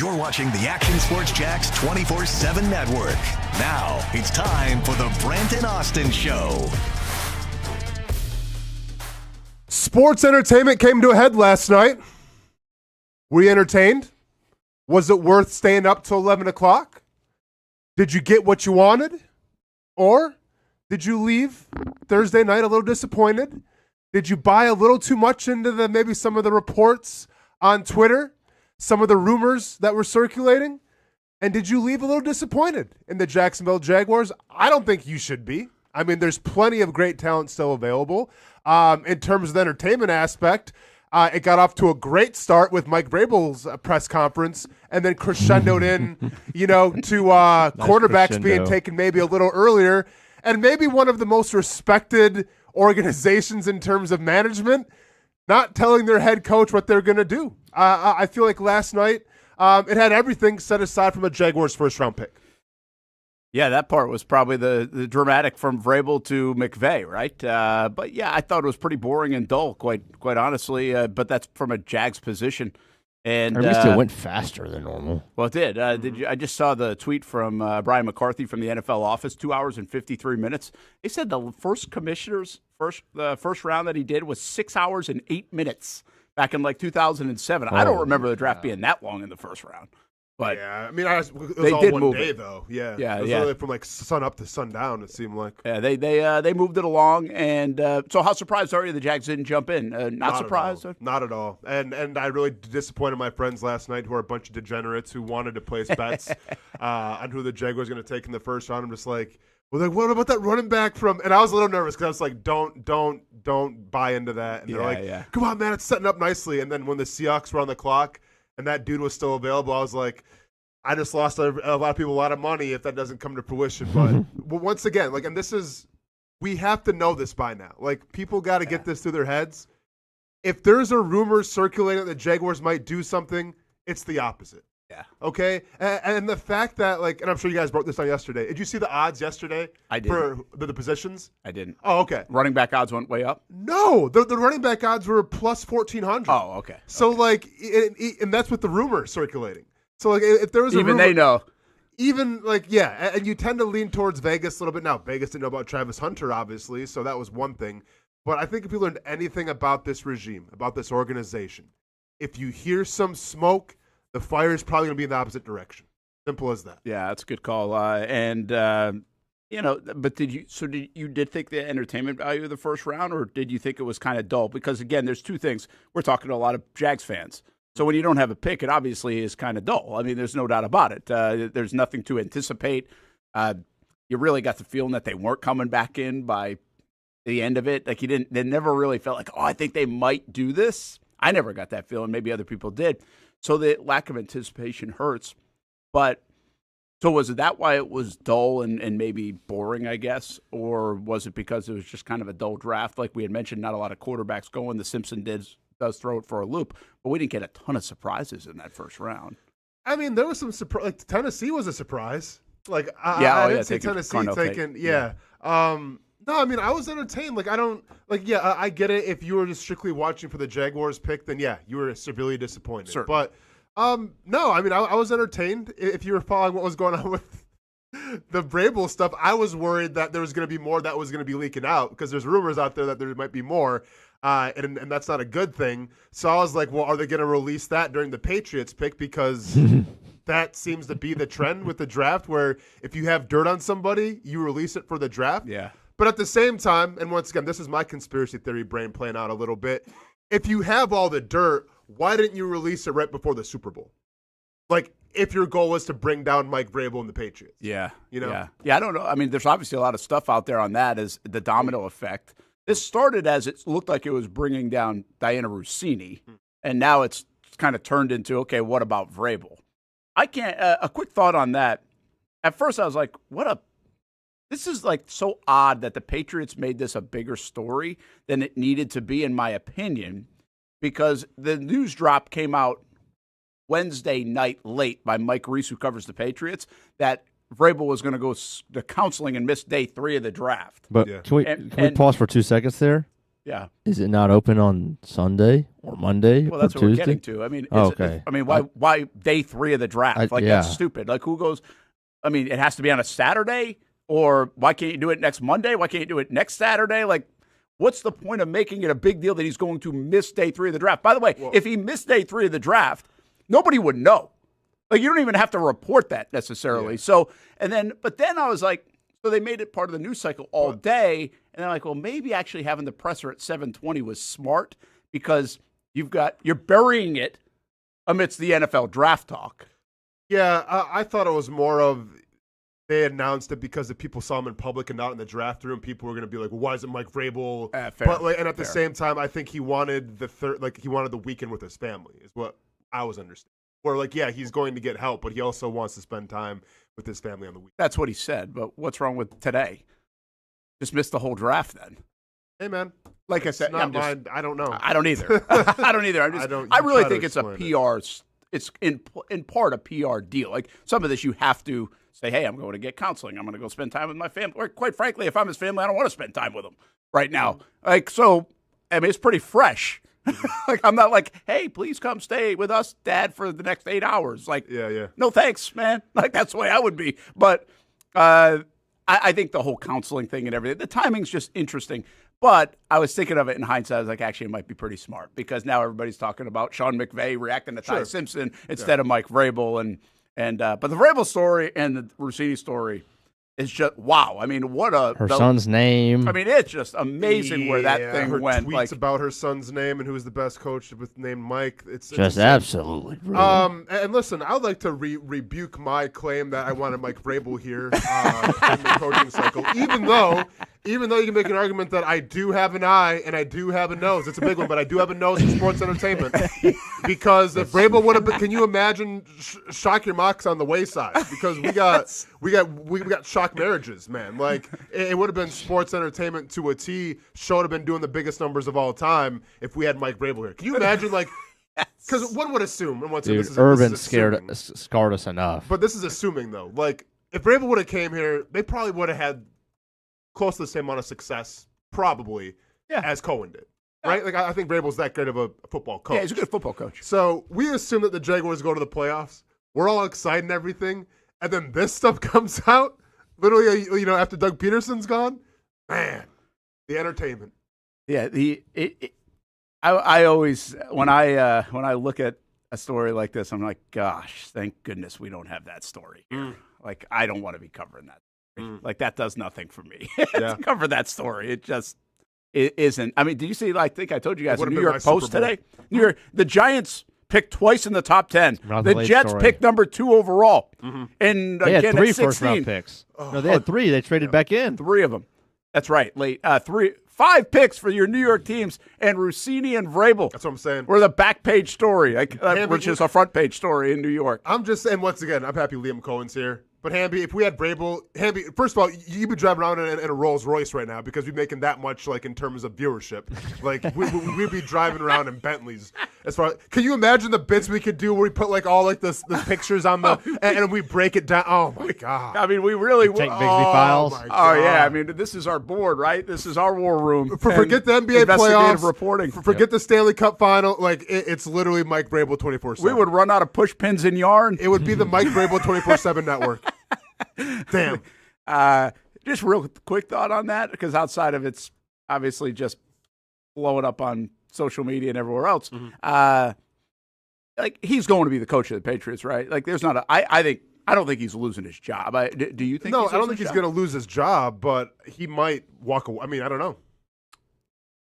You're watching the Action Sports Jax 24/7 network. Now it's time for the Brent and Austen Show. Sports entertainment came to a head last night. Were you entertained? Was it worth staying up till 11 o'clock? Did you get what you wanted? Or did you leave Thursday night a little disappointed? Did you buy a little too much into maybe some of the reports on Twitter? Some of the rumors that were circulating? And did you leave a little disappointed in the Jacksonville Jaguars? I don't think you should be. I mean, there's plenty of great talent still available. In terms of the entertainment aspect, it got off to a great start with Mike Vrabel's press conference, and then crescendoed in, to quarterbacks being taken maybe a little earlier, and maybe one of the most respected organizations in terms of management not telling their head coach what they're going to do. I feel like last night it had everything set aside from a Jaguars first-round pick. Yeah, that part was probably the dramatic from Vrabel to McVay, right? But yeah, I thought it was pretty boring and dull, quite honestly. But that's from a Jags position. And at least it went faster than normal. Well, it did. I just saw the tweet from Brian McCarthy from the NFL office, 2 hours and 53 minutes. They said the first commissioner's first round that he did was 6 hours and 8 minutes back in like 2007. I don't remember the draft being that long in the first round. But yeah, I mean, it was all one day, though. Yeah, it was literally from like sun up to sundown, it seemed like. Yeah, they moved it along, and so how surprised are you the Jags didn't jump in? Not surprised? Not at all. And I really disappointed my friends last night, who are a bunch of degenerates who wanted to place bets on who the Jaguars were going to take in the first round. I'm just like, well, like, what about that running back from? And I was a little nervous because I was like, don't buy into that. And they're like, come on, man, it's setting up nicely. And then when the Seahawks were on the clock and that dude was still available, I was like, I just lost a lot of people a lot of money if that doesn't come to fruition. But once again, like, and we have to know this by now. Like, people got to get this through their heads. If there's a rumor circulating that the Jaguars might do something, it's the opposite. Yeah. Okay? And the fact that, like, and I'm sure you guys broke this down yesterday. Did you see the odds yesterday? I did. For the positions? I didn't. Oh, okay. Running back odds went way up? No. The running back odds were plus 1,400. Oh, okay. So, like, and that's with the rumor circulating. So, like, if there was a rumor, even they know. Even, like, yeah, and you tend to lean towards Vegas a little bit. Now, Vegas didn't know about Travis Hunter, obviously, so that was one thing. But I think if you learned anything about this regime, about this organization, if you hear some smoke, the fire is probably going to be in the opposite direction. Simple as that. Yeah, that's a good call. But did you think the entertainment value of the first round, or did you think it was kind of dull? Because, again, there's two things. We're talking to a lot of Jags fans. So when you don't have a pick, it obviously is kind of dull. I mean, there's no doubt about it. There's nothing to anticipate. You really got the feeling that they weren't coming back in by the end of it. Like, they never really felt like, I think they might do this. I never got that feeling. Maybe other people did. So the lack of anticipation hurts. But so was it that why it was dull and maybe boring, I guess? Or was it because it was just kind of a dull draft? Like we had mentioned, not a lot of quarterbacks going. The Simpson does throw it for a loop, but we didn't get a ton of surprises in that first round. I mean, there was some surprise. Like, Tennessee was a surprise. Like, I didn't see Tennessee taking. Yeah. No, I mean, I was entertained. Like, I get it. If you were just strictly watching for the Jaguars pick, then yeah, you were severely disappointed. Sure. But no, I mean, I was entertained. If you were following what was going on with the Vrabel stuff, I was worried that there was going to be more that was going to be leaking out because there's rumors out there that there might be more. And that's not a good thing. So I was like, well, are they going to release that during the Patriots pick? Because that seems to be the trend with the draft, where if you have dirt on somebody, you release it for the draft. Yeah. But at the same time, and once again, this is my conspiracy theory brain playing out a little bit. If you have all the dirt, why didn't you release it right before the Super Bowl? Like, if your goal was to bring down Mike Vrabel and the Patriots. Yeah. Yeah, I don't know. I mean, there's obviously a lot of stuff out there on that as the domino effect. This started as it looked like it was bringing down Diana Russini, and now it's kind of turned into, okay, what about Vrabel? I can't. A quick thought on that. At first, I was like, this is like so odd that the Patriots made this a bigger story than it needed to be, in my opinion, because the news drop came out Wednesday night late by Mike Reese, who covers the Patriots, that Vrabel was going to go to counseling and miss day 3 of the draft. But can we pause for 2 seconds there? Yeah. Is it not open on Sunday or Monday Well, that's or what we're Tuesday? getting to. I mean, Okay. why day 3 of the draft? Like, yeah. that's stupid. Like, who goes? I mean, it has to be on a Saturday, or why can't you do it next Monday? Why can't you do it next Saturday? Like, what's the point of making it a big deal that he's going to miss day 3 of the draft? By the way, if he missed day 3 of the draft, nobody would know. Like, you don't even have to report that necessarily. Yeah. So, but then I was like, so they made it part of the news cycle all day, and they're like, well, maybe actually having the presser at 7:20 was smart because you're burying it amidst the NFL draft talk. Yeah, I thought it was more of they announced it because the people saw him in public and not in the draft room. People were going to be like, well, "Why isn't Mike Vrabel?" Fair, but and at the same time, I think he wanted he wanted the weekend with his family, is what I was understanding. Or yeah, he's going to get help, but he also wants to spend time with his family on the weekend. That's what he said. But what's wrong with today? Just missed the whole draft then. Hey man, like I said, I don't know. I don't either. I don't either. I really think it's a PR. It's in part a PR deal. Like, some of this you have to say, hey, I'm going to get counseling. I'm going to go spend time with my family. Or quite frankly, if I'm his family, I don't want to spend time with him right now. Like, so, I mean, it's pretty fresh. Like, I'm not like, hey, please come stay with us, Dad, for the next 8 hours. Like, yeah. No thanks, man. Like, that's the way I would be. But I think the whole counseling thing and everything, the timing's just interesting. But I was thinking of it in hindsight. I was like, actually, it might be pretty smart because now everybody's talking about Sean McVay reacting to Ty Simpson instead of Mike Vrabel. But the Vrabel story and the Russini story is just wow. I mean, her son's name. I mean, it's just amazing where that thing her went. Tweets about her son's name and who was the best coach named Mike. It's just absolutely brutal. And listen, I would like to rebuke my claim that I wanted Mike Vrabel here in the coaching cycle, even though you can make an argument that I do have an eye and I do have a nose. It's a big one, but I do have a nose for sports entertainment. Because if Vrabel would have been, can you imagine shock your mocks on the wayside? Because we got shock marriages, man. Like, it would have been sports entertainment to a T. Show would have been doing the biggest numbers of all time if we had Mike Vrabel here. Can you imagine, like, because one would assume, and once Dude, this is Urban scarred us enough. But this is assuming, though. Like, if Vrabel would have came here, they probably would have had close to the same amount of success, probably, as Cohen did. Right? Like, I think Vrabel's that good of a football coach. Yeah, he's a good football coach. So we assume that the Jaguars go to the playoffs. We're all excited and everything. And then this stuff comes out, literally, after Doug Peterson's gone. Man, the entertainment. Yeah, I always, when I look at a story like this, I'm like, gosh, thank goodness we don't have that story here. Like, I don't want to be covering that. Like, that does nothing for me to cover that story. It isn't. I mean, did you see? I think I told you guys, the New York Post today. The Giants picked twice in the top 10. The Jets picked number 2 overall. And they again, had 3 at 16, first-round picks. No, they had 3. They traded back in. 3 of them. That's right. Late 5 picks for your New York teams, and Russini and Vrabel. That's what I'm saying. We're the back page story, which is a front page story in New York. I'm just saying, once again, I'm happy Liam Cohen's here. But Hamby, if we had Vrabel, first of all, you'd be driving around in a Rolls Royce right now because we're making that much, like, in terms of viewership. Like, we'd be driving around in Bentleys. Can you imagine the bits we could do where we put like all like the pictures on the and we break it down? Oh my god! I mean, we really take Bigsby files. Yeah, I mean, this is our board, right? This is our war room. Forget the NBA playoffs, reporting. Forget the Stanley Cup final. Like, it's literally Mike Vrabel 24/7. We would run out of push pins and yarn. It would be the Mike Vrabel 24/7 network. Damn. Just real quick thought on that, because outside of it's obviously just blowing up on social media and everywhere else, like, he's going to be the coach of the Patriots, right? Like, there's not I don't think he's losing his job. Do you think? No, I don't think he's going to lose his job, but he might walk away. I mean, I don't know.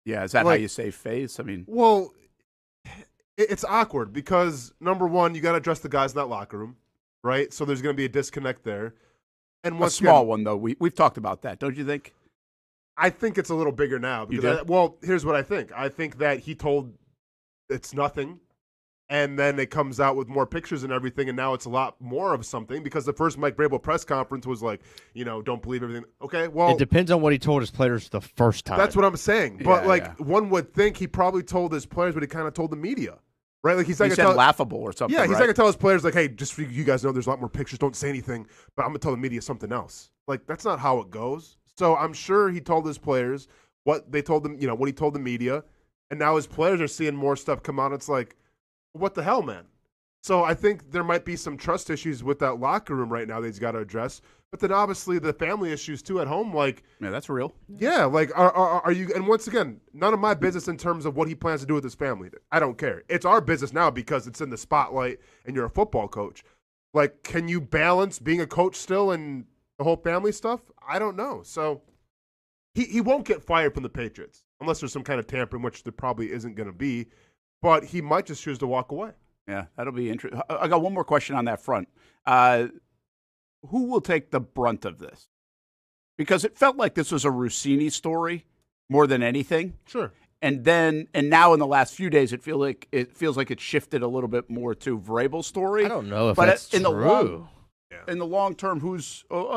Yeah, is that how you save face? I mean, well, it's awkward because, number one, you got to address the guys in that locker room, right? So there's going to be a disconnect there. And a small one, though. We've talked about that, don't you think? I think it's a little bigger now. Because here's what I think. I think that he told it's nothing, and then it comes out with more pictures and everything, and now it's a lot more of something because the first Mike Vrabel press conference was like, don't believe everything. Okay, well. It depends on what he told his players the first time. That's what I'm saying. But, one would think he probably told his players what he kind of told the media. Right, like he said laughable or something. Yeah, he's right? not gonna tell his players like, "Hey, just so you guys know, there's a lot more pictures. Don't say anything." But I'm gonna tell the media something else. Like, that's not how it goes. So I'm sure he told his players what they told them, what he told the media, and now his players are seeing more stuff come out. It's like, what the hell, man? So I think there might be some trust issues with that locker room right now that he's got to address. But then obviously the family issues too at home, like that's real. Yeah, like are you? And once again, none of my business in terms of what he plans to do with his family. I don't care. It's our business now because it's in the spotlight, and you're a football coach. Like, can you balance being a coach still and the whole family stuff? I don't know. So he won't get fired from the Patriots unless there's some kind of tampering, which there probably isn't going to be. But he might just choose to walk away. Yeah, that'll be interesting. I got one more question on that front. Who will take the brunt of this? Because it felt like this was a Russini story more than anything. Sure. And now in the last few days, it feels like it shifted a little bit more to Vrabel's story. I don't know if but that's in true. In the long term,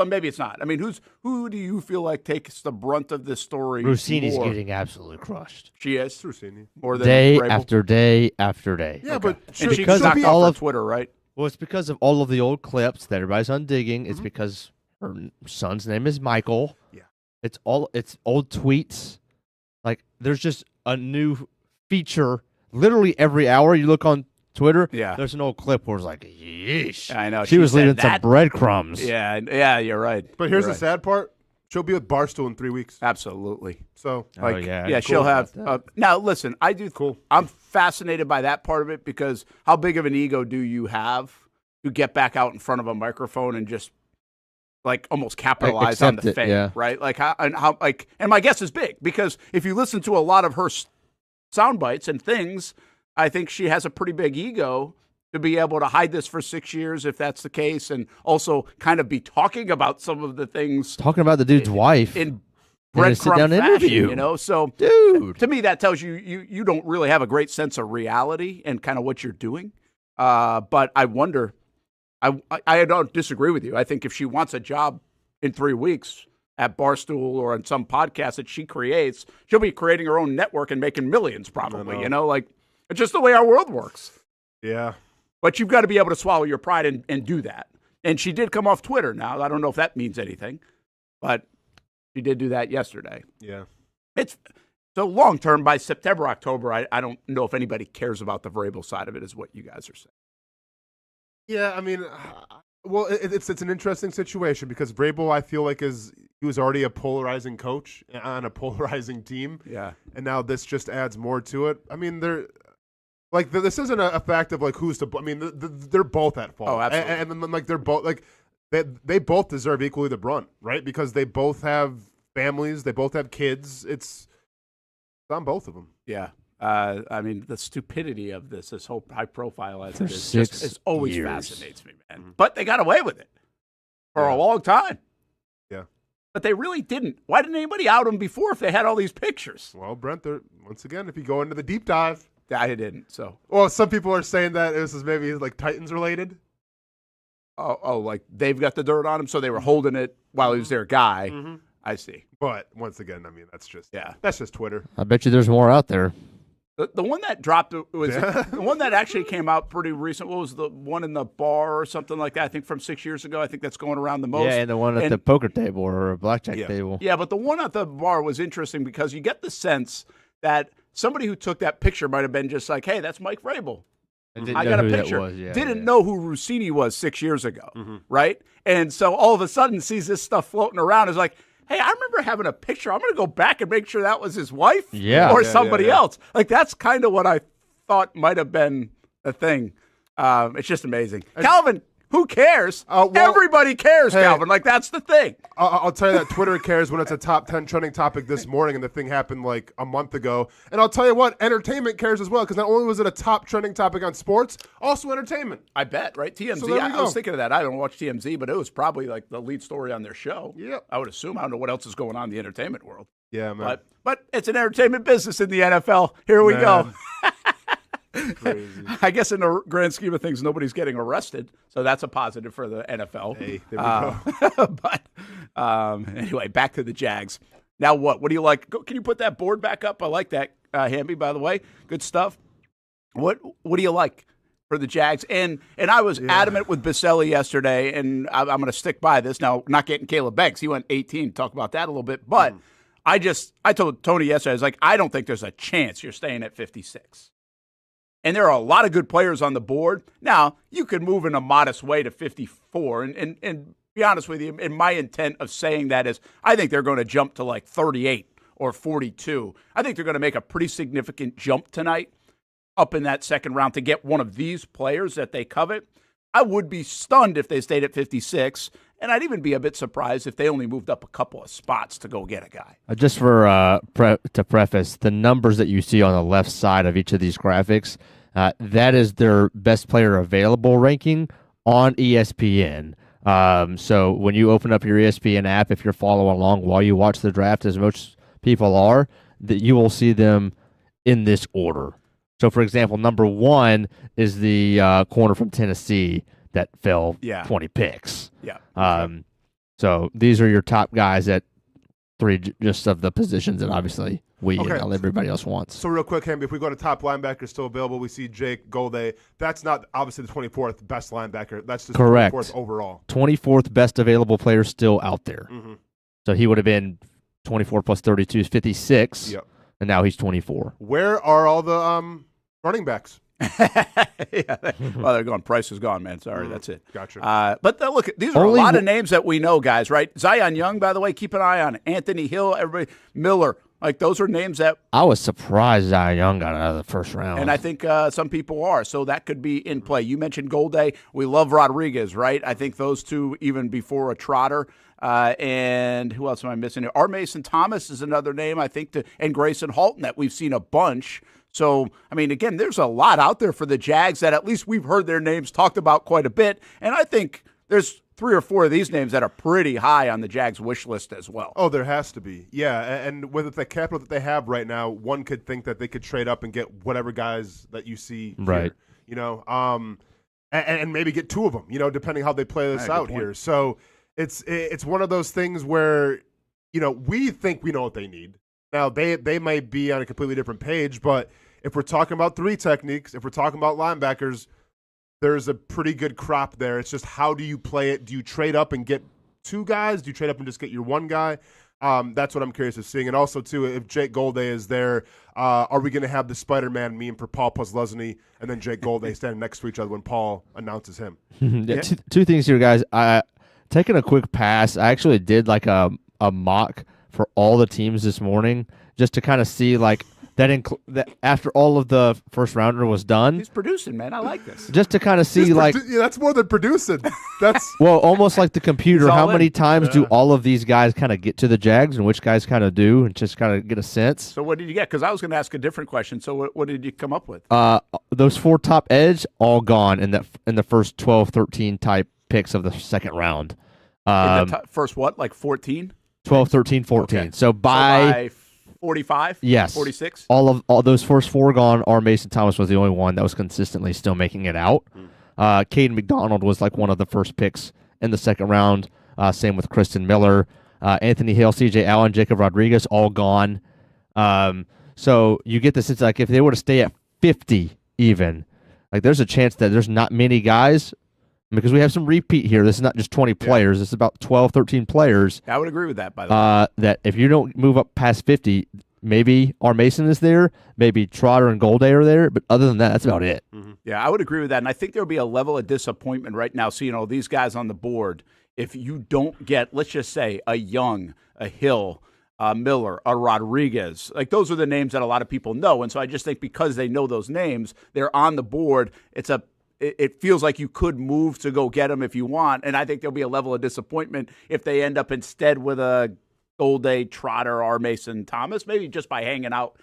maybe it's not. I mean, who do you feel like takes the brunt of this story? Russini's more? getting absolutely crushed. She is Russini more than day Vrabel? after day after day. Yeah, Okay. but and she because knocked of off all her of Twitter, right? Well, it's because of all of the old clips that everybody's undigging. It's because her son's name is Michael. Yeah. It's old tweets. Like, there's just a new feature. Literally every hour you look on Twitter, there's an old clip where it's like, yeesh. I know. She was said leaving that. some breadcrumbs. Yeah, you're right. But here's You're the sad part. She'll be with Barstool in 3 weeks. Absolutely. So, she'll have. Now, listen, I do. Cool. I'm fascinated by that part of it because how big of an ego do you have to get back out in front of a microphone and just like almost capitalize on the fame, right? Like and my guess is big because if you listen to a lot of her sound bites and things, I think she has a pretty big ego to be able to hide this for 6 years, if that's the case, and also kind of be talking about some of the things. Talking about the dude's wife. In breadcrumb fashion, interview. So, dude, to me, that tells you don't really have a great sense of reality and kind of what you're doing. But I wonder, I don't disagree with you. I think if she wants a job in 3 weeks at Barstool or on some podcast that she creates, she'll be creating her own network and making millions probably, like it's just the way our world works. Yeah. But you've got to be able to swallow your pride and do that. And she did come off Twitter now. I don't know if that means anything, but she did do that yesterday. Yeah. It's so long term by September, October. I don't know if anybody cares about the Vrabel side of it is what you guys are saying. Yeah, I mean, well, it's an interesting situation because Vrabel, I feel like he was already a polarizing coach on a polarizing team. Yeah. And now this just adds more to it. I mean, this isn't a fact of like who's to. I mean, they're both at fault. Oh, absolutely. And then like they're both like they both deserve equally the brunt, right? Because they both have families, they both have kids. It's on both of them. Yeah. I mean, the stupidity of this whole high profile as it is, it always fascinates me, man. Mm-hmm. But they got away with it for a long time. Yeah. But they really didn't. Why didn't anybody out them before if they had all these pictures? Well, Brent, once again, if you go into the deep dive. I didn't, so. Well, some people are saying that this is maybe like Titans related. Oh, like they've got the dirt on him, so they were holding it while he was their guy. Mm-hmm. I see. But once again, I mean, that's just Twitter. I bet you there's more out there. The one that dropped was the one that actually came out pretty recent. What was the one in the bar or something like that? I think from 6 years ago. I think that's going around the most. Yeah, and the one at the poker table or a blackjack table. Yeah, but the one at the bar was interesting because you get the sense that somebody who took that picture might have been just like, hey, that's Mike Vrabel. I got a picture. Didn't know who Russini was 6 years ago, right? And so all of a sudden sees this stuff floating around. Is like, hey, I remember having a picture. I'm going to go back and make sure that was his wife or somebody else. Like, that's kind of what I thought might have been a thing. It's just amazing. Calvin, who cares? Everybody cares, Calvin. Like, that's the thing. I'll tell you that Twitter cares when it's a top 10 trending topic this morning, and the thing happened like a month ago. And I'll tell you what, entertainment cares as well, because not only was it a top trending topic on sports, also entertainment. I bet, right? TMZ, so I was thinking of that. I don't watch TMZ, but it was probably like the lead story on their show. Yeah. I would assume. I don't know what else is going on in the entertainment world. Yeah, man. But it's an entertainment business in the NFL. Here we go. Crazy. I guess in the grand scheme of things, nobody's getting arrested, so that's a positive for the NFL. Hey, there we go. But anyway, back to the Jags. Now what? What do you like? Can you put that board back up? I like that, Hamby, by the way. Good stuff. What do you like for the Jags? And I was adamant with Baselli yesterday, and I'm going to stick by this. Now, not getting Caleb Banks. He went 18. Talk about that a little bit. But I told Tony yesterday, I was like, I don't think there's a chance you're staying at 56. And there are a lot of good players on the board. Now, you could move in a modest way to 54. And be honest with you, and my intent of saying that is I think they're going to jump to like 38 or 42. I think they're going to make a pretty significant jump tonight up in that second round to get one of these players that they covet. I would be stunned if they stayed at 56. And I'd even be a bit surprised if they only moved up a couple of spots to go get a guy. Just for to preface, the numbers that you see on the left side of each of these graphics, that is their best player available ranking on ESPN. So when you open up your ESPN app, if you're following along while you watch the draft, as most people are, that you will see them in this order. So, for example, number 1 is the corner from Tennessee that fell 20 picks. Yeah. So these are your top guys at 3 just of the positions that obviously and everybody else wants. So real quick, Hamby, if we go to top linebacker still available, we see Jake Golday. That's not obviously the 24th best linebacker. That's just correct. 24th overall. 24th best available player still out there. Mm-hmm. So he would have been 24 plus 32 is 56. Yep. And now he's 24. Where are all the running backs? Well, they're gone. Price is gone, man. Sorry, that's it. Gotcha. But look, these are a lot of names that we know, guys, right? Zion Young, by the way, keep an eye on. Anthony Hill, everybody. Miller. Like, those are names that I was surprised Zion Young got out of the first round. And I think some people are. So that could be in play. You mentioned Golday. We love Rodriguez, right? I think those two, even before a Trotter. And who else am I missing here? R. Mason Thomas is another name, I think, and Grayson Halton that we've seen a bunch. So, I mean, again, there's a lot out there for the Jags that at least we've heard their names talked about quite a bit. And I think there's 3 or 4 of these names that are pretty high on the Jags wish list as well. Oh, there has to be. Yeah, and with the capital that they have right now, one could think that they could trade up and get whatever guys that you see right here, you know, and maybe get 2 of them, you know, depending how they play this out here. So it's one of those things where, you know, we think we know what they need. Now, they might be on a completely different page, but if we're talking about 3 techniques, if we're talking about linebackers, there's a pretty good crop there. It's just how do you play it? Do you trade up and get 2 guys? Do you trade up and just get your 1 guy? That's what I'm curious of seeing. And also, too, if Jake Golday is there, are we going to have the Spider-Man meme for Paul Posluszny and then Jake Golday standing next to each other when Paul announces him? Yeah. 2 things here, guys. Taking a quick pass, I actually did like a mock for all the teams this morning just to kind of see like that after all of the first rounder was done. He's producing, man. I like this. Just to kind of see that's more than producing. That's well, almost like the computer. How many times do all of these guys kind of get to the Jags and which guys kind of do and just kind of get a sense? So what did you get? Because I was going to ask a different question. So what did you come up with? Those 4 top edge all gone in the first 12, 13 type picks of the second round. In the first what? Like 14? 12, 13, 14. Okay. So by 45? Yes. 46? All those first 4 gone. R. Mason Thomas was the only one that was consistently still making it out. Caden McDonald was like one of the first picks in the second round. Same with Kristen Miller. Anthony Hill, C.J. Allen, Jacob Rodriguez, all gone. So you get the sense like if they were to stay at 50 even, like there's a chance that there's not many guys because we have some repeat here. This is not just 20 players. This is about 12, 13 players. I would agree with that, by the way. That if you don't move up past 50, maybe R. Mason is there, maybe Trotter and Golday are there, but other than that, that's about it. Mm-hmm. Yeah, I would agree with that. And I think there'll be a level of disappointment right now seeing all these guys on the board if you don't get, let's just say, a Young, a Hill, a Miller, a Rodriguez. Like, those are the names that a lot of people know. And so I just think because they know those names, they're on the board. It feels like you could move to go get them if you want. And I think there'll be a level of disappointment if they end up instead with a Golday, Trotter, R. Mason Thomas, maybe just by hanging out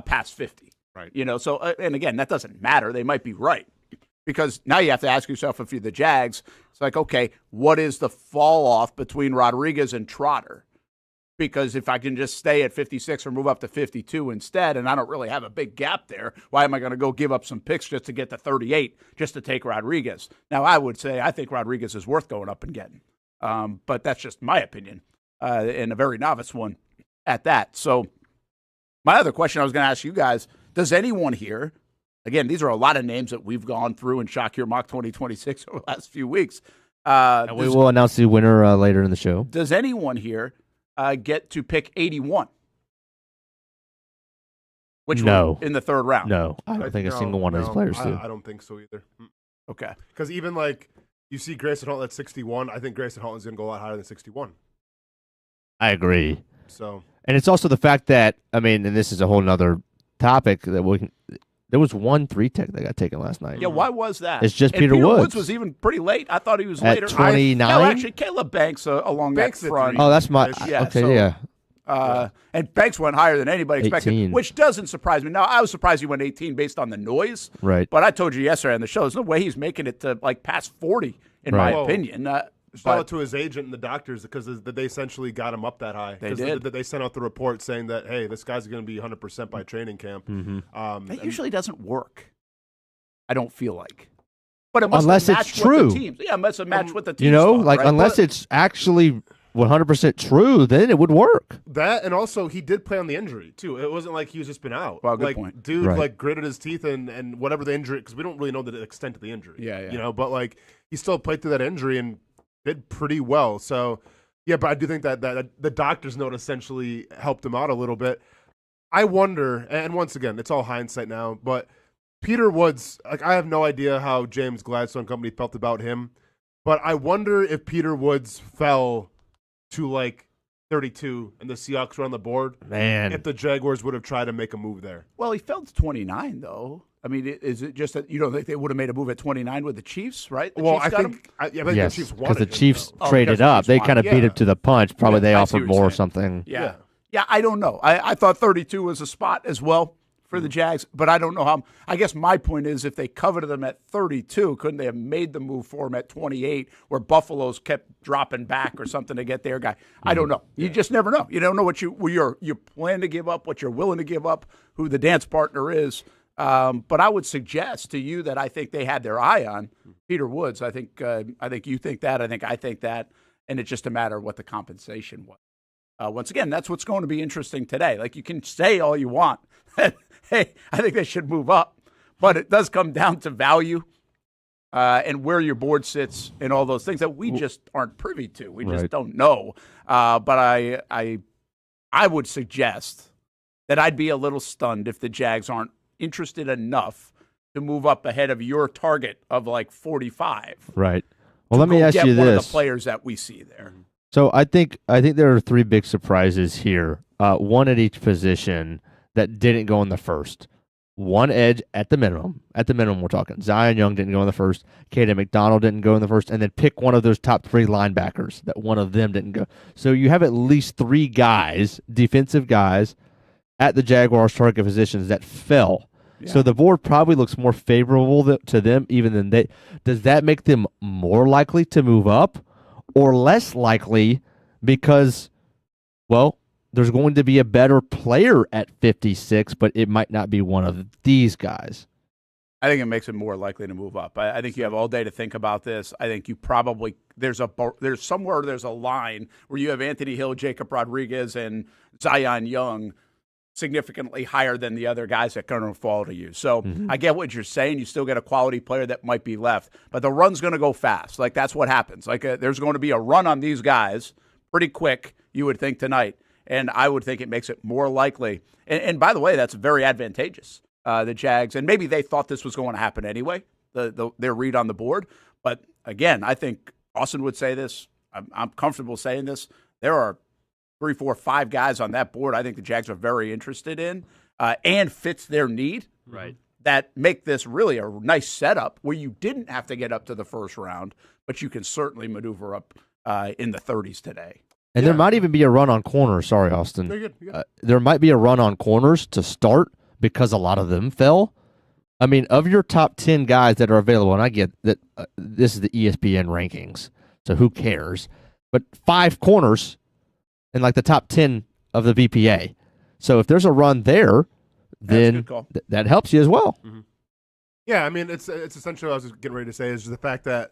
past 50. Right. You know, so, and again, that doesn't matter. They might be right. Because now you have to ask yourself, if you're the Jags, it's like, okay, what is the fall off between Rodriguez and Trotter? Because if I can just stay at 56 or move up to 52 instead, and I don't really have a big gap there, why am I going to go give up some picks just to get to 38 just to take Rodriguez? Now, I would say I think Rodriguez is worth going up and getting. But that's just my opinion, and a very novice one at that. So my other question I was going to ask you guys, does anyone here, again, these are a lot of names that we've gone through in Shock Your Mock 2026 over the last few weeks. And we will announce the winner later in the show. Does anyone here get to pick 81 No. in the third round. No, I don't think a single one of these players do. I don't think so either. Okay. Because even like you see Grayson Holland at 61, I think Grayson Holland's going to go a lot higher than 61. I agree. So, and it's also the fact that, I mean, and this is a whole nother topic, that there was one 3-tech that got taken last night. Yeah, why was that? It's just and Peter Woods. Woods was even pretty late. I thought he was At later. 29? No, actually, Caleb Banks along Banks that at front. Oh, that's my. Yeah, okay, so- yeah. And Banks went higher than anybody expected, 18. which doesn't surprise me. Now, I was surprised he went 18 based on the noise. Right. But I told you yesterday on the show, there's no way he's making it to like past 40, in Right. my opinion. shout out to his agent and the doctors because they essentially got him up that high. They did. They sent out the report saying that, hey, this guy's going to be 100% by training camp. That usually doesn't work. I don't feel like. But it must Unless have it's matched true. with the teams. Yeah, it must have matched with the teams. You know, thought, like right? unless it's actually 100% true, then it would work. That, and also he did play on the injury too. It wasn't like he's just been out. Well, good like, point. Dude, Right. like gritted his teeth and whatever the injury, because we don't really know the extent of the injury. Yeah. You know, but like he still played through that injury and did pretty well. So yeah, but I do think that the doctor's note essentially helped him out a little bit. I wonder, and once again, it's all hindsight now, but Peter Woods, like I have no idea how James Gladstone Company felt about him, but I wonder if Peter Woods fell to like 32 and the Seahawks were on the board, Man. if the Jaguars would have tried to make a move there. Well, he fell to 29, though. I mean, is it just that you don't think they would have made a move at 29 with the Chiefs, right? The Well, Chiefs I got him? think, the Yes, Chiefs because the wanted him, Chiefs though. Oh, traded because the up. Chiefs They won. kind of beat Yeah. him to the punch. Probably they I see offered what more you're or saying. something. Yeah. Yeah, I don't know. I thought 32 was a spot as well for the Jags, but I don't know how. I guess my point is if they coveted them at 32, couldn't they have made the move for him at 28 where Buffalo's kept dropping back or something to get their guy? I don't know. You just never know. You don't know what you plan to give up, what you're willing to give up, who the dance partner is. But I would suggest to you that I think they had their eye on Peter Woods. I think you think that. I think that. And it's just a matter of what the compensation was. Once again, that's what's going to be interesting today. Like you can say all you want. Hey, I think they should move up. But it does come down to value and where your board sits and all those things that we just aren't privy to. We just Right. don't know. But I would suggest that I'd be a little stunned if the Jags aren't interested enough to move up ahead of your target of like 45. Right. Well, let me ask Get you one of this. the players that we see there. So I think there are three big surprises here. One at each position that didn't go in the first. One edge at the minimum. At the minimum, we're talking. Zion Young didn't go in the first. Kaden McDonald didn't go in the first. And then pick one of those top three linebackers that one of them didn't go. So you have at least three guys, defensive guys, at the Jaguars' target positions that fell. Yeah. So the board probably looks more favorable to them even than they. Does that make them more likely to move up or less likely because, well, there's going to be a better player at 56, but it might not be one of these guys? I think it makes it more likely to move up. I think you have all day to think about this. I think you probably there's a line where you have Anthony Hill, Jacob Rodriguez, and Zion Young significantly higher than the other guys that are going to fall to you. So I get what you're saying. You still get a quality player that might be left, but the run's going to go fast. Like that's what happens. Like there's going to be a run on these guys pretty quick, you would think tonight. And I would think it makes it more likely. And by the way, that's very advantageous. The Jags, and maybe they thought this was going to happen anyway, their read on the board. But again, I think Austen would say this. I'm comfortable saying this. There are 3, 4, 5 guys on that board I think the Jags are very interested in and fits their need. Right. That make this really a nice setup where you didn't have to get up to the first round, but you can certainly maneuver up in the 30s today. And there might even be a run on corners. Sorry, Austin. You're good. There might be a run on corners to start because a lot of them fell. I mean, of your top 10 guys that are available, and I get that this is the ESPN rankings, so who cares? But 5 corners in like the top 10 of the BPA. So if there's a run there, then that helps you as well. Mm-hmm. Yeah, I mean, it's essentially what I was getting ready to say is just the fact that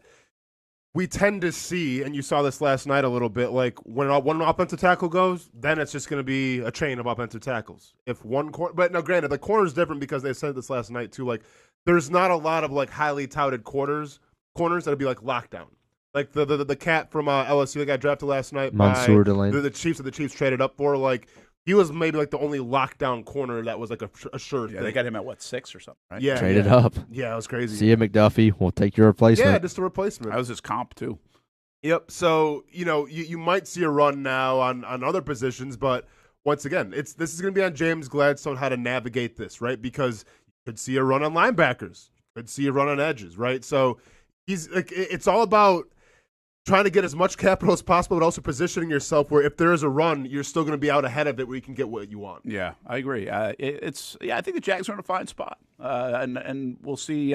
we tend to see, and you saw this last night a little bit, like when one offensive tackle goes, then it's just going to be a chain of offensive tackles. If one corner, but now granted, the corner is different because they said this last night too. Like, there's not a lot of like highly touted corners that'll be like lockdown. Like the cat from LSU that got drafted last night Mansour by Delane. the Chiefs that the Chiefs traded up for. Like he was maybe like the only lockdown corner that was like a sure thing. They got him at 6 or something, right? Yeah, Traded up. Yeah, it was crazy. See you, McDuffie. We'll take your replacement. Yeah, just a replacement. That was his comp too. Yep. So you might see a run now on other positions, but once again, this is going to be on James Gladstone how to navigate this, right? Because you could see a run on linebackers, you could see a run on edges, right? So he's like, it's all about trying to get as much capital as possible, but also positioning yourself where if there is a run, you're still going to be out ahead of it where you can get what you want. Yeah, I agree. I think the Jags are in a fine spot, and we'll see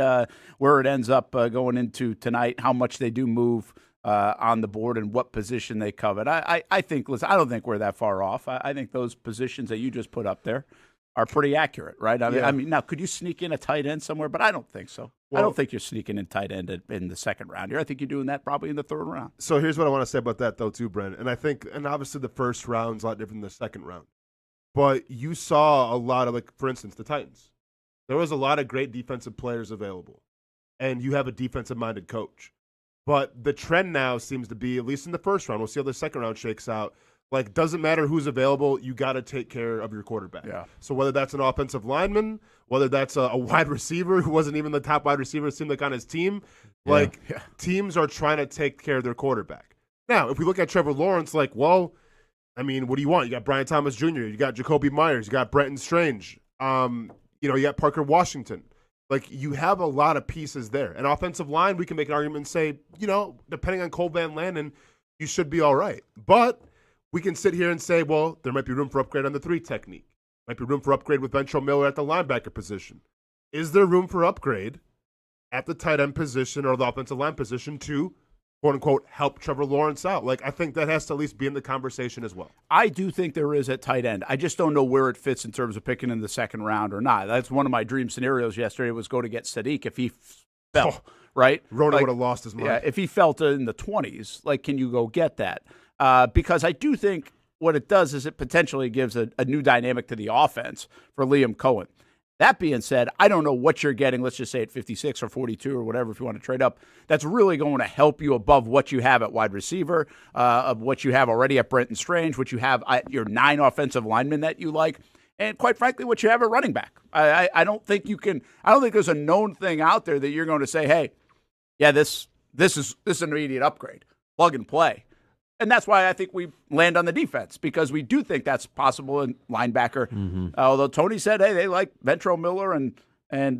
where it ends up going into tonight. How much they do move on the board and what position they covet. I think. Listen, I don't think we're that far off. I think those positions that you just put up there are pretty accurate, right? I mean, now could you sneak in a tight end somewhere? But I don't think so. Well, I don't think you're sneaking in tight end in the second round here. I think you're doing that probably in the third round. So here's what I want to say about that, though, too, Brent. And I think, and obviously the first round's a lot different than the second round. But you saw a lot of, like, for instance, the Titans. There was a lot of great defensive players available. And you have a defensive-minded coach. But the trend now seems to be, at least in the first round, we'll see how the second round shakes out, like, doesn't matter who's available, you got to take care of your quarterback. Yeah. So whether that's an offensive lineman, whether that's a wide receiver who wasn't even the top wide receiver, it seemed like on his team, teams are trying to take care of their quarterback. Now, if we look at Trevor Lawrence, like, well, I mean, what do you want? You got Brian Thomas Jr., you got Jacoby Myers, you got Brenton Strange, you got Parker Washington. Like, you have a lot of pieces there. An offensive line, we can make an argument and say, depending on Cole Van Landen, you should be all right. But we can sit here and say, well, there might be room for upgrade on the 3 technique. Might be room for upgrade with Ventrell Miller at the linebacker position. Is there room for upgrade at the tight end position or the offensive line position to, quote-unquote, help Trevor Lawrence out? Like, I think that has to at least be in the conversation as well. I do think there is at tight end. I just don't know where it fits in terms of picking in the second round or not. That's one of my dream scenarios yesterday was go to get Sadiq if he fell, right? Ronan would have lost his mind. Yeah, if he fell in the 20s, like, can you go get that? Because I do think what it does is it potentially gives a new dynamic to the offense for Liam Cohen. That being said, I don't know what you're getting, let's just say at 56 or 42 or whatever if you want to trade up, that's really going to help you above what you have at wide receiver, of what you have already at Brenton Strange, what you have at your 9 offensive linemen that you like, and quite frankly, what you have at running back. I don't think there's a known thing out there that you're going to say, hey, yeah, this is an immediate upgrade, plug and play. And that's why I think we land on the defense, because we do think that's possible in linebacker. Mm-hmm. Although Tony said, hey, they like Ventrell Miller and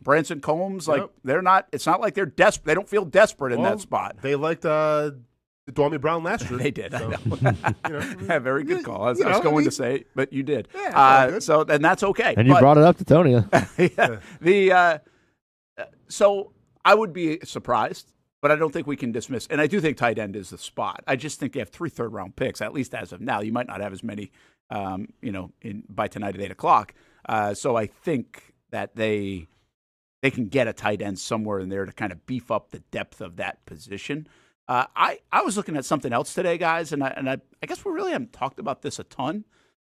Branson Combs. Like, they're not. It's not like they're desperate. They don't feel desperate in that spot. They liked Dormy Brown last year. They did. So, I know. Yeah, very good call. I was going to say, but you did. Yeah, so and that's okay. And you brought it up to Tony. So I would be surprised. But I don't think we can dismiss. And I do think tight end is the spot. I just think they have 3 third-round picks, at least as of now. You might not have as many, by tonight at 8 o'clock. So I think that they can get a tight end somewhere in there to kind of beef up the depth of that position. I was looking at something else today, guys, and I guess we really haven't talked about this a ton.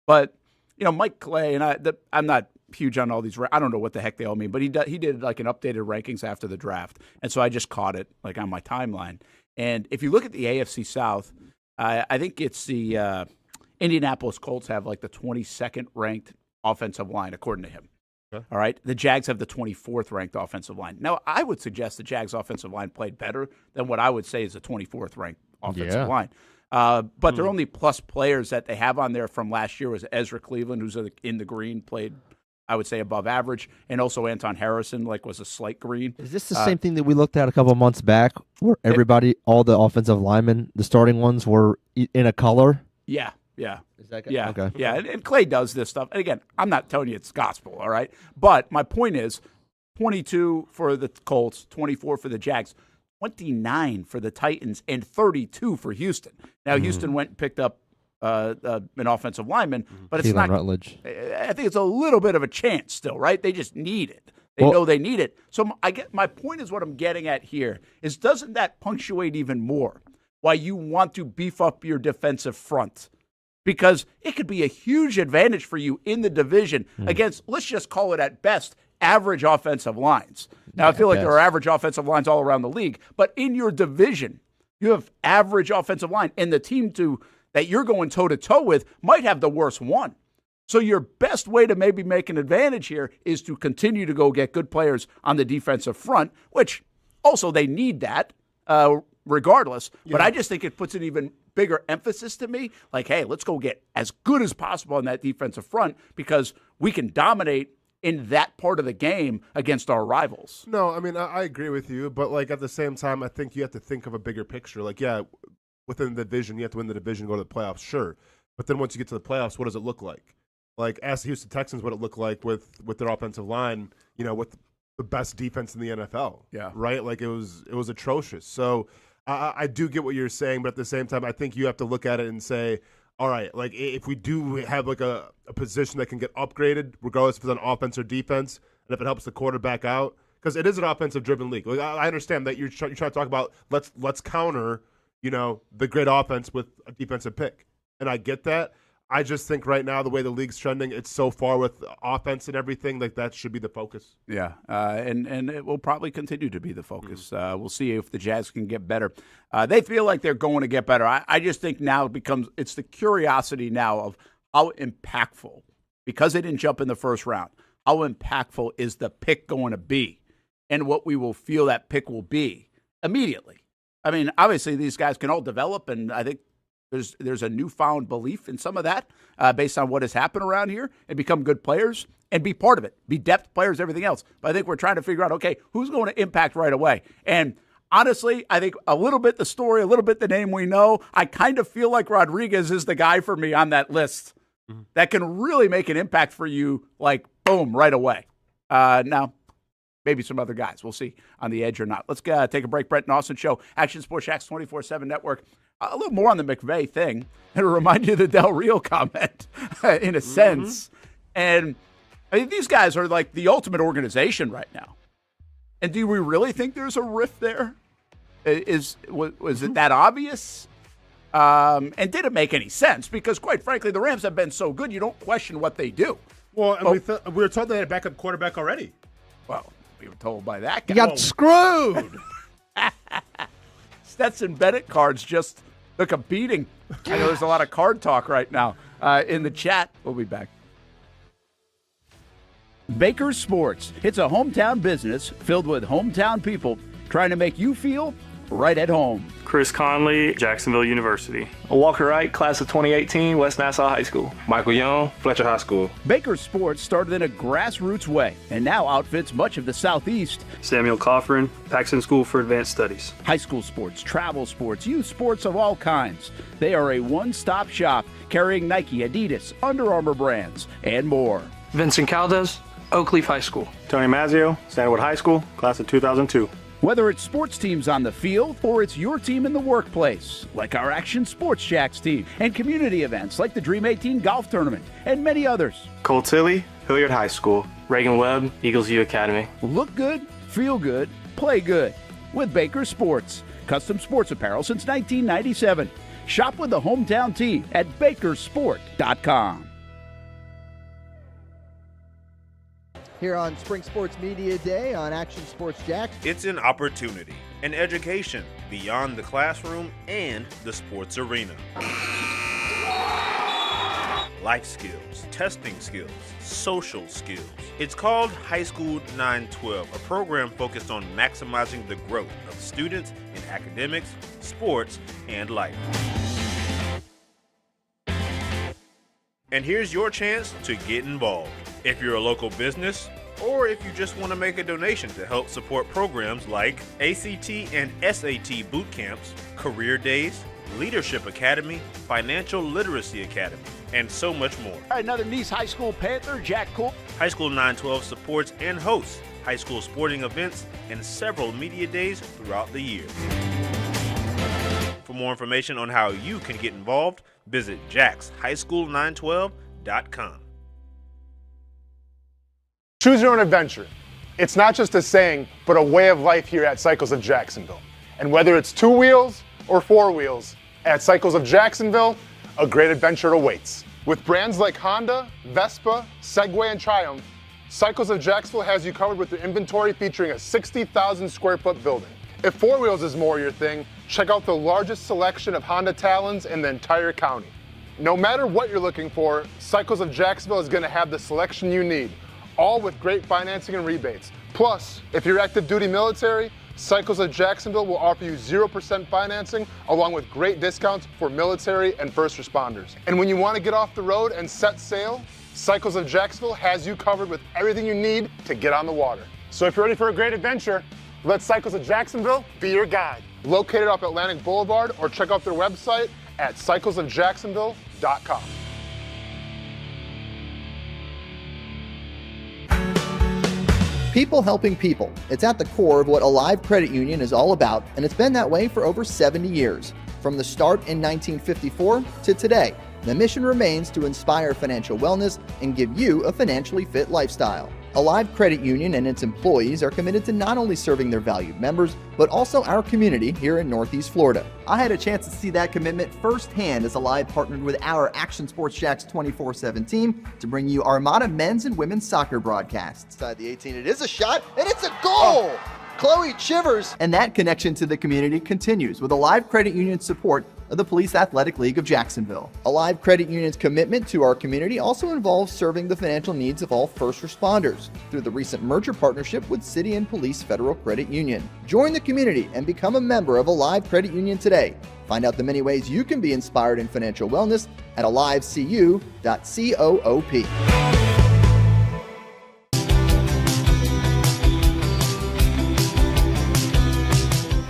But, Mike Clay, and I'm not huge on all these. I don't know what the heck they all mean, but he did like an updated rankings after the draft, and so I just caught it like on my timeline. And if you look at the AFC South, I think it's the Indianapolis Colts have like the 22nd ranked offensive line according to him. Okay. All right, the Jags have the 24th ranked offensive line. Now, I would suggest the Jags offensive line played better than what I would say is the 24th ranked offensive line. But their only plus players that they have on there from last year was Ezra Cleveland, who's in the green, played, I would say, above average, and also Anton Harrison, was a slight green. Is this the same thing that we looked at a couple of months back, where all the offensive linemen, the starting ones, were in a color? Yeah. Is that good? Yeah, okay. Yeah, and Clay does this stuff. And again, I'm not telling you it's gospel, all right? But my point is 22 for the Colts, 24 for the Jags, 29 for the Titans, and 32 for Houston. Now, Houston went and picked up an offensive lineman, but it's not Rutledge. I think it's a little bit of a chance still, right? They just need it. They know they need it. So my point is what I'm getting at here is, doesn't that punctuate even more why you want to beef up your defensive front? Because it could be a huge advantage for you in the division against, let's just call it at best, average offensive lines. Now, I feel like there are average offensive lines all around the league, but in your division, you have average offensive line, and the team to that you're going toe-to-toe with might have the worst one. So your best way to maybe make an advantage here is to continue to go get good players on the defensive front, which also they need that regardless. Yeah. But I just think it puts an even bigger emphasis to me, like, hey, let's go get as good as possible on that defensive front because we can dominate in that part of the game against our rivals. No, I mean, I agree with you, but like at the same time, I think you have to think of a bigger picture. Like, yeah, within the division, you have to win the division, go to the playoffs, sure. But then once you get to the playoffs, what does it look like? Like, ask the Houston Texans what it looked like with their offensive line, you know, with the best defense in the NFL. Yeah. Right? Like, it was atrocious. So I do get what you're saying, but at the same time, I think you have to look at it and say, all right, like if we do have like a position that can get upgraded, regardless if it's on offense or defense, and if it helps the quarterback out, because it is an offensive-driven league. Like, I understand that you're trying to talk about let's counter, you know, the great offense with a defensive pick, and I get that. I just think right now the way the league's trending, it's so far with offense and everything, like that should be the focus. Yeah, and it will probably continue to be the focus. We'll see if the Jazz can get better. They feel like they're going to get better. I just think now it's the curiosity now of how impactful, because they didn't jump in the first round, how impactful is the pick going to be and what we will feel that pick will be immediately. I mean, obviously these guys can all develop, and I think there's a newfound belief in some of that based on what has happened around here, and become good players and be part of it, be depth players, everything else. But I think we're trying to figure out, okay, who's going to impact right away? And honestly, I think a little bit the story, a little bit the name we know. I kind of feel like Rodriguez is the guy for me on that list that can really make an impact for you, like, boom, right away. Now, maybe some other guys. We'll see on the edge or not. Let's take a break. Brent and Austen Show, Action Sports Jax 24/7 Network. A little more on the McVay thing. It'll remind you of the Del Rio comment in a sense. And I mean, these guys are like the ultimate organization right now. And do we really think there's a rift there? Was it that obvious? And did it make any sense? Because quite frankly, the Rams have been so good, you don't question what they do. Well, and we were told they had a backup quarterback already. Well, we were told by that guy. You got screwed. Stetson Bennett cards just took a beating. I know there's a lot of card talk right now in the chat. We'll be back. Baker's Sports. It's a hometown business filled with hometown people trying to make you feel right at home. Chris Conley, Jacksonville University. Walker Wright, class of 2018, West Nassau High School. Michael Young, Fletcher High School. Baker's Sports started in a grassroots way and now outfits much of the Southeast. Samuel Coffrin, Paxton School for Advanced Studies. High school sports, travel sports, youth sports of all kinds. They are a one-stop shop carrying Nike, Adidas, Under Armour brands, and more. Vincent Caldes, Oak Leaf High School. Tony Mazzio, Sandwood High School, class of 2002. Whether it's sports teams on the field or it's your team in the workplace, like our Action Sports Jacks team, and community events like the Dream 18 Golf Tournament, and many others. Cole Tilley, Hilliard High School. Reagan Webb, Eagles View Academy. Look good, feel good, play good with Baker Sports. Custom sports apparel since 1997. Shop with the hometown team at bakersport.com. Here on Spring Sports Media Day on Action Sports Jax. It's an opportunity, an education beyond the classroom and the sports arena. Life skills, testing skills, social skills. It's called High School 912, a program focused on maximizing the growth of students in academics, sports, and life. And here's your chance to get involved. If you're a local business, or if you just want to make a donation to help support programs like ACT and SAT boot camps, career days, Leadership Academy, Financial Literacy Academy, and so much more. All right, another Nice High School Panther, Jack Cole. High School 912 supports and hosts high school sporting events and several media days throughout the year. For more information on how you can get involved, visit jaxhighschool912.com. Choose your own adventure. It's not just a saying, but a way of life here at Cycles of Jacksonville. And whether it's 2 wheels or 4 wheels, at Cycles of Jacksonville, a great adventure awaits. With brands like Honda, Vespa, Segway, and Triumph, Cycles of Jacksonville has you covered with their inventory featuring a 60,000 square foot building. If 4 wheels is more your thing, check out the largest selection of Honda Talons in the entire county. No matter what you're looking for, Cycles of Jacksonville is going to have the selection you need, all with great financing and rebates. Plus, if you're active duty military, Cycles of Jacksonville will offer you 0% financing along with great discounts for military and first responders. And when you want to get off the road and set sail, Cycles of Jacksonville has you covered with everything you need to get on the water. So if you're ready for a great adventure, let Cycles of Jacksonville be your guide. Located off Atlantic Boulevard, or check out their website at cyclesofjacksonville.com. People helping people. It's at the core of what Alive Credit Union is all about, and it's been that way for over 70 years. From the start in 1954 to today, the mission remains to inspire financial wellness and give you a financially fit lifestyle. Alive Credit Union and its employees are committed to not only serving their valued members, but also our community here in Northeast Florida. I had a chance to see that commitment firsthand as Alive partnered with our Action Sports Jacks 24/7 team to bring you Armada men's and women's soccer broadcasts. Inside the 18, it is a shot, and it's a goal! Chloe Chivers! And that connection to the community continues with Alive Credit Union's support of the Police Athletic League of Jacksonville. Alive Credit Union's commitment to our community also involves serving the financial needs of all first responders through the recent merger partnership with City and Police Federal Credit Union. Join the community and become a member of Alive Credit Union today. Find out the many ways you can be inspired in financial wellness at alivecu.coop.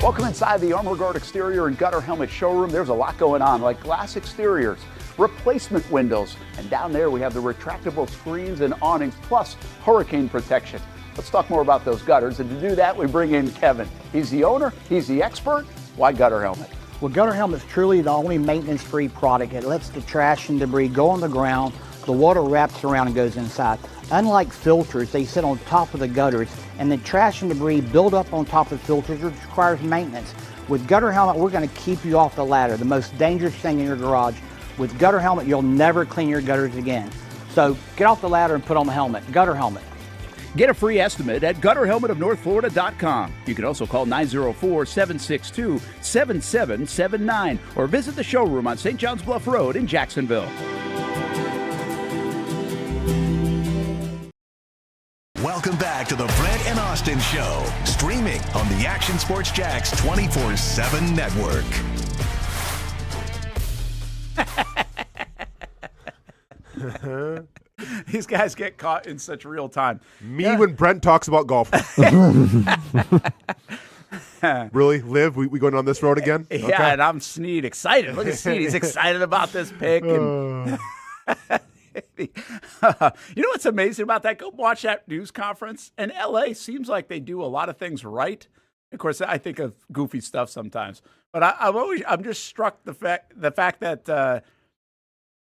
Welcome inside the Armor Guard exterior and gutter helmet showroom. There's a lot going on, like glass exteriors, replacement windows, and down there we have the retractable screens and awnings, plus hurricane protection. Let's talk more about those gutters, and to do that we bring in Kevin. He's the owner, he's the expert. Why Gutter Helmet? Well, Gutter Helmet is truly the only maintenance-free product. It lets the trash and debris go on the ground, the water wraps around and goes inside. Unlike filters, they sit on top of the gutters, and the trash and debris build up on top of filters, which requires maintenance. With Gutter Helmet, we're going to keep you off the ladder, the most dangerous thing in your garage. With Gutter Helmet, you'll never clean your gutters again. So get off the ladder and put on the helmet. Gutter Helmet. Get a free estimate at gutterhelmetofnorthflorida.com. You can also call 904-762-7779 or visit the showroom on St. John's Bluff Road in Jacksonville. Welcome back to the Brent and Austen Show, streaming on the Action Sports Jacks 24/7 network. These guys get caught in such real time. When Brent talks about golf. Really? Liv, we going on this road again? Yeah, Okay. and I'm Sneed excited. Look at Sneed. He's excited about this pick. And you know what's amazing about that? Go watch that news conference. And LA seems like they do a lot of things right. Of course, I think of goofy stuff sometimes. But I'm just struck the fact that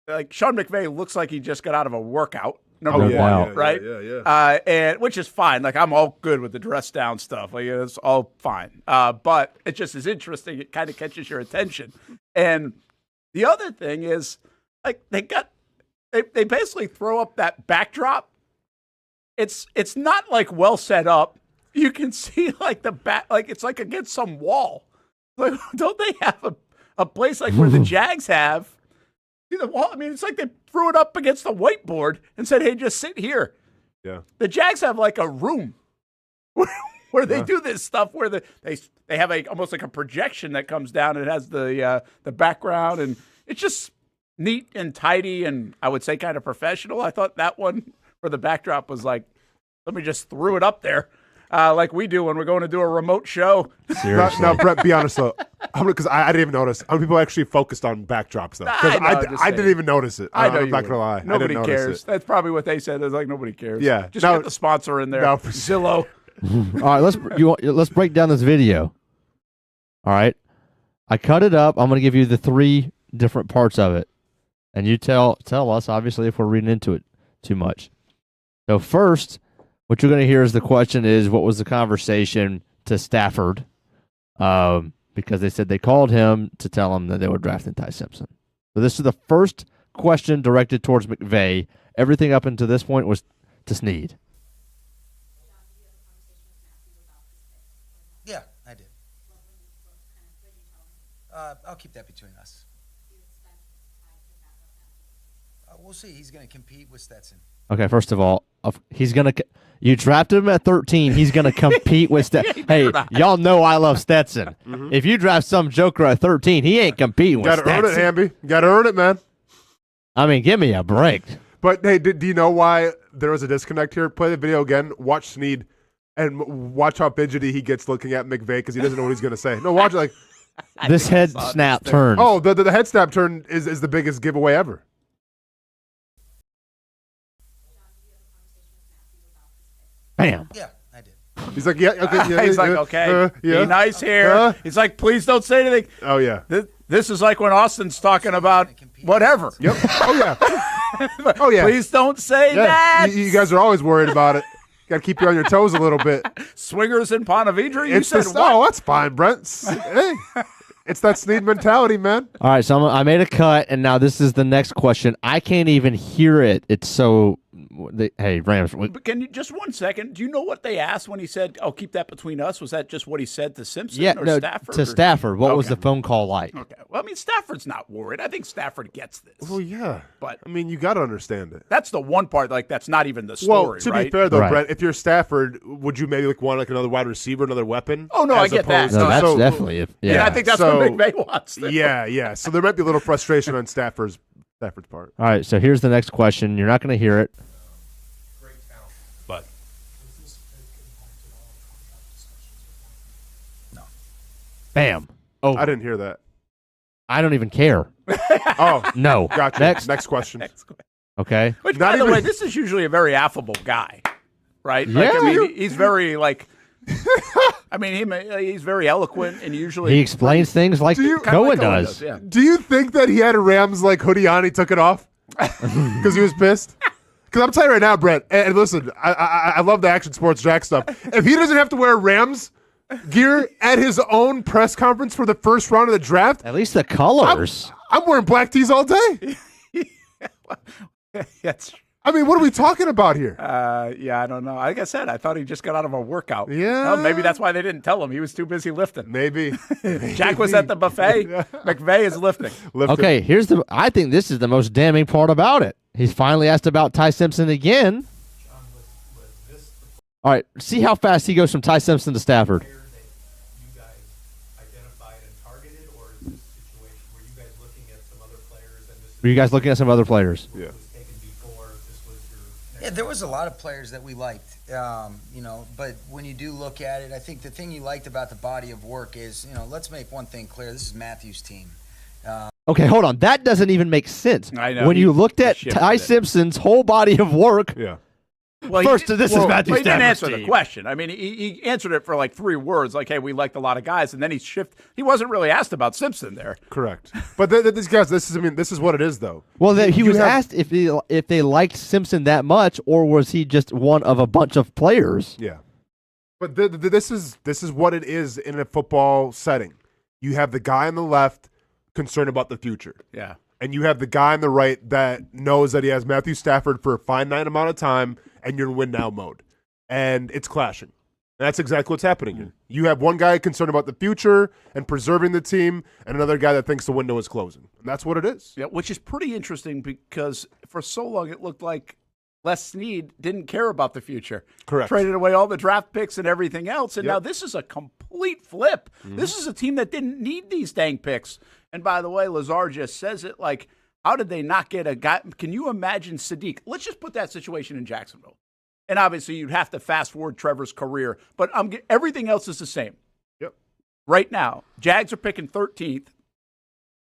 like Sean McVay looks like he just got out of a workout. Number one, right? Yeah. And which is fine. Like, I'm all good with the dress down stuff. Like, it's all fine. But it just is interesting. It kind of catches your attention. And the other thing is, like, they basically throw up that backdrop. It's not like well set up. You can see like the back, like it's like against some wall. Like, don't they have a place like where the Jags have? See the wall? I mean, it's like they threw it up against the whiteboard and said, "Hey, just sit here." Yeah. The Jags have like a room where they do this stuff where they have almost like a projection that comes down and has the background, and it's just neat and tidy, and I would say kind of professional. I thought that one where the backdrop was like, let me just threw it up there. Like we do when we're going to do a remote show. Now, Brett, be honest though, because I didn't even notice. How many people actually focused on backdrops though? Because I didn't even notice it. I'm not gonna lie. Nobody I didn't cares. That's probably what they said. It's like nobody cares. Yeah, just get the sponsor in there. Zillow. All right, let's break down this video. All right, I cut it up. I'm gonna give you the 3 different parts of it, and you tell us obviously if we're reading into it too much. So first, what you're going to hear is the question is, what was the conversation to Stafford? Because they said they called him to tell him that they were drafting Ty Simpson. So this is the first question directed towards McVay. Everything up until this point was to Sneed. Yeah, I did. I'll keep that between us. We'll see. He's going to compete with Stetson. Okay, first of all, he's going to – you drafted him at 13. He's going to compete with Stetson. Hey, y'all know I love Stetson. Mm-hmm. If you draft some joker at 13, he ain't competing with Stetson. Got to earn it, Hamby. Got to earn it, man. I mean, give me a break. But, hey, do you know why there was a disconnect here? Play the video again. Watch Snead and watch how fidgety he gets looking at McVay because he doesn't know what he's going to say. No, watch it like – this head snap turn. Oh, the head snap turn is the biggest giveaway ever. Bam. Yeah, I did. He's like, yeah, okay. Yeah, he's like, okay, be nice here. He's like, please don't say anything. Oh, yeah. This is like when Austin's talking about whatever. Yep. Oh, yeah. Oh, yeah. Please don't say that. You guys are always worried about it. Got to keep you on your toes a little bit. Swingers in Ponte Vedra? You said what? Oh, that's fine, Brent. Hey, it's that Snead mentality, man. All right, so I made a cut, and now this is the next question. I can't even hear it. It's so hey, Rams. But can you just 1 second? Do you know what they asked when he said, "Oh, keep that between us"? Was that just what he said to Simpson or Stafford? To Stafford. What was the phone call like? Okay. Well, I mean, Stafford's not worried. I think Stafford gets this. Well, yeah. But I mean, you got to understand it. That's the one part. Like, that's not even the story. Well, to right? be fair though, Brent, if you're Stafford, would you maybe want another wide receiver, another weapon? Oh no, I get that. No, that's definitely. Yeah, I think that's what McVay wants. Yeah. So there might be a little frustration on Stafford's part. All right, so here's the next question. You're not going to hear it. But no. Bam. Oh, I didn't hear that. I don't even care. Oh, no. Gotcha. Next question. Okay. Which, by the way, this is usually a very affable guy, right? Yeah. Like, I mean, he's very like. I mean, he's very eloquent, and usually he explains things like Cohen does. Yeah. Do you think that he had a Rams like hoodie on? He took it off because he was pissed. Because I'm telling you right now, Brett. And listen, I love the Action Sports Jack stuff. If he doesn't have to wear Rams gear at his own press conference for the first round of the draft, at least the colors. I'm wearing black tees all day. That's. I mean, what are we talking about here? Yeah, I don't know. Like I said, I thought he just got out of a workout. Yeah. Well, maybe that's why they didn't tell him. He was too busy lifting. Maybe. Jack was at the buffet. McVay is lifting. Okay, I think this is the most damning part about it. He's finally asked about Ty Simpson again. All right, see how fast he goes from Ty Simpson to Stafford. Were you guys looking at some other players? Yeah. Yeah, there was a lot of players that we liked, but when you do look at it, I think the thing you liked about the body of work is, let's make one thing clear. This is Matthew's team. Okay, hold on. That doesn't even make sense. I know. When you looked at Ty Simpson's whole body of work, Well, this is Matthew Stafford's he didn't answer team. the question. I mean, he answered it for like 3 words, like, hey, we liked a lot of guys, and then he wasn't really asked about Simpson there. Correct. But these guys, this is what it is, though. Well, he was asked if they liked Simpson that much, or was he just one of a bunch of players? Yeah. But this is what it is in a football setting. You have the guy on the left concerned about the future. Yeah. And you have the guy on the right that knows that he has Matthew Stafford for a finite amount of time, and you're in win now mode. And it's clashing. And that's exactly what's happening here. You have one guy concerned about the future and preserving the team, and another guy that thinks the window is closing. And that's what it is. Yeah, which is pretty interesting because for so long it looked like Les Snead didn't care about the future. Correct. Traded away all the draft picks and everything else, and now this is a complete flip. Mm-hmm. This is a team that didn't need these dang picks. And by the way, Lazar just says it like, how did they not get a guy? Can you imagine Sadiq? Let's just put that situation in Jacksonville. And obviously, you'd have to fast forward Trevor's career, but everything else is the same. Yep. Right now, Jags are picking 13th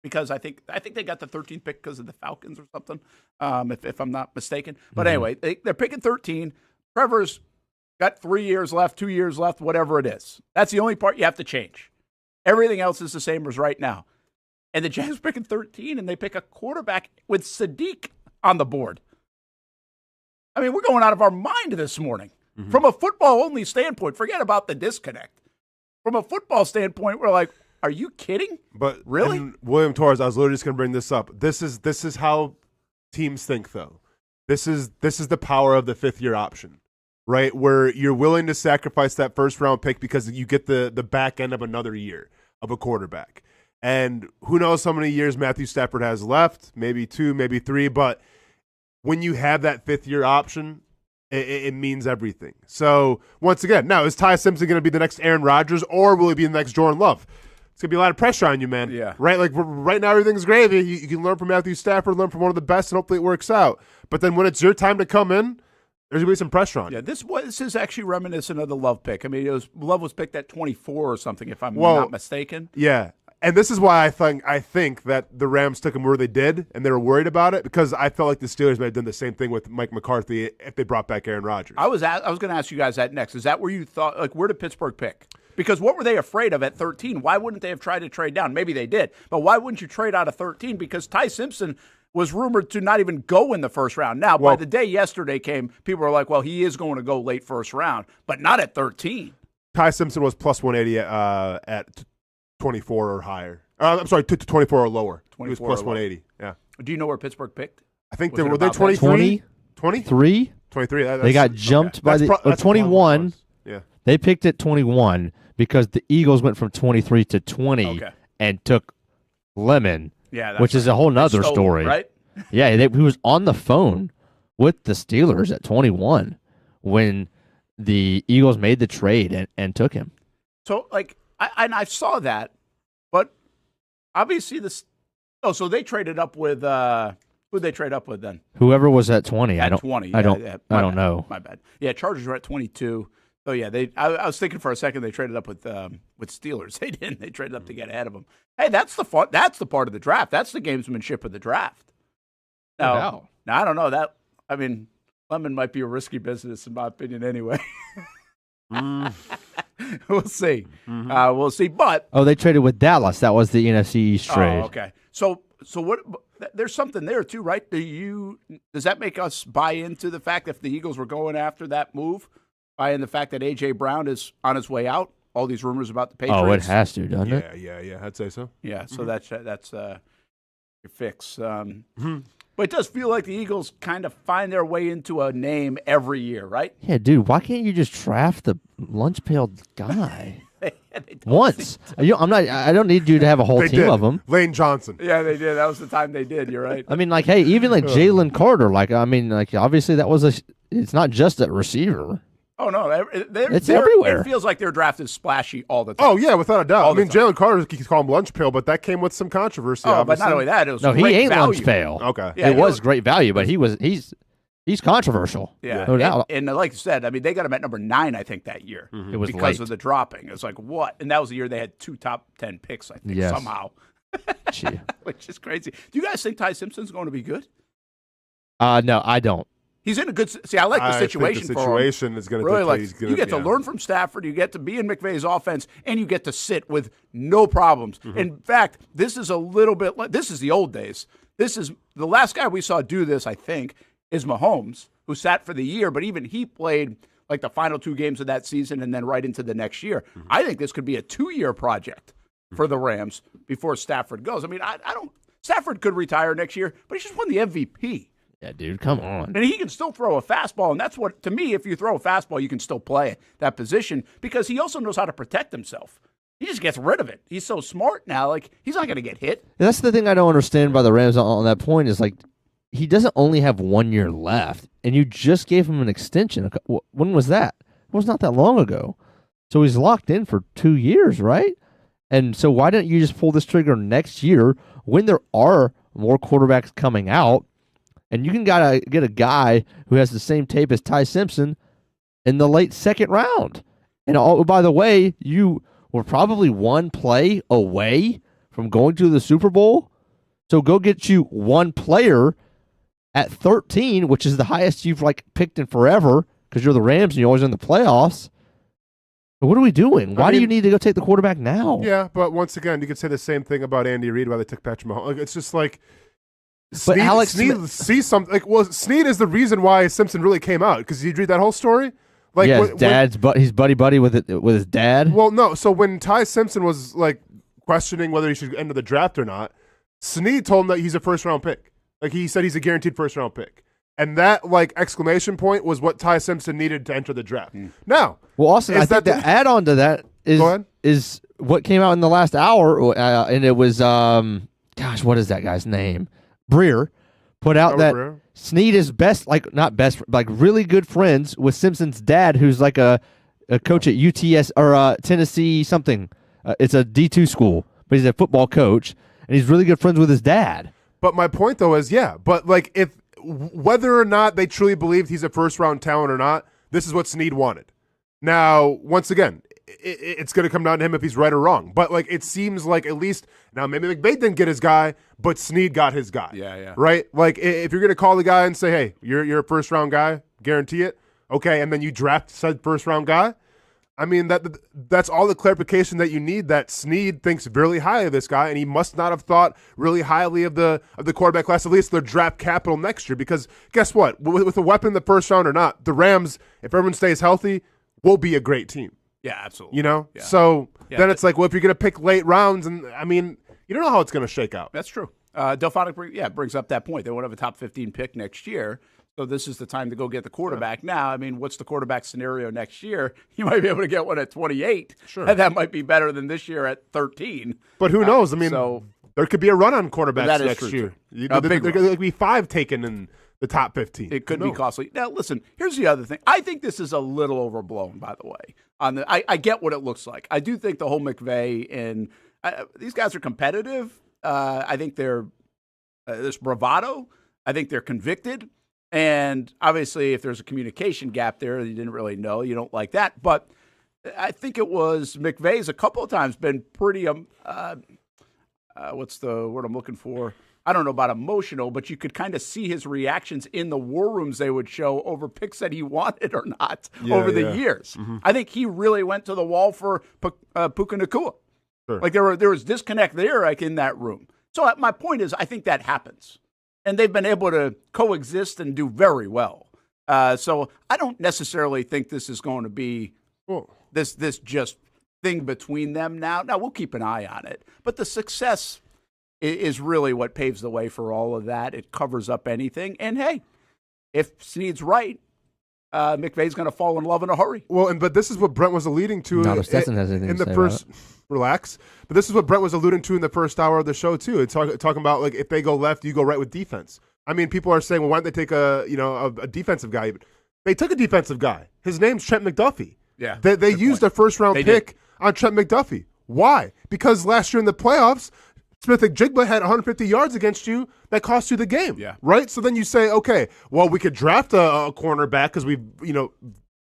because I think they got the 13th pick because of the Falcons or something, if I'm not mistaken. But anyway, they're picking 13. Trevor's got 3 years left, 2 years left, whatever it is. That's the only part you have to change. Everything else is the same as right now. And the Jags are picking 13, and they pick a quarterback with Sadiq on the board. I mean, we're going out of our mind this morning. Mm-hmm. From a football-only standpoint, forget about the disconnect. From a football standpoint, we're like, are you kidding? But really? William Torres, I was literally just going to bring this up. This is how teams think, though. This is the power of the fifth-year option, right? Where you're willing to sacrifice that first-round pick because you get the back end of another year of a quarterback. And who knows how many years Matthew Stafford has left, maybe 2, maybe 3. But when you have that 5th-year option, it means everything. So, once again, now, is Ty Simpson going to be the next Aaron Rodgers, or will he be the next Jordan Love? It's going to be a lot of pressure on you, man. Yeah. Right? Like, right now, everything's gravy. You can learn from Matthew Stafford, learn from one of the best, and hopefully it works out. But then when it's your time to come in, there's going to be some pressure on you. Yeah, this is actually reminiscent of the Love pick. I mean, Love was picked at 24 or something, if I'm not mistaken. Yeah. And this is why I think that the Rams took him where they did, and they were worried about it, because I felt like the Steelers may have done the same thing with Mike McCarthy if they brought back Aaron Rodgers. I was going to ask you guys that next. Is that where you thought, like, where did Pittsburgh pick? Because what were they afraid of at 13? Why wouldn't they have tried to trade down? Maybe they did. But why wouldn't you trade out of 13? Because Ty Simpson was rumored to not even go in the first round. Now, by the day yesterday came, people were like, well, he is going to go late first round, but not at 13. Ty Simpson was plus 180 at 24 or higher. I'm sorry, 24 or lower. He was plus 180. Yeah. Do you know where Pittsburgh picked? I think they were 23. 23? 23. They got jumped by the 21. Yeah. They picked at 21 because the Eagles went from 23 to 20 and took Lemon, which is a whole nother story. Right? Yeah, he was on the phone with the Steelers at 21 when the Eagles made the trade and took him. So, like, I saw that, but obviously this. Oh, so they traded up with who'd they trade up with then? Whoever was at 20. At I don't. 20. I don't. Yeah, I don't know. My bad. Yeah, Chargers were at 22. Oh yeah, I was thinking for a second they traded up with Steelers. They didn't. They traded up to get ahead of them. Hey, that's the fun. That's the part of the draft. That's the gamesmanship of the draft. Now, I don't know that. I mean, Lemon might be a risky business in my opinion. Anyway, we'll see. We'll see. But they traded with Dallas. That was the NFC East trade. Oh, okay. So what? There's something there too, right? Does that make us buy into the fact that if the Eagles were going after that move? By in the fact that A.J. Brown is on his way out, all these rumors about the Patriots. Oh, it has to, doesn't it? Yeah. I'd say so. Yeah, so that's your fix. But it does feel like the Eagles kind of find their way into a name every year, right? Yeah, dude. Why can't you just draft the lunch pail guy once? I don't need you to have a whole team of them. Lane Johnson. Yeah, they did. That was the time they did. You're right. I mean, like, hey, even like Jalen Carter. Obviously that was it's not just a receiver. Oh, no. It's everywhere. It feels like their draft is splashy all the time. Oh, yeah, without a doubt. I mean, Jalen Carter, you can call him lunch pail, but that came with some controversy, obviously. But not only that, it was great he ain't value. lunch pail. Okay. Yeah, it was great value, but he's controversial. Yeah. No doubt. And like you said, I mean, they got him at number 9, I think, that year. It was because late. of the dropping. It was like, what? And that was the year they had 2 top 10 picks, I think, somehow. Which is crazy. Do you guys think Ty Simpson's going to be good? No, I don't. He's in a good. See, I like the situation. The situation is going to really like. You get to learn from Stafford. You get to be in McVay's offense, and you get to sit with no problems. In fact, this is a little bit. This is the old days. This is the last guy we saw do this. I think is Mahomes, who sat for the year, but even he played like the final 2 games of that season, and then right into the next year. I think this could be a 2-year project for the Rams before Stafford goes. I mean, I don't. Stafford could retire next year, but he just won the MVP. Yeah, dude, come on. And he can still throw a fastball, and that's what, to me, if you throw a fastball, you can still play that position because he also knows how to protect himself. He just gets rid of it. He's so smart now, like, he's not going to get hit. And that's the thing I don't understand by the Rams on that point is, like, he doesn't only have 1 year left, and you just gave him an extension. When was that? It was not that long ago. So he's locked in for 2 years, right? And so why didn't you just pull this trigger next year when there are more quarterbacks coming out? And you can get a guy who has the same tape as Ty Simpson in the late 2nd round. And by the way, you were probably 1 play away from going to the Super Bowl. So go get you 1 player at 13, which is the highest you've picked in forever because you're the Rams and you're always in the playoffs. But what are we doing? Why do you need to go take the quarterback now? Yeah, but once again, you could say the same thing about Andy Reid, why they took Patrick Mahomes. It's just like. But Snead sees something. Snead is the reason why Simpson really came out. Because you read that whole story. He's buddy with his dad. Well, no. So when Ty Simpson was questioning whether he should enter the draft or not, Snead told him that he's a 1st-round pick. He said he's a guaranteed 1st-round pick, and that exclamation point was what Ty Simpson needed to enter the draft. Now, Austin, I think the add-on to that is what came out in the last hour, and it was, gosh, what is that guy's name? Breer put out that Breer. Snead is not best, like really good friends with Simpson's dad, who's like a coach at UTS or Tennessee something. It's a D2 school, but he's a football coach, and he's really good friends with his dad. But my point, though, is, but like if whether or not they truly believed he's a first-round talent or not, this is what Snead wanted. Now, once again, it's going to come down to him if he's right or wrong. But like it seems like at least now maybe McVay didn't get his guy, but Snead got his guy. Yeah. Right? Like if you're going to call the guy and say, hey, you're a first-round guy, guarantee it, okay, and then you draft said first-round guy, I mean, that's all the clarification that you need, that Snead thinks really highly of this guy, and he must not have thought really highly of the quarterback class, at least their draft capital next year. Because guess what? With a weapon in the first round or not, the Rams, if everyone stays healthy, will be a great team. Yeah, absolutely. You know? Yeah. So then it's like, well, if you're going to pick late rounds, and I mean, you don't know how it's going to shake out. That's true. Delphonic brings up that point. They won't have a top 15 pick next year. So this is the time to go get the quarterback now. I mean, what's the quarterback scenario next year? You might be able to get one at 28. Sure. And that might be better than this year at 13. But who knows? I mean, there could be a run on quarterbacks next year. There could be 5 taken in the top 15. It could be costly. Now, listen, here's the other thing. I think this is a little overblown, by the way. I get what it looks like. I do think the whole McVay and these guys are competitive. I think there's bravado. I think they're convicted. And obviously, if there's a communication gap there, you didn't really know. You don't like that. But I think it was McVay's a couple of times been pretty, what's the word I'm looking for? I don't know about emotional, but you could kind of see his reactions in the war rooms they would show over picks that he wanted or not over the years. Mm-hmm. I think he really went to the wall for Puka Nacua. Sure. Like there was disconnect there, like in that room. So my point is, I think that happens. And they've been able to coexist and do very well. So I don't necessarily think this is going to be this just thing between them now. Now, we'll keep an eye on it. But the success is really what paves the way for all of that. It covers up anything. And, hey, if Snead's right, McVay's going to fall in love in a hurry. Well, but this is what Brent was alluding to Not if Stetson has anything in to the say first. about it. Relax. But this is what Brent was alluding to in the first hour of the show too. It's talking about like if they go left, you go right with defense. I mean, people are saying, well, why don't they take a defensive guy? They took a defensive guy. His name's Trent McDuffie. Yeah, they used a first round pick on Trent McDuffie. Why? Because last year in the playoffs, Smith-Njigba had 150 yards against you that cost you the game. Yeah. Right? So then you say, okay, well, we could draft a cornerback because we,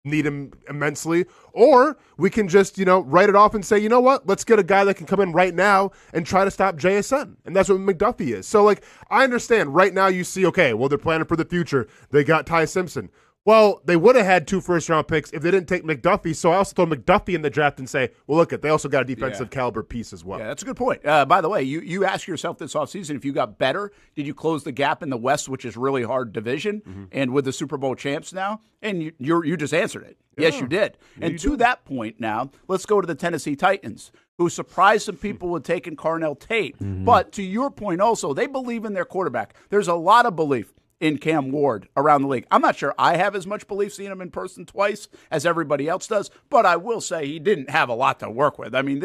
need him immensely, or we can just, write it off and say, you know what, let's get a guy that can come in right now and try to stop JSN. And that's what McDuffie is. So, I understand right now you see, okay, well, they're planning for the future. They got Ty Simpson. Well, they would have had 2 first-round picks if they didn't take McDuffie, so I also throw McDuffie in the draft and say, well, look, they also got a defensive caliber piece as well. Yeah, that's a good point. By the way, you ask yourself this offseason, if you got better, did you close the gap in the West, which is really hard division, and with the Super Bowl champs now? And you just answered it. Yeah. Yes, you did. Yeah, and to that point now, let's go to the Tennessee Titans, who surprised some people with taking Carnell Tate. Mm-hmm. But to your point also, they believe in their quarterback. There's a lot of belief in Cam Ward around the league. I'm not sure I have as much belief seeing him in person twice as everybody else does, but I will say he didn't have a lot to work with. I mean,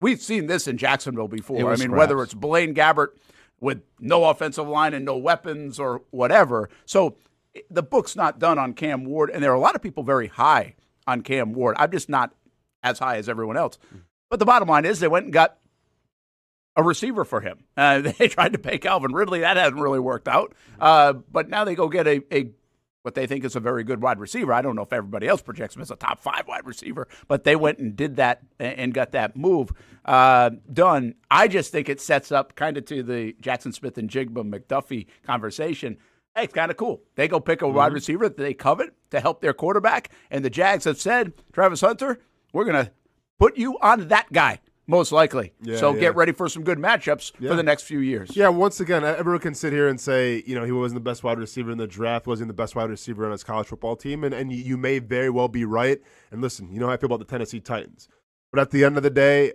we've seen this in Jacksonville before. I mean, whether it's Blaine Gabbert with no offensive line and no weapons or whatever. So the book's not done on Cam Ward, and there are a lot of people very high on Cam Ward. I'm just not as high as everyone else. But the bottom line is they went and got a receiver for him. They tried to pay Calvin Ridley. That hasn't really worked out. But now they go get a what they think is a very good wide receiver. I don't know if everybody else projects him as a top 5 wide receiver, but they went and did that and got that move done. I just think it sets up kind of to the Jackson Smith-Njigba McDuffie conversation. Hey, it's kind of cool. They go pick a wide receiver that they covet to help their quarterback, and the Jags have said, Travis Hunter, we're going to put you on that guy. Most likely. Get ready for some good matchups for the next few years. Yeah, once again, everyone can sit here and say, he wasn't the best wide receiver in the draft, wasn't the best wide receiver on his college football team, and you may very well be right. And listen, you know how I feel about the Tennessee Titans. But at the end of the day,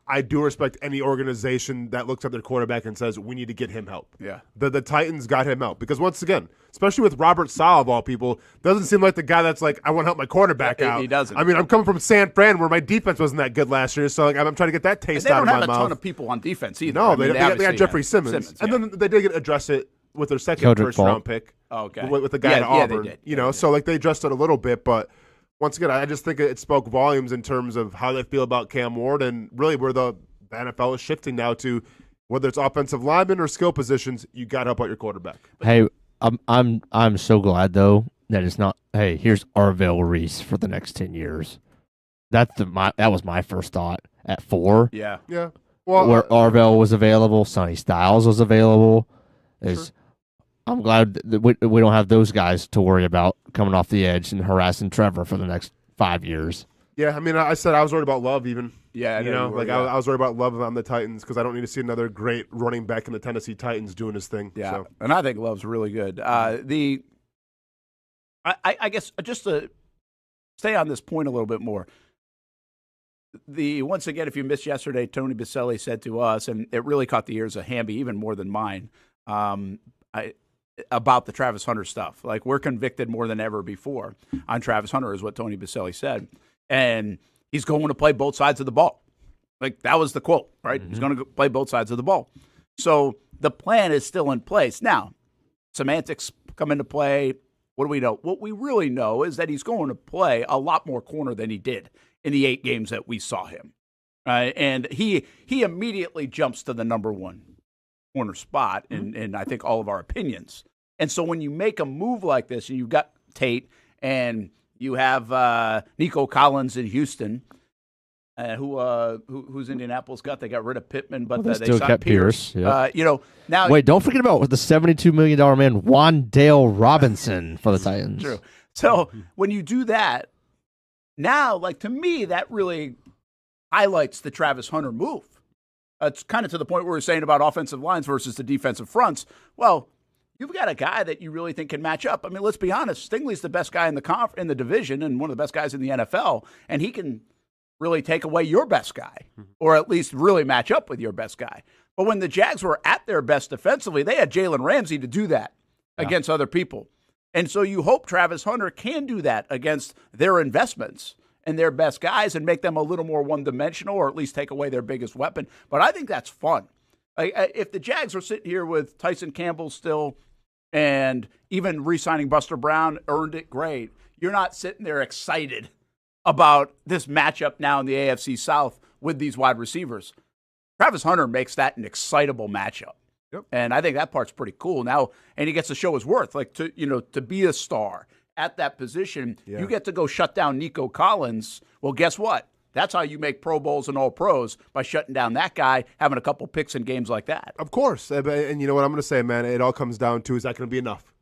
I do respect any organization that looks at their quarterback and says, we need to get him help. Yeah. The Titans got him help. Because once again, especially with Robert Saleh, of all people, doesn't seem like the guy that's like, I want to help my quarterback out. He doesn't. I mean, I'm coming from San Fran where my defense wasn't that good last year, so like, I'm trying to get that taste out of my mouth. They don't have a ton of people on defense either. No, I mean, they got Jeffrey Simmons. And then they did address it with their second first-round pick. Okay. With the guy at Auburn. They did. You know, so like they adjusted a little bit, but once again, I just think it spoke volumes in terms of how they feel about Cam Ward and really where the NFL is shifting now to whether it's offensive linemen or skill positions, you got to help out your quarterback. Hey, I'm so glad though that it's not. Hey, here's Arvell Reese for the next 10 years. That was my first thought at 4. Yeah. Well, where Arvell was available, Sonny Styles was available. I'm glad that we don't have those guys to worry about coming off the edge and harassing Trevor for the next 5 years. Yeah, I mean, I said I was worried about Love even. Yeah, I was worried about Love on the Titans because I don't need to see another great running back in the Tennessee Titans doing his thing. Yeah, so. And I think Love's really good. I guess just to stay on this point a little bit more. Once again, if you missed yesterday, Tony Baselli said to us, and it really caught the ears of Hamby even more than mine, about the Travis Hunter stuff. Like, we're convicted more than ever before on Travis Hunter is what Tony Baselli said. And he's going to play both sides of the ball. Like, that was the quote, right? Mm-hmm. He's going to play both sides of the ball. So the plan is still in place. Now, semantics come into play. What do we know? What we really know is that he's going to play a lot more corner than he did in the 8 games that we saw him. And he immediately jumps to the number 1 corner spot in I think all of our opinions. And so when you make a move like this, and you've got Tate and you have Nico Collins in Houston, who's Indianapolis got? They got rid of Pittman, but they they still signed got Pierce. Now wait, don't forget about the $72 million man Wandale Robinson for the Titans. True. So when you do that, now, like, to me, that really highlights the Travis Hunter move. It's kind of to the point where we're saying about offensive lines versus the defensive fronts. Well, you've got a guy that you really think can match up. I mean, let's be honest. Stingley's the best guy in the division and one of the best guys in the NFL, and he can really take away your best guy or at least really match up with your best guy. But when the Jags were at their best defensively, they had Jalen Ramsey to do that against other people. And so you hope Travis Hunter can do that against their investments and their best guys and make them a little more one-dimensional or at least take away their biggest weapon. But I think that's fun. If the Jags are sitting here with Tyson Campbell still and even re-signing Buster Brown earned it great, you're not sitting there excited about this matchup now in the AFC South with these wide receivers. Travis Hunter makes that an excitable matchup. Yep. And I think that part's pretty cool now. And he gets to show his worth, like to be a star at that position. Yeah. You get to go shut down Nico Collins. Well, guess what? That's how you make Pro Bowls and All Pros, by shutting down that guy, having a couple picks in games like that. Of course. And you know what I'm going to say, man? It all comes down to, is that going to be enough?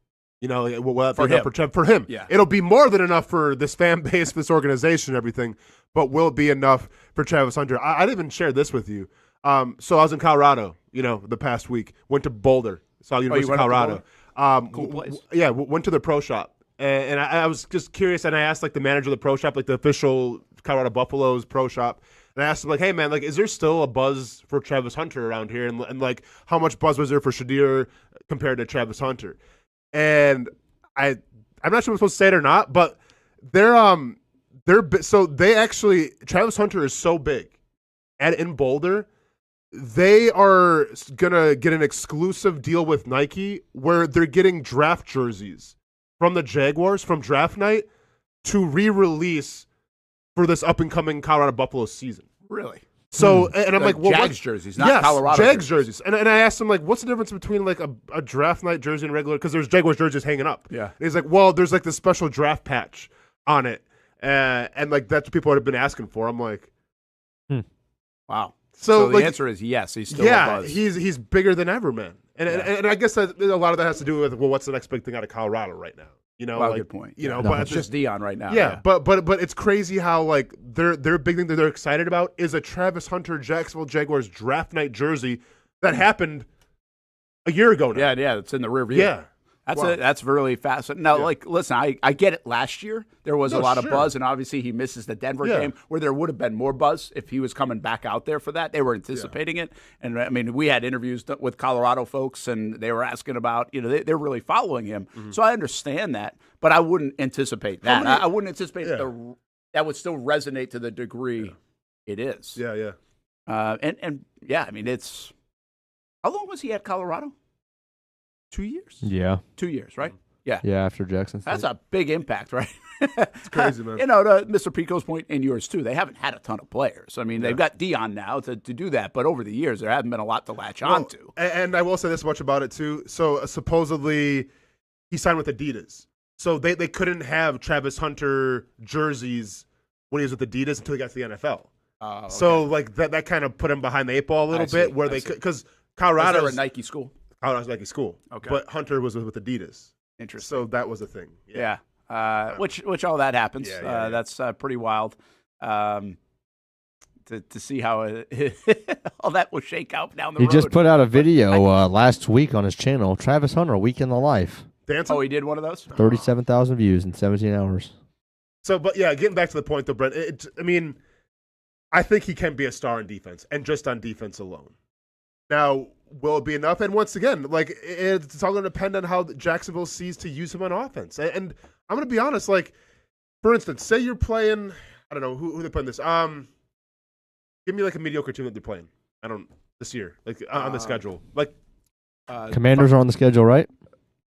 You know, for him. Yeah. It'll be more than enough for this fan base, this organization, everything. But will it be enough for Travis Hunter? I didn't even share this with you. So I was in Colorado, the past week. Went to Boulder. Saw University of Colorado. Cool place. Went to the pro shop. And I was just curious, and I asked, like, the manager of the pro shop, like the official Colorado Buffaloes pro shop, and I asked him, like, hey, man, like, is there still a buzz for Travis Hunter around here? And like, how much buzz was there for Shadir compared to Travis Hunter? And I'm not sure if I'm supposed to say it or not, but Travis Hunter is so big in Boulder, they are gonna get an exclusive deal with Nike where they're getting draft jerseys from the Jaguars from draft night to re-release for this up-and-coming Colorado Buffalo season. Really? So, and I'm like, well, Jags jerseys, not Colorado Jags jerseys. And I asked him, like, what's the difference between, like, a draft night jersey and regular? Because there's Jaguars jerseys hanging up. Yeah. And he's like, well, there's, like, this special draft patch on it. And like, that's what people have been asking for. I'm like, wow. So the answer is yes. He's still a buzz. He's bigger than ever, man. And I guess that a lot of that has to do with, well, what's the next big thing out of Colorado right now? Good point. But it's just Dion right now. Yeah, but it's crazy how, like, their big thing that they're excited about is a Travis Hunter Jacksonville Jaguars draft night jersey that happened a year ago now. Yeah, it's in the rear view. Yeah. That's really fascinating. Now, listen, I get it. Last year there was a lot of buzz, and obviously he misses the Denver game where there would have been more buzz if he was coming back out there for that. They were anticipating it, and I mean, we had interviews with Colorado folks, and they were asking about, they're really following him. So I understand that, but I wouldn't anticipate that. I wouldn't anticipate that would still resonate to the degree it is. Yeah. And I mean, it's how long was he at Colorado? 2 years? Yeah. 2 years, right? Yeah. Yeah, after Jackson State. That's a big impact, right? It's crazy, man. To Mr. Pico's point and yours, too, they haven't had a ton of players. I mean, they've got Dion now to do that, but over the years, there hasn't been a lot to latch on to. And I will say this much about it, too. So, supposedly, he signed with Adidas. So, they couldn't have Travis Hunter jerseys when he was with Adidas until he got to the NFL. Okay. So, that kind of put him behind the 8 ball a little bit, where because Colorado was there a Nike school. Colorado's Nike school. Okay. But Hunter was with Adidas. Interesting. So that was a thing. Yeah. Which all that happens. That's pretty wild to see how all that will shake out down the road. He just put out a video last week on his channel, Travis Hunter, A Week in the Life. Dancing? Oh, he did one of those? 37,000 views in 17 hours. So, but getting back to the point though, Brent, I think he can be a star in defense and just on defense alone. Now, will it be enough? And once again, it's all going to depend on how Jacksonville sees to use him on offense. And I'm going to be honest, for instance, say you're playing, I don't know, who they're playing this. Give me a mediocre team that they're playing. This year, on the schedule. Commanders are on the schedule, right?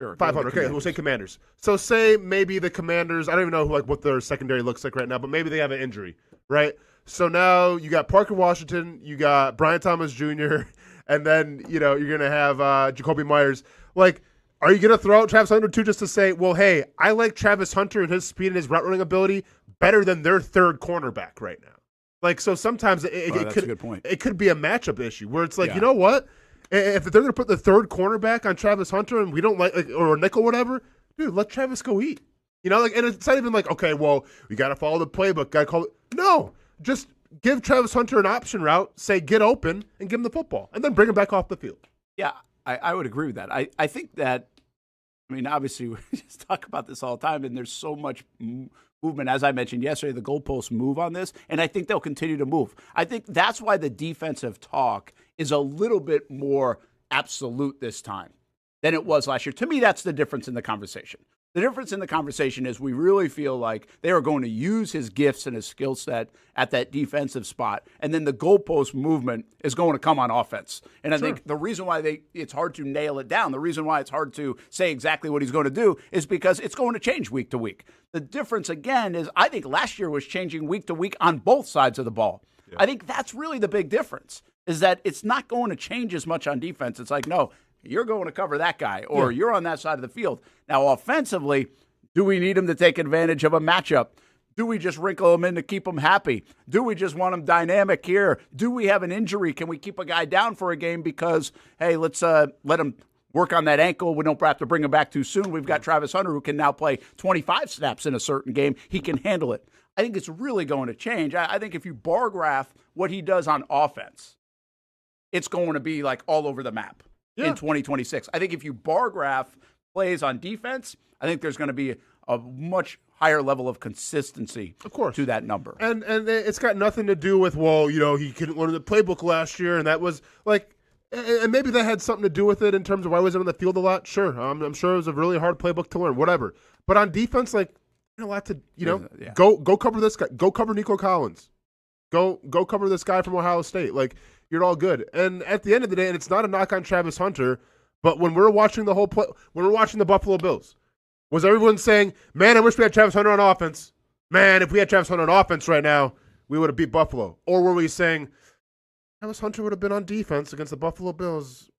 Sure. 500. Okay, we'll say Commanders. So say maybe the Commanders, I don't even know what their secondary looks like right now, but maybe they have an injury, right? So now you got Parker Washington, you got Brian Thomas Jr., and then, you're going to have Jacoby Myers. Are you going to throw out Travis Hunter too just to say, well, hey, I like Travis Hunter and his speed and his route running ability better than their third cornerback right now? So sometimes it that's a good point. It could be a matchup issue where it's you know what? If they're going to put the third cornerback on Travis Hunter and we don't or nickel or whatever, dude, let Travis go eat. And it's not even okay, well, we got to follow the playbook. Got to call it. No, just give Travis Hunter an option route, say get open, and give him the football, and then bring him back off the field. Yeah, I would agree with that. I think that, obviously, we just talk about this all the time, and there's so much movement. As I mentioned yesterday, the goalposts move on this, and I think they'll continue to move. I think that's why the defensive talk is a little bit more absolute this time than it was last year. To me, that's the difference in the conversation. The difference in the conversation is we really feel like they are going to use his gifts and his skill set at that defensive spot, and then the goalpost movement is going to come on offense. And I think the reason why it's hard to nail it down, the reason why it's hard to say exactly what he's going to do is because it's going to change week to week. The difference, again, is I think last year was changing week to week on both sides of the ball. Yeah. I think that's really the big difference, is that it's not going to change as much on defense. It's no, you're going to cover that guy, or you're on that side of the field. Now, offensively, do we need him to take advantage of a matchup? Do we just wrinkle him in to keep him happy? Do we just want him dynamic here? Do we have an injury? Can we keep a guy down for a game because, hey, let's let him work on that ankle. We don't have to bring him back too soon. We've got Travis Hunter who can now play 25 snaps in a certain game. He can handle it. I think it's really going to change. I think if you bar graph what he does on offense, it's going to be all over the map. In 2026. I think if you bar graph plays on defense, I think there's going to be a much higher level of consistency to that number. And it's got nothing to do with, he couldn't learn the playbook last year, and that was and maybe that had something to do with it in terms of why he wasn't on the field a lot. Sure. I'm sure it was a really hard playbook to learn, whatever. But on defense, a lot to, go cover this guy. Go cover Nico Collins. Go cover this guy from Ohio State. You're all good. And at the end of the day, and it's not a knock on Travis Hunter, but when we're watching the whole play, when we're watching the Buffalo Bills, was everyone saying, man, I wish we had Travis Hunter on offense? Man, if we had Travis Hunter on offense right now, we would have beat Buffalo. Or were we saying, Travis Hunter would have been on defense against the Buffalo Bills?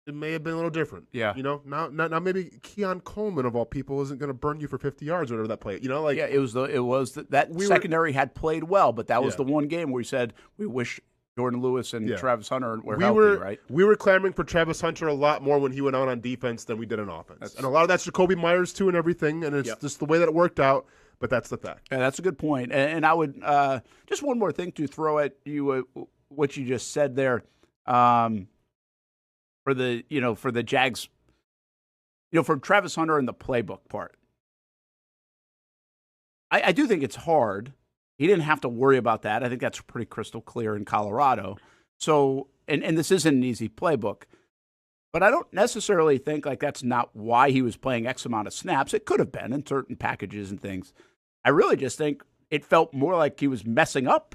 It may have been a little different. Yeah. Now maybe Keon Coleman, of all people, isn't going to burn you for 50 yards or whatever that play. Secondary had played well, but that was the one game where we said we wish Jordan Lewis and Travis Hunter were healthy, right? We were clamoring for Travis Hunter a lot more when he went out on defense than we did on offense. And a lot of that's Jacoby Myers, too, and everything, and it's just the way that it worked out, but that's the fact. Yeah, that's a good point. And I would just one more thing to throw at you, what you just said there, for the Jags for Travis Hunter and the playbook part, I do think it's hard. He didn't have to worry about that. I think that's pretty crystal clear in Colorado. So, and this isn't an easy playbook. But I don't necessarily think that's not why he was playing X amount of snaps. It could have been in certain packages and things. I really just think it felt more like he was messing up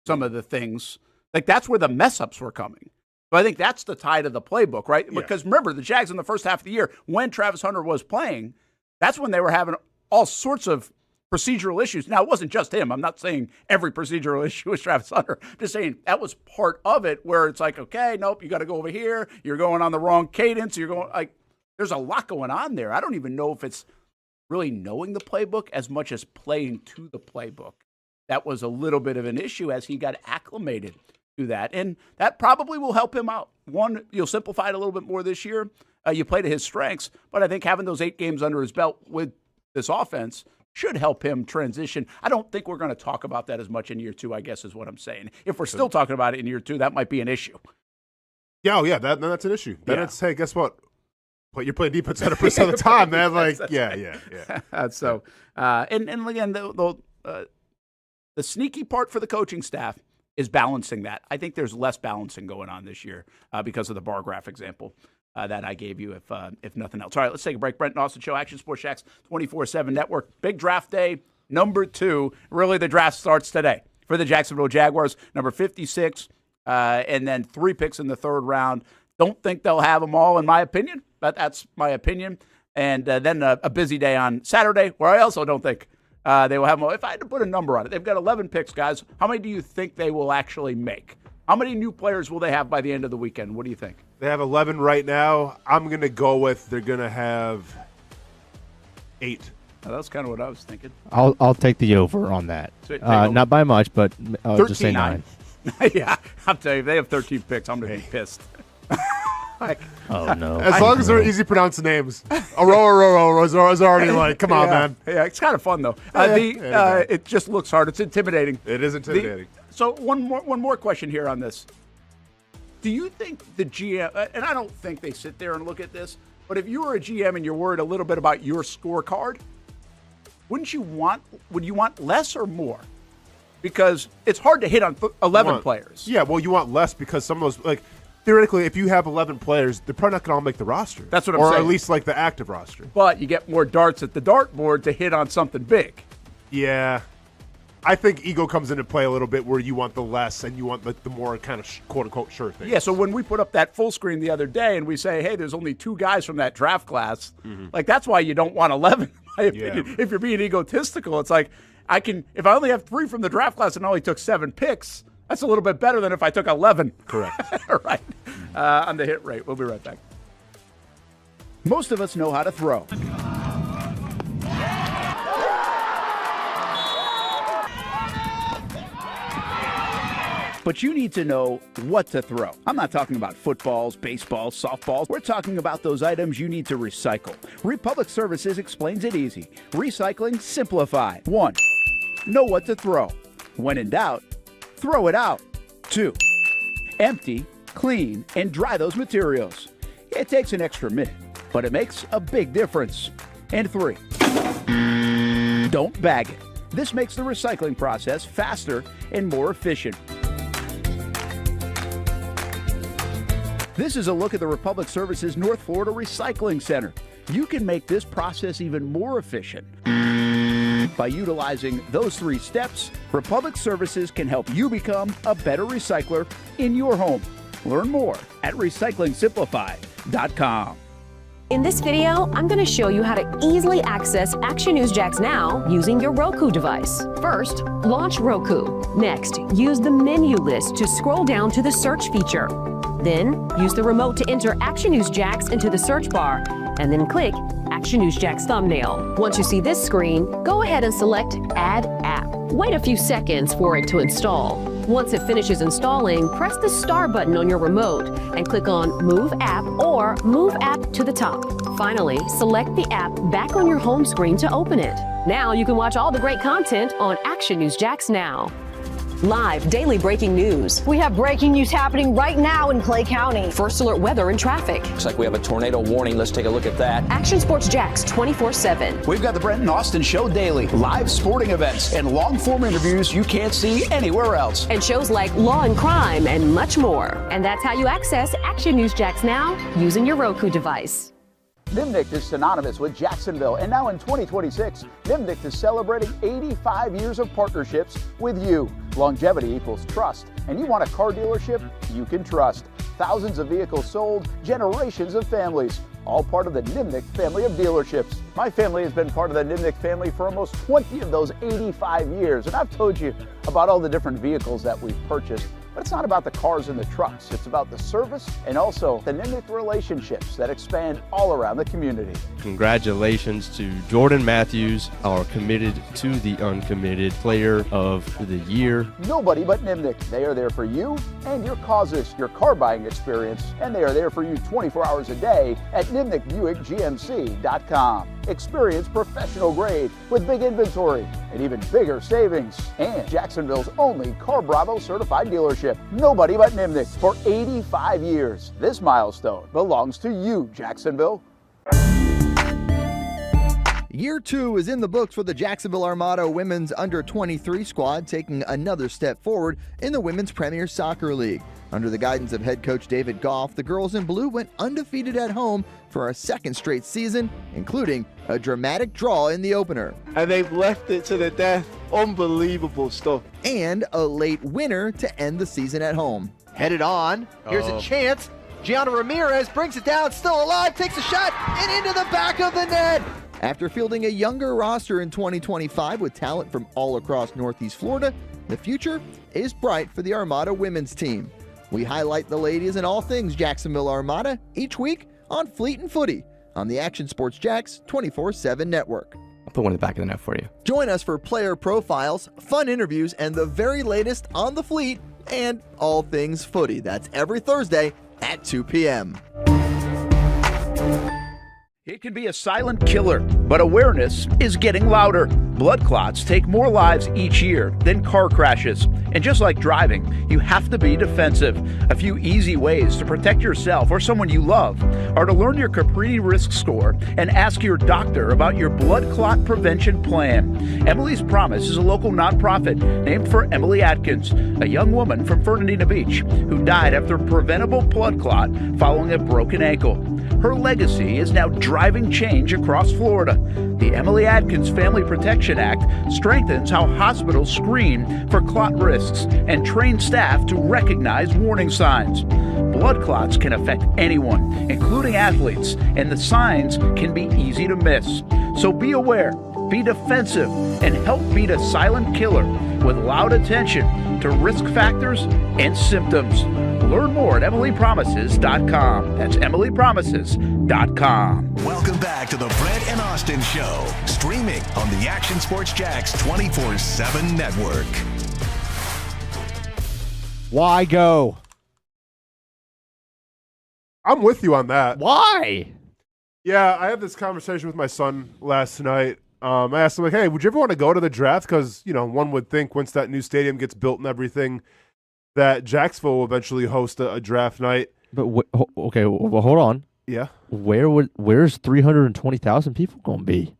some of the things. That's where the mess ups were coming. So I think that's the tie to the playbook, right? Yeah. Because remember, the Jags in the first half of the year, when Travis Hunter was playing, that's when they were having all sorts of procedural issues. Now, it wasn't just him. I'm not saying every procedural issue was Travis Hunter. I'm just saying that was part of it where it's okay, nope, you got to go over here. You're going on the wrong cadence. You're going there's a lot going on there. I don't even know if it's really knowing the playbook as much as playing to the playbook. That was a little bit of an issue as he got acclimated to that. And that probably will help him out. One, you'll simplify it a little bit more this year. You play to his strengths. But I think having those 8 games under his belt with this offense should help him transition. I don't think we're going to talk about that as much in year 2, I guess is what I'm saying. If we're still talking about it in year 2, that might be an issue. Yeah, that's an issue. Then it's, hey, guess what? You're playing defense 100% of the time, man. Yeah. So, and again, the sneaky part for the coaching staff is balancing that. I think there's less balancing going on this year because of the bar graph example that I gave you, if nothing else. All right, let's take a break. Brent and Austen Show, Action Sports Jax 24/7 Network. Big draft day, number 2. Really, the draft starts today for the Jacksonville Jaguars, number 56, and then 3 picks in the 3rd round. Don't think they'll have them all, in my opinion, but that's my opinion. And then a busy day on Saturday, where I also don't think they will have them all. If I had to put a number on it, they've got 11 picks, guys. How many do you think they will actually make? How many new players will they have by the end of the weekend? What do you think? They have 11 right now. I'm going to go with they're going to have 8. Now, that's kind of what I was thinking. I'll take the over on that. Not by much, but I'll just say 9. Yeah, I'll tell you, if they have 13 picks, I'm going to be pissed. Oh, no. As long as they're easy to pronounce names. Aurora is already come on, man. Yeah, it's kind of fun, though. It just looks hard. It's intimidating. It is intimidating. So one more question here on this. Do you think the GM, and I don't think they sit there and look at this, but if you were a GM and you're worried a little bit about your scorecard, would you want less or more? Because it's hard to hit on 11 players. Yeah, well, you want less because some of those, theoretically, if you have 11 players, they're probably not going to all make the roster. That's what I'm saying. Or at least the active roster. But you get more darts at the dartboard to hit on something big. Yeah. I think ego comes into play a little bit where you want the less and you want the more kind of quote-unquote sure thing. Yeah, so when we put up that full screen the other day and we say, hey, there's only 2 guys from that draft class, that's why you don't want 11, in my opinion. Yeah. If you're being egotistical, it's if I only have 3 from the draft class and only took 7 picks, that's a little bit better than if I took 11. Correct. All right. On the hit rate. We'll be right back. Most of us know how to throw. But you need to know what to throw. I'm not talking about footballs, baseballs, softballs. We're talking about those items you need to recycle. Republic Services explains it easy. Recycling simplified. 1. Know what to throw. When in doubt, throw it out. 2. Empty, clean, and dry those materials. It takes an extra minute, but it makes a big difference. And 3. Don't bag it. This makes the recycling process faster and more efficient. This is a look at the Republic Services North Florida Recycling Center. You can make this process even more efficient. By utilizing those 3 steps, Republic Services can help you become a better recycler in your home. Learn more at recyclingsimplified.com. In this video, I'm going to show you how to easily access Action News Jax Now using your Roku device. First, launch Roku. Next, use the menu list to scroll down to the search feature. Then, use the remote to enter Action News Jax into the search bar, and then click Action News Jax thumbnail. Once you see this screen, go ahead and select Add App. Wait a few seconds for it to install. Once it finishes installing, press the star button on your remote and click on Move App or Move App to the top. Finally, select the app back on your home screen to open it. Now you can watch all the great content on Action News Jax Now. Live daily breaking news. We have breaking news happening right now in Clay County. First alert weather and traffic. Looks like we have a tornado warning. Let's take a look at that. Action Sports Jax 24/7. We've got the Brent and Austen Show daily. Live sporting events and long-form interviews you can't see anywhere else. And shows like Law and Crime and much more. And that's how you access Action News Jax now using your Roku device. Nimnicht is synonymous with Jacksonville, and now in 2026, Nimnicht is celebrating 85 years of partnerships with you. Longevity equals trust, and you want a car dealership you can trust. Thousands of vehicles sold, generations of families, all part of the Nimnicht family of dealerships. My family has been part of the Nimnicht family for almost 20 of those 85 years, and I've told you about all the different vehicles that we've purchased. But it's not about the cars and the trucks. It's about the service and also the Nimnicht relationships that expand all around the community. Congratulations to Jordan Matthews, our committed to the uncommitted player of the year. Nobody but Nimnicht. They are there for you and your causes, your car buying experience, and they are there for you 24 hours a day at NimnichtBuickGMC.com. Experience professional grade with big inventory and even bigger savings. And Jacksonville's only Car Bravo certified dealership. Nobody but Nimnicht for 85 years. This milestone belongs to you, Jacksonville. Year 2 is in the books for the Jacksonville Armada women's under-23 squad, taking another step forward in the Women's Premier Soccer League. Under the guidance of head coach David Goff, the girls in blue went undefeated at home for a second straight season, including a dramatic draw in the opener. And they've left it to the death. Unbelievable stuff. And a late winner to end the season at home. Headed on. Here's a chance. Gianna Ramirez brings it down, still alive, takes a shot, and into the back of the net. After fielding a younger roster in 2025 with talent from all across Northeast Florida, the future is bright for the Armada women's team. We highlight the ladies and all things Jacksonville Armada each week on Fleet and Footy on the Action Sports Jax 24/7 network. I'll put one in the back of the net for you. Join us for player profiles, fun interviews, and the very latest on the Fleet and all things footy. That's every Thursday at 2 p.m. It can be a silent killer, but awareness is getting louder. Blood clots take more lives each year than car crashes. And just like driving, you have to be defensive. A few easy ways to protect yourself or someone you love are to learn your Caprini risk score and ask your doctor about your blood clot prevention plan. Emily's Promise is a local nonprofit named for Emily Atkins, a young woman from Fernandina Beach who died after a preventable blood clot following a broken ankle. Her legacy is now driving change across Florida. The Emily Atkins Family Protection Act strengthens how hospitals screen for clot risks and train staff to recognize warning signs. Blood clots can affect anyone, including athletes, and the signs can be easy to miss. So be aware, be defensive, and help beat a silent killer with loud attention to risk factors and symptoms. Learn more at emilypromises.com. That's emilypromises.com. Welcome back to the Brent and Austen Show, streaming on the Action Sports Jax 24/7 network. Why go? I'm with you on that. Why? Yeah, I had this conversation with my son last night. I asked him, like, hey, would you ever want to go to the draft? Because, you know, one would think once that new stadium gets built and everything, that Jacksonville will eventually host a draft night. But okay, well, hold on. Yeah. Where's 320,000 people gonna be?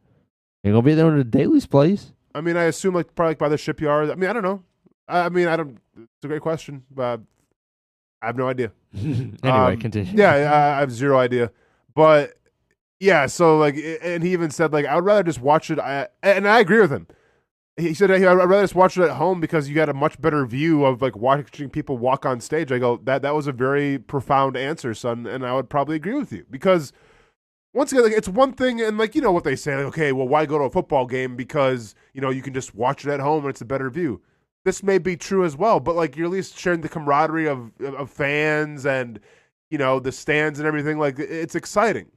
Ain't gonna be there when the Daly's place. I mean, I assume probably by the shipyard. I mean, I don't know. I don't. It's a great question, but I have no idea. Anyway, continue. Yeah, I have zero idea. But yeah, so and he even said I would rather just watch it. And I agree with him. He said, I'd rather just watch it at home because you got a much better view of watching people walk on stage. I go, that was a very profound answer, son, and I would probably agree with you because once again, it's one thing, and you know what they say, okay, well, why go to a football game because you can just watch it at home and it's a better view. This may be true as well, but you're at least sharing the camaraderie of fans and the stands and everything. It's exciting.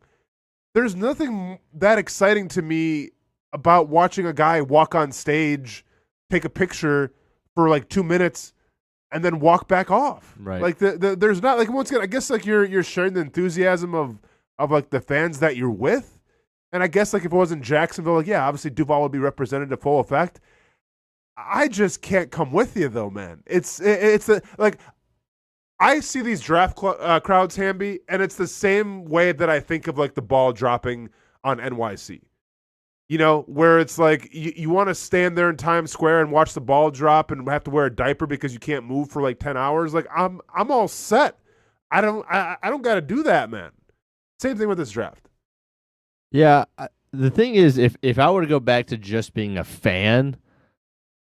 There's nothing that exciting to me about watching a guy walk on stage, take a picture for 2 minutes, and then walk back off. Right. There's not once again. I guess you're sharing the enthusiasm of the fans that you're with, and I guess if it wasn't Jacksonville, yeah, obviously Duval would be represented to full effect. I just can't come with you though, man. Like I see these draft crowds, Hamby, and it's the same way that I think of like the ball dropping on NYC. You know, where it's like you want to stand there in Times Square and watch the ball drop and have to wear a diaper because you can't move for like 10 hours. Like I'm all set. I don't got to do that, man. Same thing with this draft. Yeah, the thing is, if I were to go back to just being a fan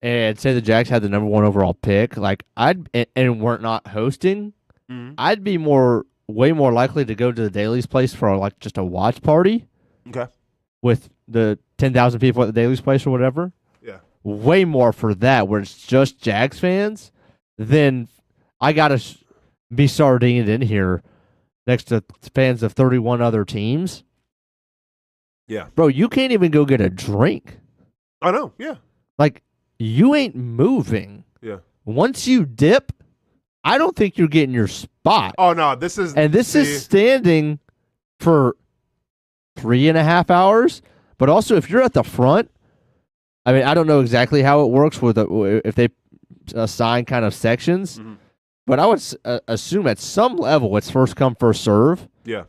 and say the Jags had the number 1 overall pick, like and weren't not hosting, I'd be way more likely to go to the Daly's place for like just a watch party. Okay. With the 10,000 people at the Daly's place or whatever. Yeah. Way more for that where it's just Jags fans than I got to be sardined in here next to fans of 31 other teams. Yeah. Bro, you can't even go get a drink. I know, yeah. Like, you ain't moving. Yeah. Once you dip, I don't think you're getting your spot. Oh, no, this is... And this is standing for 3.5 hours, but also if you're at the front, I mean, I don't know exactly how it works with if they assign kind of sections, but I would assume at some level it's first come, first serve. Yeah.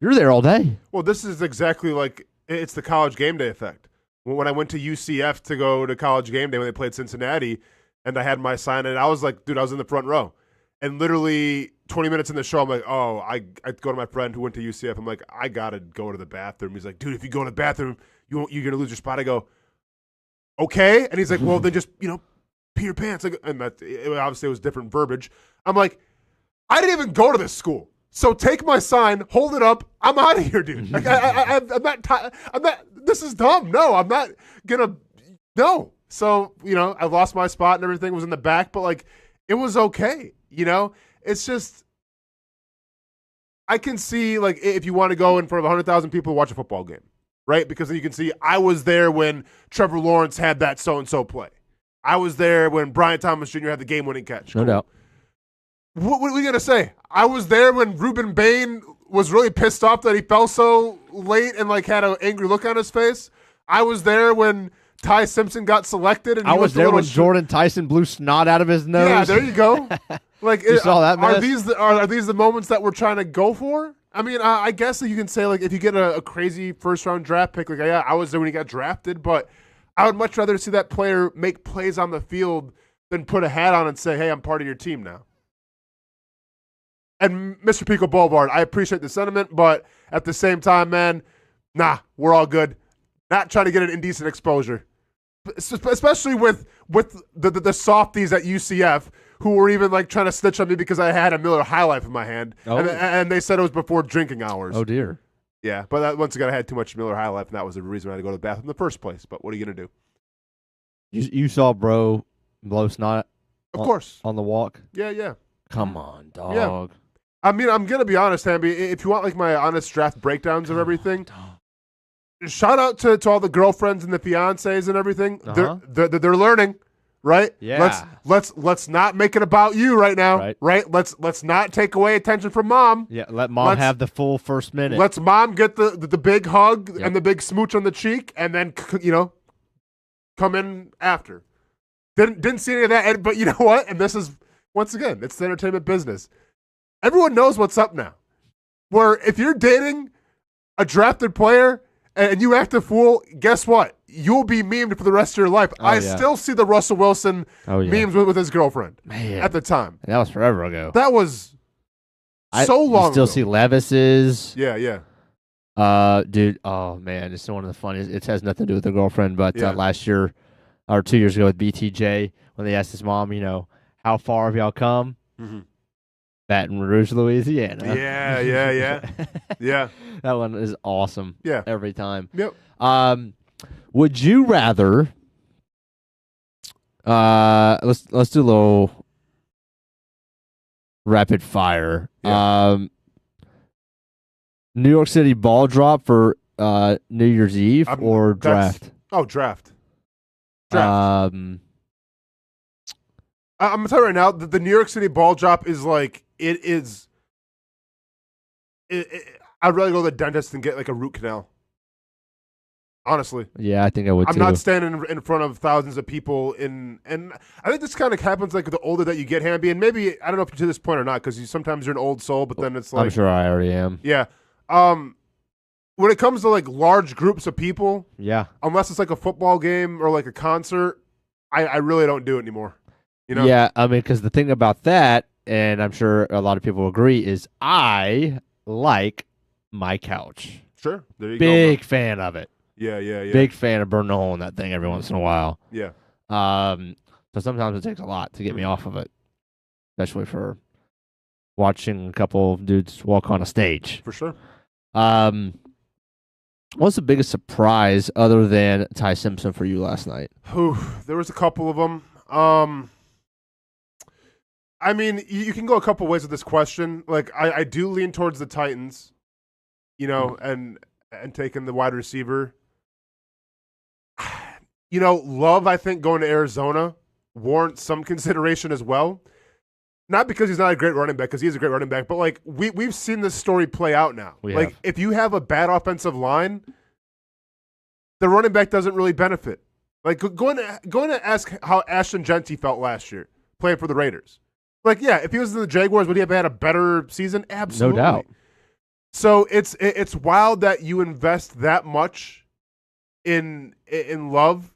You're there all day. Well, this is exactly like it's the college game day effect. When I went to UCF to go to college game day when they played Cincinnati, and I had my sign, and I was like, dude, I was in the front row. And literally 20 minutes in the show, I'm like, oh, I go to my friend who went to UCF. I'm like, I got to go to the bathroom. He's like, dude, if you go to the bathroom, you're going to lose your spot. I go, okay. And he's like, well, then just, pee your pants. And obviously it was different verbiage. I'm like, I didn't even go to this school. So take my sign, hold it up. I'm out of here, dude. Like, I'm not, this is dumb. No, I'm not going to, no. So, I lost my spot and everything was in the back, but like, it was okay. It's just, I can see, like, if you want to go in front of 100,000 people to watch a football game, right? Because then you can see, I was there when Trevor Lawrence had that so-and-so play. I was there when Brian Thomas Jr. had the game-winning catch. No doubt. What are we going to say? I was there when Ruben Bain was really pissed off that he fell so late and, like, had an angry look on his face. I was there when Ty Simpson got selected. And I was there when Jordan Tyson blew snot out of his nose. Yeah, there you go. Like, you saw that mess? Are these the moments that we're trying to go for? I mean, I guess that you can say, like, if you get a crazy first-round draft pick, like, yeah, I was there when he got drafted, but I would much rather see that player make plays on the field than put a hat on and say, hey, I'm part of your team now. And Mr. Pico Boulevard, I appreciate the sentiment, but at the same time, man, nah, we're all good. Not trying to get an indecent exposure. Especially with the softies at UCF who were even like trying to snitch on me because I had a Miller High Life in my hand. Oh. And they said it was before drinking hours. Oh, dear. Yeah, but once again, I had too much Miller High Life, and that was the reason I had to go to the bathroom in the first place. But what are you going to do? You saw bro blow snot of course on the walk? Yeah. Come on, dog. Yeah. I mean, I'm going to be honest, Hamby. If you want like my honest draft breakdowns of everything, shout out to all the girlfriends and the fiancés and everything. Uh-huh. They're learning, right? Yeah. Let's not make it about you right now, right? Let's not take away attention from mom. Yeah, let mom have the full first minute. Let's mom get the big hug and the big smooch on the cheek, and then come in after. Didn't see any of that, but you know what? And this is once again, it's the entertainment business. Everyone knows what's up now. Where if you're dating a drafted player and you act a fool, guess what? You'll be memed for the rest of your life. I still see the Russell Wilson memes with his girlfriend at the time. And that was forever ago. That was so long ago. You still ago. see Levis's. Yeah. Dude, oh, man, it's one of the funniest. It has nothing to do with the girlfriend, but last year or 2 years ago with BTJ, when they asked his mom, how far have y'all come? Mm-hmm. Baton Rouge, Louisiana. Yeah. That one is awesome. Yeah. Every time. Yep. Would you rather let's do a little rapid fire. Yeah. New York City ball drop for New Year's Eve or draft? Draft. I'm going to tell you right now that the New York City ball drop is like, it is. I'd rather go to the dentist and get like a root canal. honestly. Yeah, I think I would I'm too. not standing in front of thousands of people and I think this kind of happens like the older that you get, Hamby, and maybe, I don't know if you're to this point or not, because sometimes you're an old soul, but then it's like. I'm sure I already am. Yeah. When it comes to like large groups of people, yeah, unless it's like a football game or like a concert, I really don't do it anymore. You know? Yeah, I mean, because the thing about that, and I'm sure a lot of people agree, is I like my couch. Sure. There you Big go. fan of it. Yeah. Big fan of burning a hole in that thing every once in a while. Yeah. So sometimes it takes a lot to get me off of it, especially for watching a couple of dudes walk on a stage. For sure. What's the biggest surprise other than Ty Simpson for you last night? There was a couple of them. I mean, you can go a couple ways with this question. Like, I do lean towards the Titans, and taking the wide receiver. Love, I think, going to Arizona warrants some consideration as well. Not because he's not a great running back, because he is a great running back, but like we've seen this story play out now. If you have a bad offensive line, the running back doesn't really benefit. Like going to ask how Ashton Genty felt last year playing for the Raiders. Like, yeah, if he was in the Jaguars, would he have had a better season? Absolutely. No doubt. So it's wild that you invest that much in Love,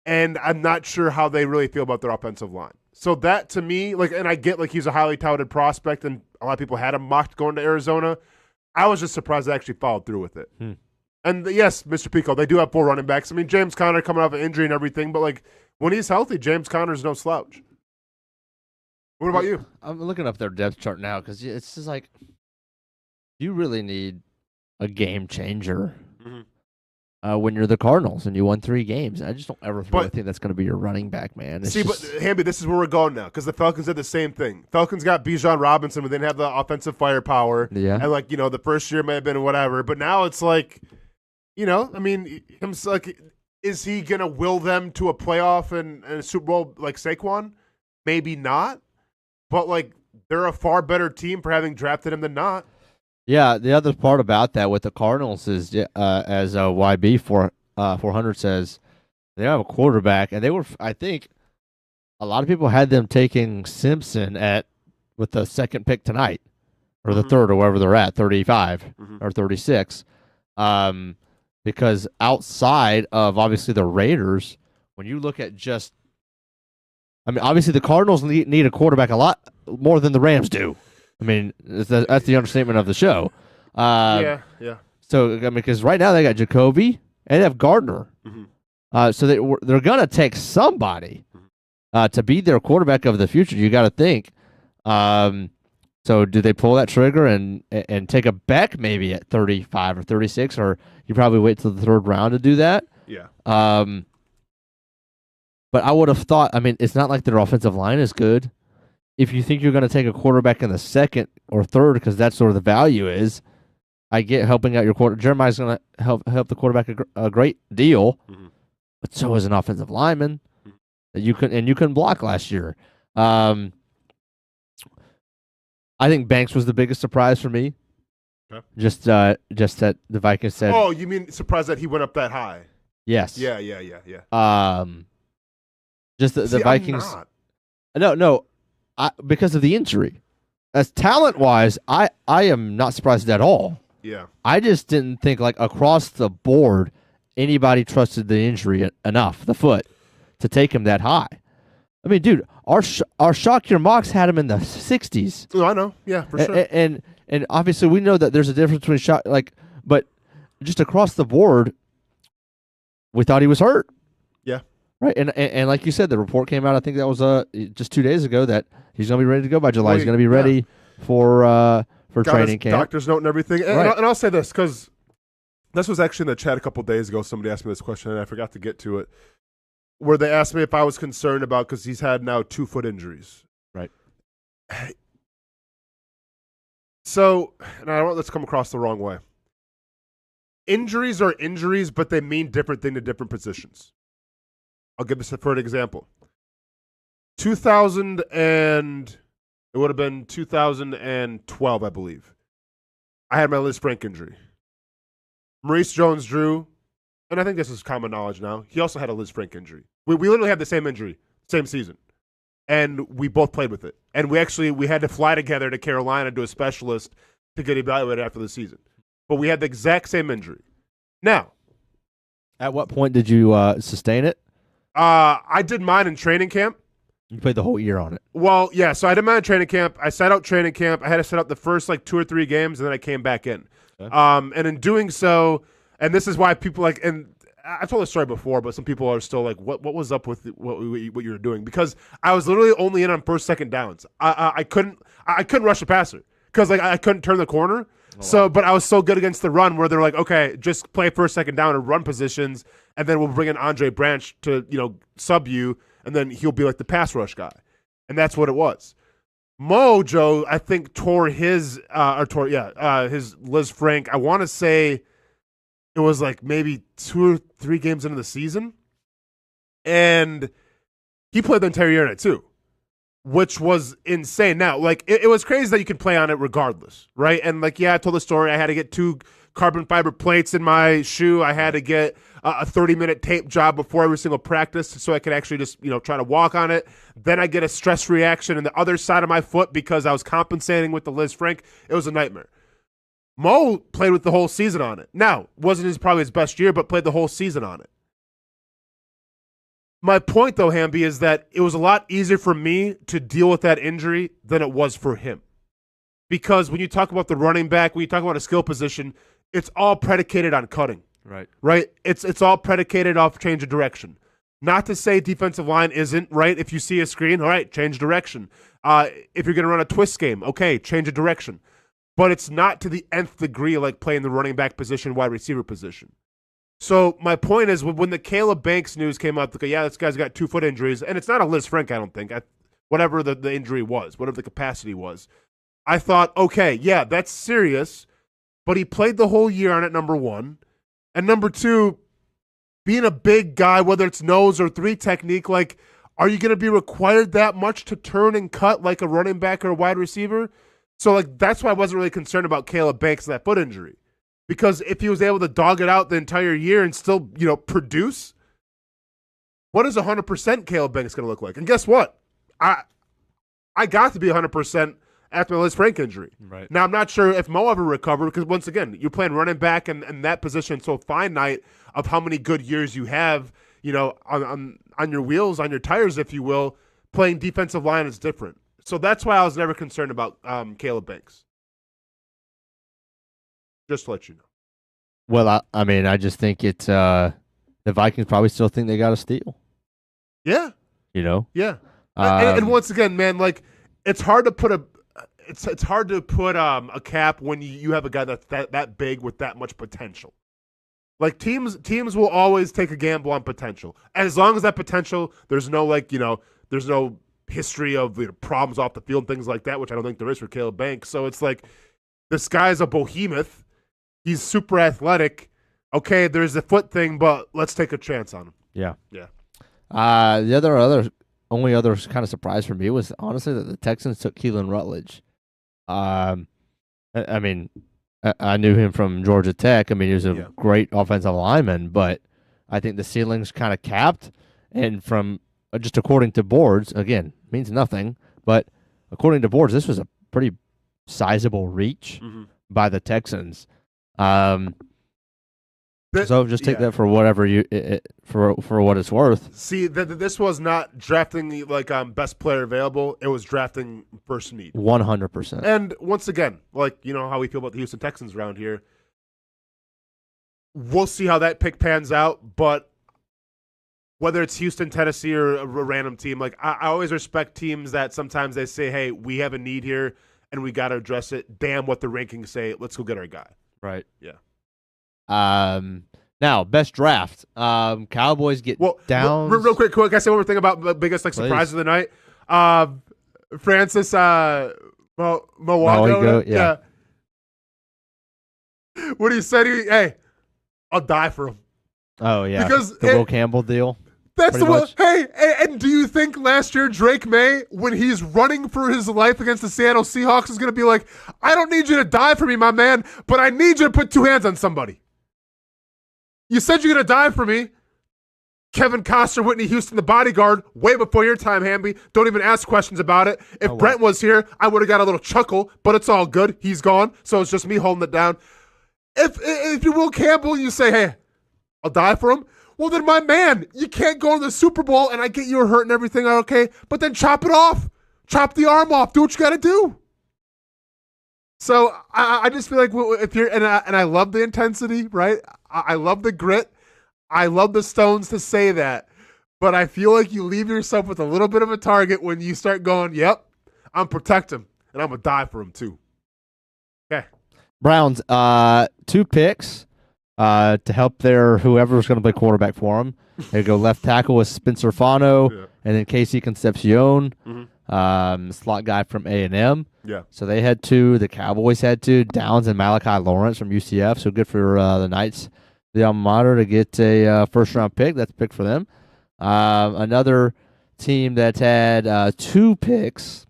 and I'm not sure how they really feel about their offensive line. So that, to me, and I get, he's a highly touted prospect, and a lot of people had him mocked going to Arizona. I was just surprised they actually followed through with it. And, yes, Mr. Pico, they do have 4 running backs. I mean, James Conner coming off an injury and everything, but, when he's healthy, James Conner's no slouch. What about you? I'm looking up their depth chart now because it's just you really need a game changer when you're the Cardinals and you won 3 games. I just don't ever really think that's going to be your running back, man. But Hamby, this is where we're going now because the Falcons did the same thing. Falcons got Bijan Robinson, but they didn't have the offensive firepower. Yeah. And, the first year may have been whatever, but now it's is he going to will them to a playoff and a Super Bowl like Saquon? Maybe not. But, they're a far better team for having drafted him than not. Yeah, the other part about that with the Cardinals is, as YB 400 says, they have a quarterback, and they were, I think, a lot of people had them taking Simpson with the second pick tonight, or the third, or wherever they're at, 35 or 36, because outside of, obviously, the Raiders, when you look at obviously the Cardinals need a quarterback a lot more than the Rams do. I mean, that's the understatement of the show. Yeah. So, because right now they got Jacoby and they have Gardner. So they're going to take somebody to be their quarterback of the future. You got to think. So do they pull that trigger and take a Beck maybe at 35 or 36, or you probably wait till the 3rd round to do that? Yeah. But I would have thought, it's not like their offensive line is good. If you think you're going to take a quarterback in the 2nd or 3rd, because that's where the value is, I get helping out your quarterback. Jeremiah's going to help the quarterback a great deal, but so is an offensive lineman that you couldn't block last year. I think Banks was the biggest surprise for me. Okay. Just that the Vikings said. Oh, you mean surprised that he went up that high? Yes. Yeah. Just the Vikings. I'm not. No. Because of the injury. As talent-wise, I am not surprised at all. Yeah. I just didn't think, across the board, anybody trusted the injury enough, the foot, to take him that high. I mean, dude, our Shock Your Mocks had him in the 60s. Oh, I know. Yeah, for sure. And obviously we know that there's a difference between shot, but just across the board, we thought he was hurt. Yeah. Right, and like you said, the report came out. I think that was just 2 days ago that he's going to be ready to go by July. He's going to be ready for training camp. Doctor's note and everything. And, right. and I'll say this because this was actually in the chat a couple days ago. Somebody asked me this question and I forgot to get to it. Where they asked me if I was concerned about because he's had now 2 foot injuries. Right. So, and I don't want this to come across the wrong way. Injuries are injuries, but they mean different things to different positions. I'll give this for an example. 2012, I believe. I had my Liz Frank injury. Maurice Jones-Drew and I think this is common knowledge now, he also had a Liz Frank injury. We literally had the same injury, same season. And we both played with it. And we had to fly together to Carolina to a specialist to get evaluated after the season. But we had the exact same injury. Now, at what point did you sustain it? I did mine in training camp. You played the whole year on it. Well, yeah, so I did mine in training camp. I sat out training camp. I had to set out the first 2 or 3 games, and then I came back in. Okay. And in doing so, and this is why people and I've told this story before, but some people are still like, what was up with what you were doing? Because I was literally only in on first, second downs. I couldn't rush the passer because I couldn't turn the corner. Oh, wow. But I was so good against the run where they're like, okay, just play first, second down and run positions, and then we'll bring in Andre Branch to sub you, and then he'll be like the pass rush guy, and that's what it was. Mojo, I think, tore his Liz Frank. I want to say it was maybe 2 or 3 games into the season, and he played the entire year in it too, which was insane. Now, it was crazy that you could play on it regardless, right? And I told the story. I had to get 2 carbon fiber plates in my shoe. I had to get a 30-minute tape job before every single practice so I could actually just try to walk on it. Then I get a stress reaction in the other side of my foot because I was compensating with the Liz Frank. It was a nightmare. Mo played with the whole season on it. Now, wasn't probably his best year, but played the whole season on it. My point, though, Hamby, is that it was a lot easier for me to deal with that injury than it was for him. Because when you talk about the running back, when you talk about a skill position, it's all predicated on cutting. Right? It's all predicated off change of direction. Not to say defensive line isn't, right? If you see a screen, all right, change direction. If you're going to run a twist game, okay, change of direction. But it's not to the nth degree like playing the running back position, wide receiver position. So my point is, when the Caleb Banks news came out, this guy's got 2 foot injuries, and it's not a Liz Frank, I don't think. Whatever the injury was, whatever the capacity was, I thought, okay, yeah, that's serious, but he played the whole year on it, number 1. And number 2, being a big guy, whether it's nose or 3 technique, are you going to be required that much to turn and cut like a running back or a wide receiver? So, that's why I wasn't really concerned about Caleb Banks and that foot injury. Because if he was able to dog it out the entire year and still, produce, what is 100% Caleb Banks going to look like? And guess what? I got to be 100% after the Liz Frank injury. Right. Now, I'm not sure if Mo ever recovered because, once again, you're playing running back and that position so finite of how many good years you have, on your wheels, on your tires, if you will. Playing defensive line is different. So that's why I was never concerned about Caleb Banks. Just to let you know. Well, I just think it's the Vikings probably still think they got a steal. Yeah. Yeah. And once again, man, it's hard to put a cap when you have a guy that's that big with that much potential. Teams will always take a gamble on potential. As long as that potential, there's no there's no history of problems off the field, things like that, which I don't think there is for Caleb Banks. So it's this guy's a behemoth. He's super athletic. Okay, there's a foot thing, but let's take a chance on him. Yeah. Yeah. The only other kind of surprise for me was honestly that the Texans took Keelan Rutledge. I knew him from Georgia Tech. He was a great offensive lineman, but I think the ceiling's kind of capped. And from just according to boards, again, means nothing, but according to boards, this was a pretty sizable reach by the Texans. So just take that for whatever for what it's worth. See, this was not drafting best player available. It was drafting first need. 100%. And once again, how we feel about the Houston Texans around here. We'll see how that pick pans out, but whether it's Houston, Tennessee, or a random team, I always respect teams that sometimes they say, hey, we have a need here and we got to address it. Damn what the rankings say. Let's go get our guy. Right. Yeah. Now, best draft. Cowboys get down. Real quick. Can I say one more thing about the biggest surprise of the night? Francis Mowago. Yeah. When he said, hey, I'll die for him. Oh, yeah. Because the Will Campbell deal. That's the one. Hey, and do you think last year Drake May, when he's running for his life against the Seattle Seahawks, is going to be like, I don't need you to die for me, my man, but I need you to put 2 hands on somebody? You said you're going to die for me. Kevin Costner, Whitney Houston, the bodyguard, way before your time, Hamby. Don't even ask questions about it. If Brent was here, I would have got a little chuckle, but it's all good. He's gone, so it's just me holding it down. If you're Will Campbell and you say, hey, I'll die for him, well, then, my man, you can't go to the Super Bowl, and I get you're hurt and everything, okay, but then chop it off. Chop the arm off. Do what you got to do. So I just feel like if you're, and I love the intensity, right? I love the grit. I love the Stones to say that, but I feel like you leave yourself with a little bit of a target when you start going, yep, I'm protect him, and I'm going to die for him too. Okay. Browns, 2 picks to help their whoever's going to play quarterback for them. They go left tackle with Spencer Fano, and then Casey Concepcion, slot guy from A&M. Yeah. So they had 2. The Cowboys had 2. Downs and Malachi Lawrence from UCF. So good for the Knights, the alma mater, to get a first-round pick. That's a pick for them. Another team that had 2 picks.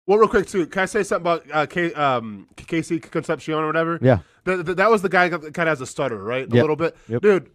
Well, real quick, too, can I say something about Casey Concepcion or whatever? Yeah. That was the guy that kind of has a stutter, right? A little bit. Yep. Dude,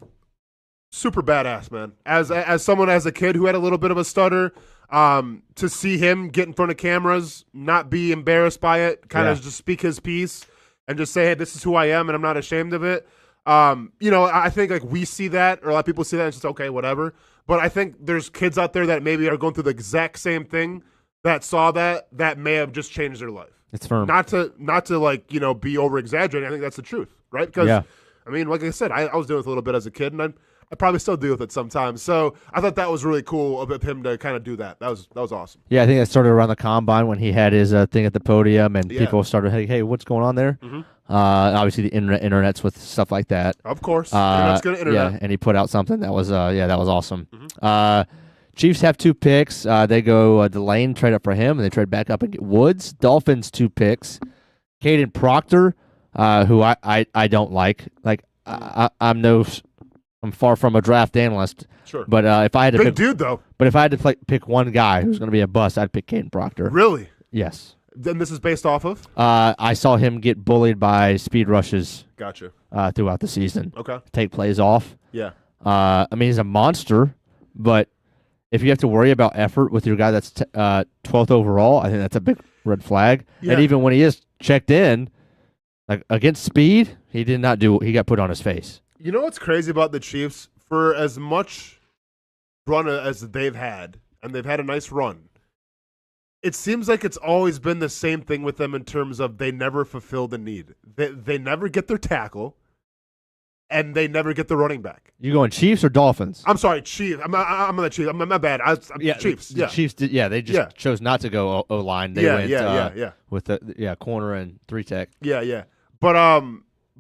super badass, man. As someone as a kid who had a little bit of a stutter, to see him get in front of cameras, not be embarrassed by it, kind of just speak his piece and just say, hey, this is who I am and I'm not ashamed of it. I think like we see that, or a lot of people see that, and it's just okay, whatever. But I think there's kids out there that maybe are going through the exact same thing that saw that may have just changed their life. It's firm. Not to like, be over exaggerating. I think that's the truth, right? Because I mean, like I said, I was dealing with it a little bit as a kid, and I probably still deal with it sometimes. So I thought that was really cool of him to kind of do that. That was awesome. Yeah, I think that started around the combine when he had his thing at the podium, and people started, hey, what's going on there? Mm-hmm. Obviously, the internet's with stuff like that. Of course, internet's gonna internet. Yeah, and he put out something that was that was awesome. Mm-hmm. Chiefs have 2 picks. They go Delane, trade up for him, and they trade back up and get Woods. Dolphins 2 picks. Caden Proctor, who I don't like. Like I'm far from a draft analyst. Sure. But if I had to big pick, dude though. But if I had to pick one guy who's going to be a bust, I'd pick Caden Proctor. Really? Yes. Then this is based off of? I saw him get bullied by speed rushes. Gotcha. Throughout the season. Okay. Take plays off. Yeah. I mean, he's a monster, but if you have to worry about effort with your guy that's 12th overall, I think that's a big red flag. Yeah. And even when he is checked in, like against speed, he did not do. He got put on his face. You know what's crazy about the Chiefs? For as much run as they've had, and they've had a nice run, it seems like it's always been the same thing with them in terms of they never fulfill the need. They never get their tackle, and they never get the running back. You going Chiefs or Dolphins? I'm sorry, Chiefs. I'm on the Chiefs. My bad. Chiefs. The Chiefs. They just chose not to go O line. They went with the corner and 3 tech. Yeah. But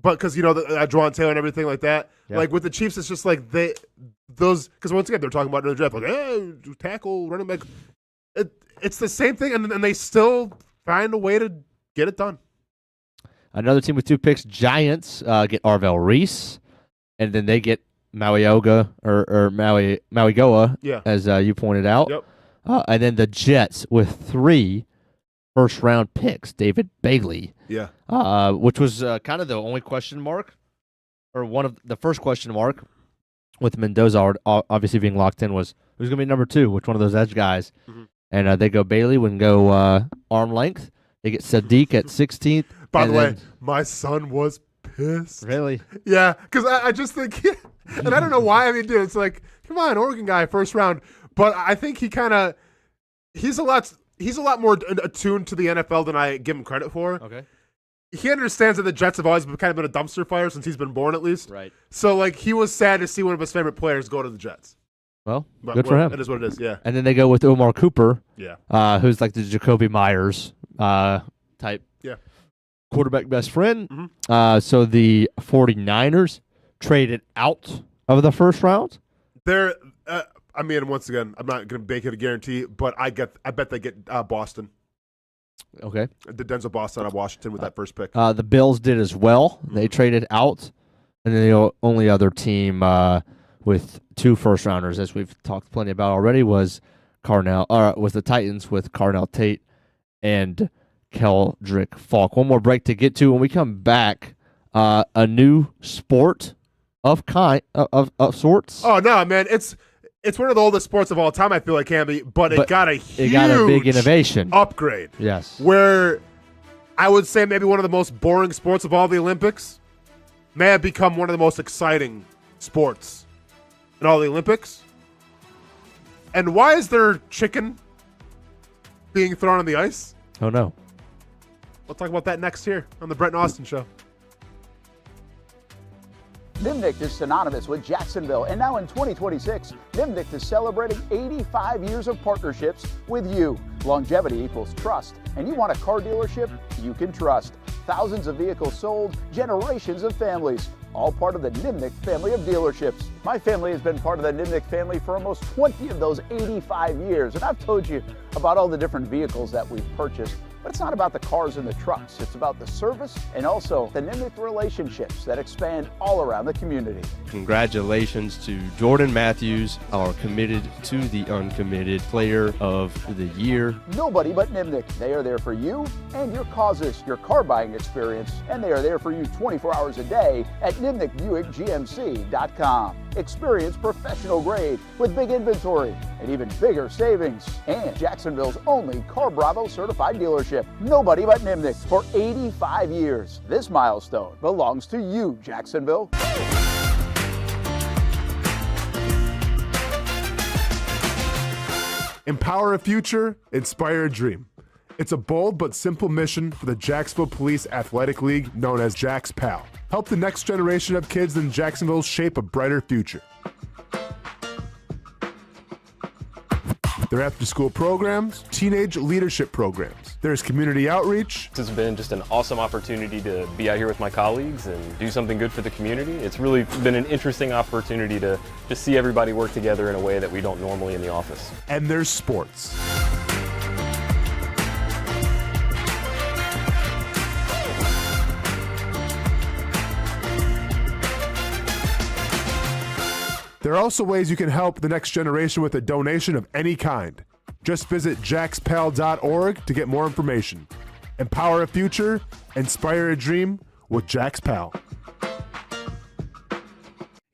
because Juwan Taylor and everything like that, like with the Chiefs, it's just like because once again they're talking about in the draft, like, hey, tackle, running back. It's the same thing, and they still find a way to get it done. Another team with 2 picks, Giants, get Arvell Reese, and then they get Mauigoa, as you pointed out. Yep. And then the Jets with 3 first-round picks, David Bailey. Yeah. Which was kind of the only question mark, or one of the first question mark, with Mendoza obviously being locked in, was who's going to be number 2, which one of those edge guys. Mm-hmm. And they go Bailey, would go arm length. They get Sadiq at 16th. By the way, my son was pissed. Really? Yeah, because I just think, and I don't know why. I mean, dude, it's like, come on, Oregon guy, first round. But I think he's a lot more attuned to the NFL than I give him credit for. Okay. He understands that the Jets have always kind of been a dumpster fire since he's been born, at least. Right. So, like, he was sad to see one of his favorite players go to the Jets. Well, But good for him. It is what it is, yeah. And then they go with Omar Cooper, who's like the Jacoby Myers type quarterback best friend. Mm-hmm. So the 49ers traded out of the first round. They're, I mean, once again, I'm not going to make it a guarantee, but I bet they get Boston. Okay. The Denzel Boston out of Washington with that first pick. The Bills did as well. They traded out. And then the only other team with 2 first-rounders, as we've talked plenty about already, was the Titans with Carnell Tate and Keldrick Falk. One more break to get to. When we come back, a new sport of sorts. Oh no, man, it's one of the oldest sports of all time. I feel like Hamby, but it got a big innovation upgrade. Yes, where I would say maybe one of the most boring sports of all the Olympics may have become one of the most exciting sports in all the Olympics. And why is there chicken being thrown on the ice? Oh no. We'll talk about that next here on the Brent and Austen Show. Nimnicht is synonymous with Jacksonville, and now in 2026, Nimnicht is celebrating 85 years of partnerships with you. Longevity equals trust, and you want a car dealership you can trust. Thousands of vehicles sold, generations of families, all part of the Nimnicht family of dealerships. My family has been part of the Nimnicht family for almost 20 of those 85 years, and I've told you about all the different vehicles that we've purchased. But it's not about the cars and the trucks. It's about the service and also the Nimnicht relationships that expand all around the community. Congratulations to Jordan Matthews, our committed to the uncommitted player of the year. Nobody but Nimnicht. They are there for you and your causes, your car buying experience, and they are there for you 24 hours a day at NimnichtBuickGMC.com. Experience professional grade with big inventory and even bigger savings. And Jacksonville's only Car Bravo certified dealership. Nobody but Nimnicht for 85 years. This milestone belongs to you, Jacksonville. Empower a future, inspire a dream. It's a bold but simple mission for the Jacksonville Police Athletic League known as Jax PAL. Help the next generation of kids in Jacksonville shape a brighter future. Their after-school programs, teenage leadership programs. There's community outreach. It's been just an awesome opportunity to be out here with my colleagues and do something good for the community. It's really been an interesting opportunity to just see everybody work together in a way that we don't normally in the office. And there's sports. There are also ways you can help the next generation with a donation of any kind. Just visit jaxpal.org to get more information. Empower a future, inspire a dream with Jax PAL.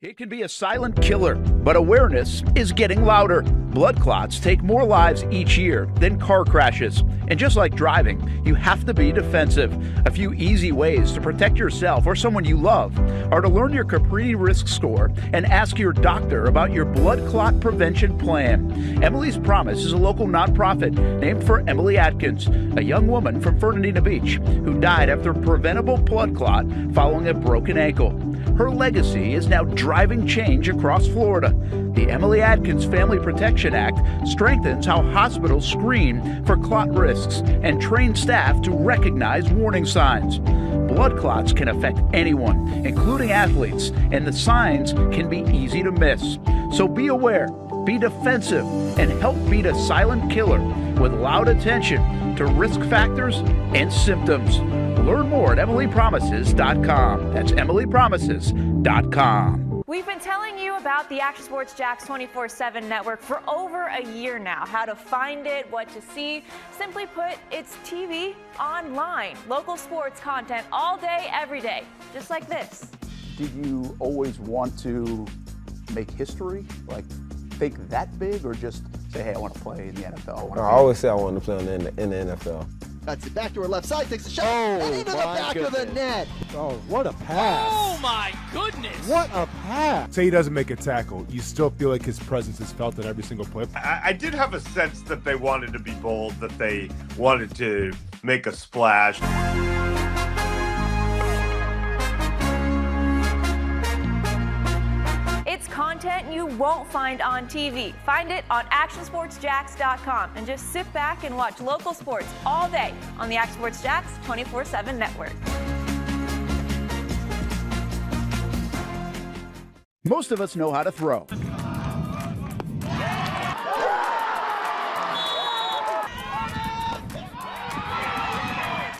It can be a silent killer, but awareness is getting louder. Blood clots take more lives each year than car crashes. And just like driving, you have to be defensive. A few easy ways to protect yourself or someone you love are to learn your Caprini risk score and ask your doctor about your blood clot prevention plan. Emily's Promise is a local nonprofit named for Emily Atkins, a young woman from Fernandina Beach who died after a preventable blood clot following a broken ankle. Her legacy is now driving change across Florida. The Emily Atkins Family Protection Act strengthens how hospitals screen for clot risks and train staff to recognize warning signs. Blood clots can affect anyone, including athletes, and the signs can be easy to miss. So be aware, be defensive, and help beat a silent killer with loud attention to risk factors and symptoms. Learn more at emilypromises.com. That's emilypromises.com. We've been telling you about the Action Sports Jax 24/7 network for over a year now. How to find it, what to see. Simply put, it's TV online. Local sports content all day, every day. Just like this. Did you always want to make history? Like, think that big, or just say, hey, I want to play in the NFL? I always say I wanted to play in the NFL. That's it. Back to her left side, takes a shot, and into the back of the net. Oh, what a pass. Oh, my goodness. What a pass. Say he doesn't make a tackle. You still feel like his presence is felt in every single play. I did have a sense that they wanted to be bold, that they wanted to make a splash. It's content you won't find on TV. Find it on actionsportsjax.com and just sit back and watch local sports all day on the Action Sports Jax 24/7 network. Most of us know how to throw.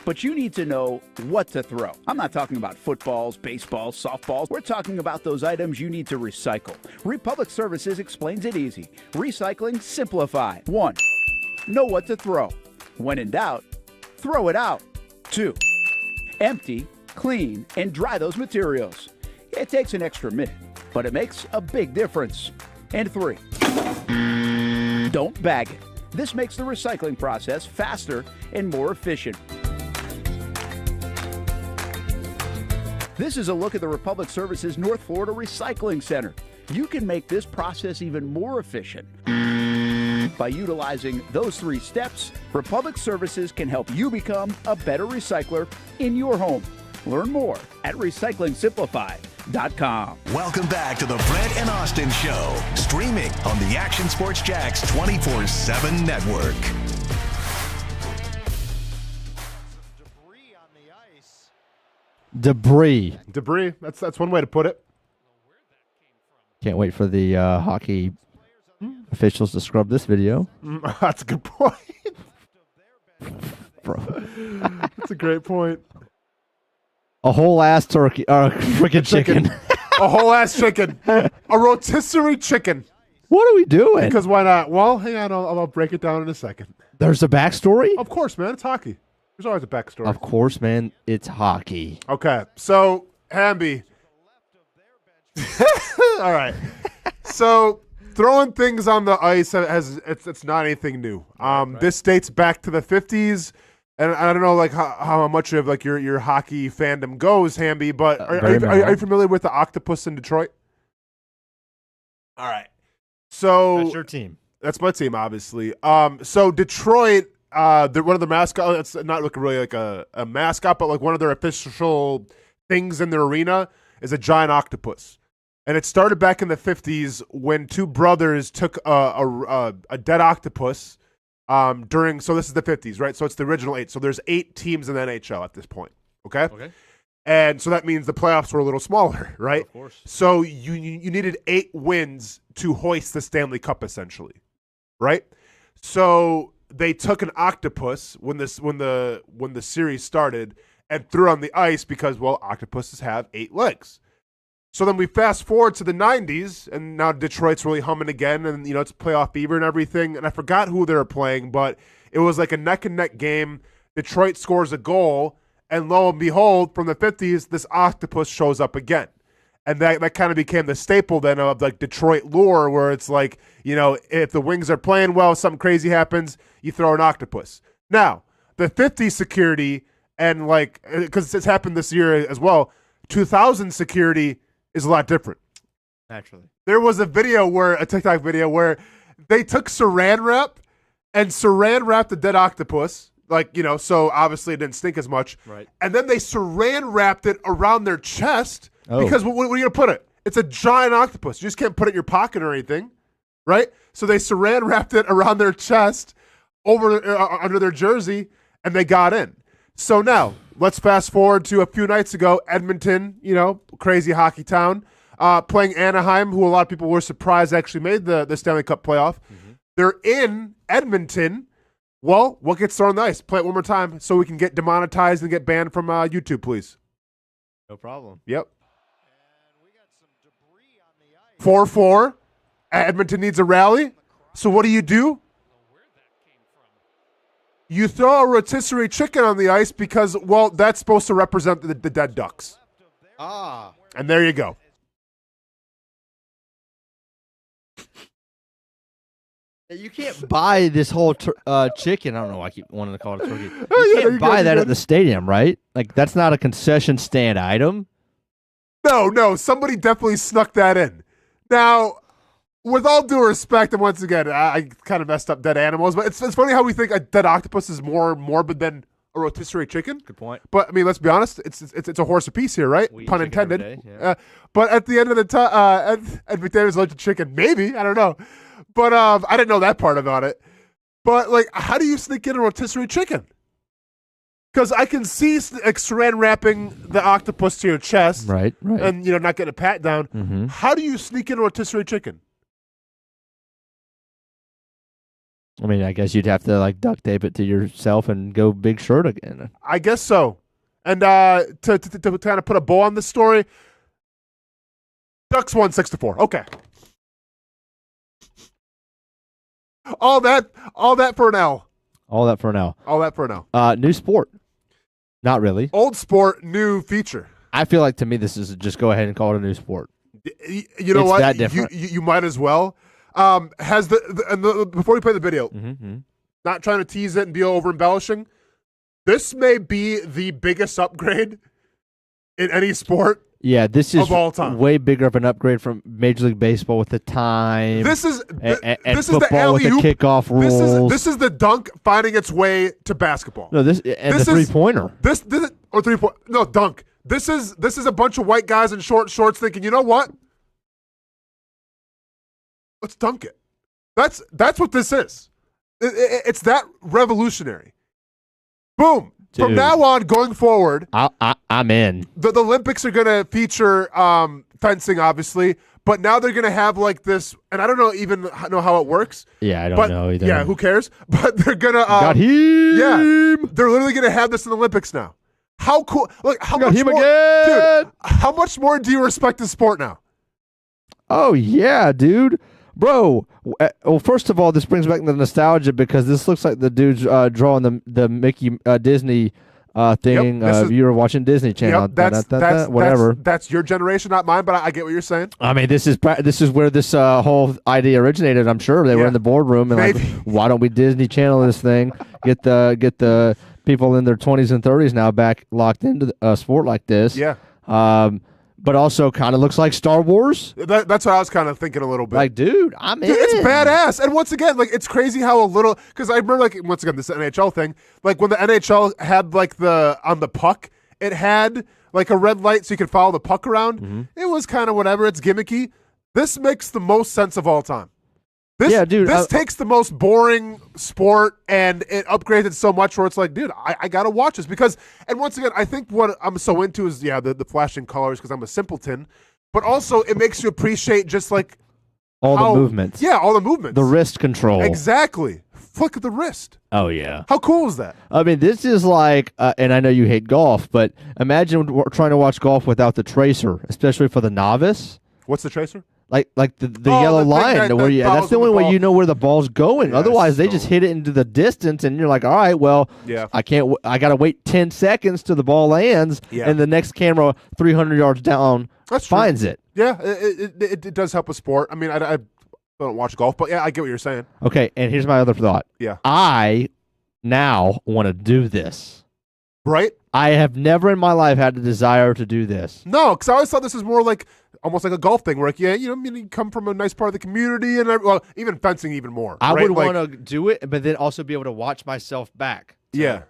But you need to know what to throw. I'm not talking about footballs, baseballs, softballs. We're talking about those items you need to recycle. Republic Services explains it easy. Recycling simplified. 1. Know what to throw. When in doubt, throw it out. 2. Empty, clean, and dry those materials. It takes an extra minute, but it makes a big difference. And 3, don't bag it. This makes the recycling process faster and more efficient. This is a look at the Republic Services North Florida Recycling Center. You can make this process even more efficient. By utilizing those 3 steps, Republic Services can help you become a better recycler in your home. Learn more at recyclingsimplified.com. Welcome back to the Brent and Austin Show, streaming on the Action Sports Jax 24/7 network. Debris. That's one way to put it. Can't wait for the hockey officials to scrub this video. That's a good point. Bro. That's a great point. A whole ass turkey, freaking chicken. A whole ass chicken. A rotisserie chicken. What are we doing? Because why not? Well, hang on, I'll break it down in a second. There's a backstory? Of course, man. It's hockey. There's always a backstory. Of course, man. It's hockey. Okay, so Hamby. All right. So throwing things on the ice it's not anything new. Right. This dates back to the 50s, and I don't know like how much of like your hockey fandom goes, Hamby, but are you familiar with the Octopus in Detroit? All right. So that's your team. That's my team, obviously. So Detroit, one of the mascots. It's not looking really like a mascot, but like one of their official things in their arena is a giant octopus. And it started back in the 50s when 2 brothers took a dead octopus during. So this is the 50s, right? So it's the original 8. So there's 8 teams in the NHL at this point. Okay. And so that means the playoffs were a little smaller, right? Of course. So you needed 8 wins to hoist the Stanley Cup, essentially, right? So they took an octopus when the series started and threw on the ice because, well, octopuses have 8 legs. So then we fast forward to the 90s, and now Detroit's really humming again, and it's playoff fever and everything. And I forgot who they were playing, but it was like a neck-and-neck game. Detroit scores a goal, and lo and behold, from the 50s, this octopus shows up again. And that kind of became the staple then of like Detroit lore, where it's like, if the Wings are playing well, something crazy happens, you throw an octopus. Now, the 50s security, and like, because it's happened this year as well, 2000 security is a lot different. Naturally. There was a TikTok video where they took saran wrap and saran wrapped the dead octopus, so obviously it didn't stink as much. Right. And then they saran wrapped it around their chest because where are you going to put it? It's a giant octopus. You just can't put it in your pocket or anything, right? So they saran wrapped it around their chest under their jersey, and they got in. So now, let's fast forward to a few nights ago, Edmonton, crazy hockey town, playing Anaheim, who a lot of people were surprised actually made the Stanley Cup playoff. Mm-hmm. They're in Edmonton. Well, what gets thrown on the ice? Play it one more time so we can get demonetized and get banned from YouTube, please. No problem. Yep. 4-4. Edmonton needs a rally. So what do? You throw a rotisserie chicken on the ice because, well, that's supposed to represent the dead Ducks. Ah. And there you go. You can't buy this whole chicken. I don't know why I keep wanting to call it a turkey. You can't buy that at the stadium, right? Like, that's not a concession stand item. No. Somebody definitely snuck that in. Now, with all due respect, and once again, I kind of messed up dead animals, but it's funny how we think a dead octopus is more morbid than a rotisserie chicken. Good point. But I mean, let's be honest, it's a horse apiece here, right? Pun intended. Day, yeah. But at the end of the time, Ed McDavid's allergic to chicken. Maybe, I don't know. But I didn't know that part about it. But like, how do you sneak in a rotisserie chicken? Because I can see saran wrapping the octopus to your chest, right, and not getting a pat down. Mm-hmm. How do you sneak in a rotisserie chicken? I mean, I guess you'd have to like duct tape it to yourself and go big shirt again. I guess so. And to kind of put a bow on this story, Ducks won 6-4. Okay. All that for an L. All that for an L. All that for an L. New sport. Not really. Old sport, new feature. I feel like to me this is just go ahead and call it a new sport. You know It's what? that different. You might as well. Has before we play the video, not trying to tease it and be over embellishing. This may be the biggest upgrade in any sport. Yeah, this is of all time. Way bigger of an upgrade from Major League Baseball with the time. This is and this is the football with the alley-oop. kickoff rules. This is the dunk finding its way to basketball. No, this and the 3-pointer. This or 3-point. No, dunk. This is a bunch of white guys in short shorts thinking, you know what? Let's dunk it. That's what this is. It's that revolutionary. Boom. Dude. From now on, going forward, I'm in. The Olympics are going to feature fencing, obviously, but now they're going to have like this, and I don't know how it works. Yeah, I don't know either. Yeah, who cares? But they're going to Got him. Yeah, they're literally going to have this in the Olympics now. How cool! Like how Got much him more, again. dude? How much more do you respect the sport now? Oh yeah, dude. Bro, well, first of all, this brings back the nostalgia because this looks like the dude's drawing the Mickey Disney thing. Yep, you were watching Disney Channel. That's whatever. That's your generation, not mine. But I get what you're saying. I mean, this is where this whole idea originated. I'm sure they were in the boardroom and like, why don't we Disney Channel this thing? Get the people in their 20s and 30s now back locked into a sport like this. Yeah. But also kind of looks like Star Wars. That's what I was kind of thinking a little bit. Like, dude, I'm in. It's badass. And once again, like, it's crazy how a little, because I remember, like, once again, this NHL thing, like, when the NHL had, like, on the puck, it had, like, a red light so you could follow the puck around. It was kind of whatever. It's gimmicky. This makes the most sense of all time. This takes the most boring sport and it upgrades it so much where it's like, dude, I got to watch this because, and once again, I think what I'm so into is, the flashing colors because I'm a simpleton, but also it makes you appreciate just like all the movements. Yeah, all the movements. The wrist control. Exactly. Flick of the wrist. Oh, yeah. How cool is that? I mean, this is like, and I know you hate golf, but imagine trying to watch golf without the tracer, especially for the novice. What's the tracer? Like the yellow line, where that's the only way you know where the ball's going. Yeah, Otherwise, they just hit it into the distance, and you're like, all right, well, I can't. I got to wait 10 seconds till the ball lands, and the next camera 300 yards down finds it. Yeah, it does help a sport. I mean, I don't watch golf, but yeah, I get what you're saying. Okay, and here's my other thought. Yeah, I now want to do this. Right? I have never in my life had the desire to do this. No, because I always thought this is more like almost like a golf thing, where like, you come from a nice part of the community, and well, even fencing, even more. I right? would want to do it, but then also be able to watch myself back. Yeah.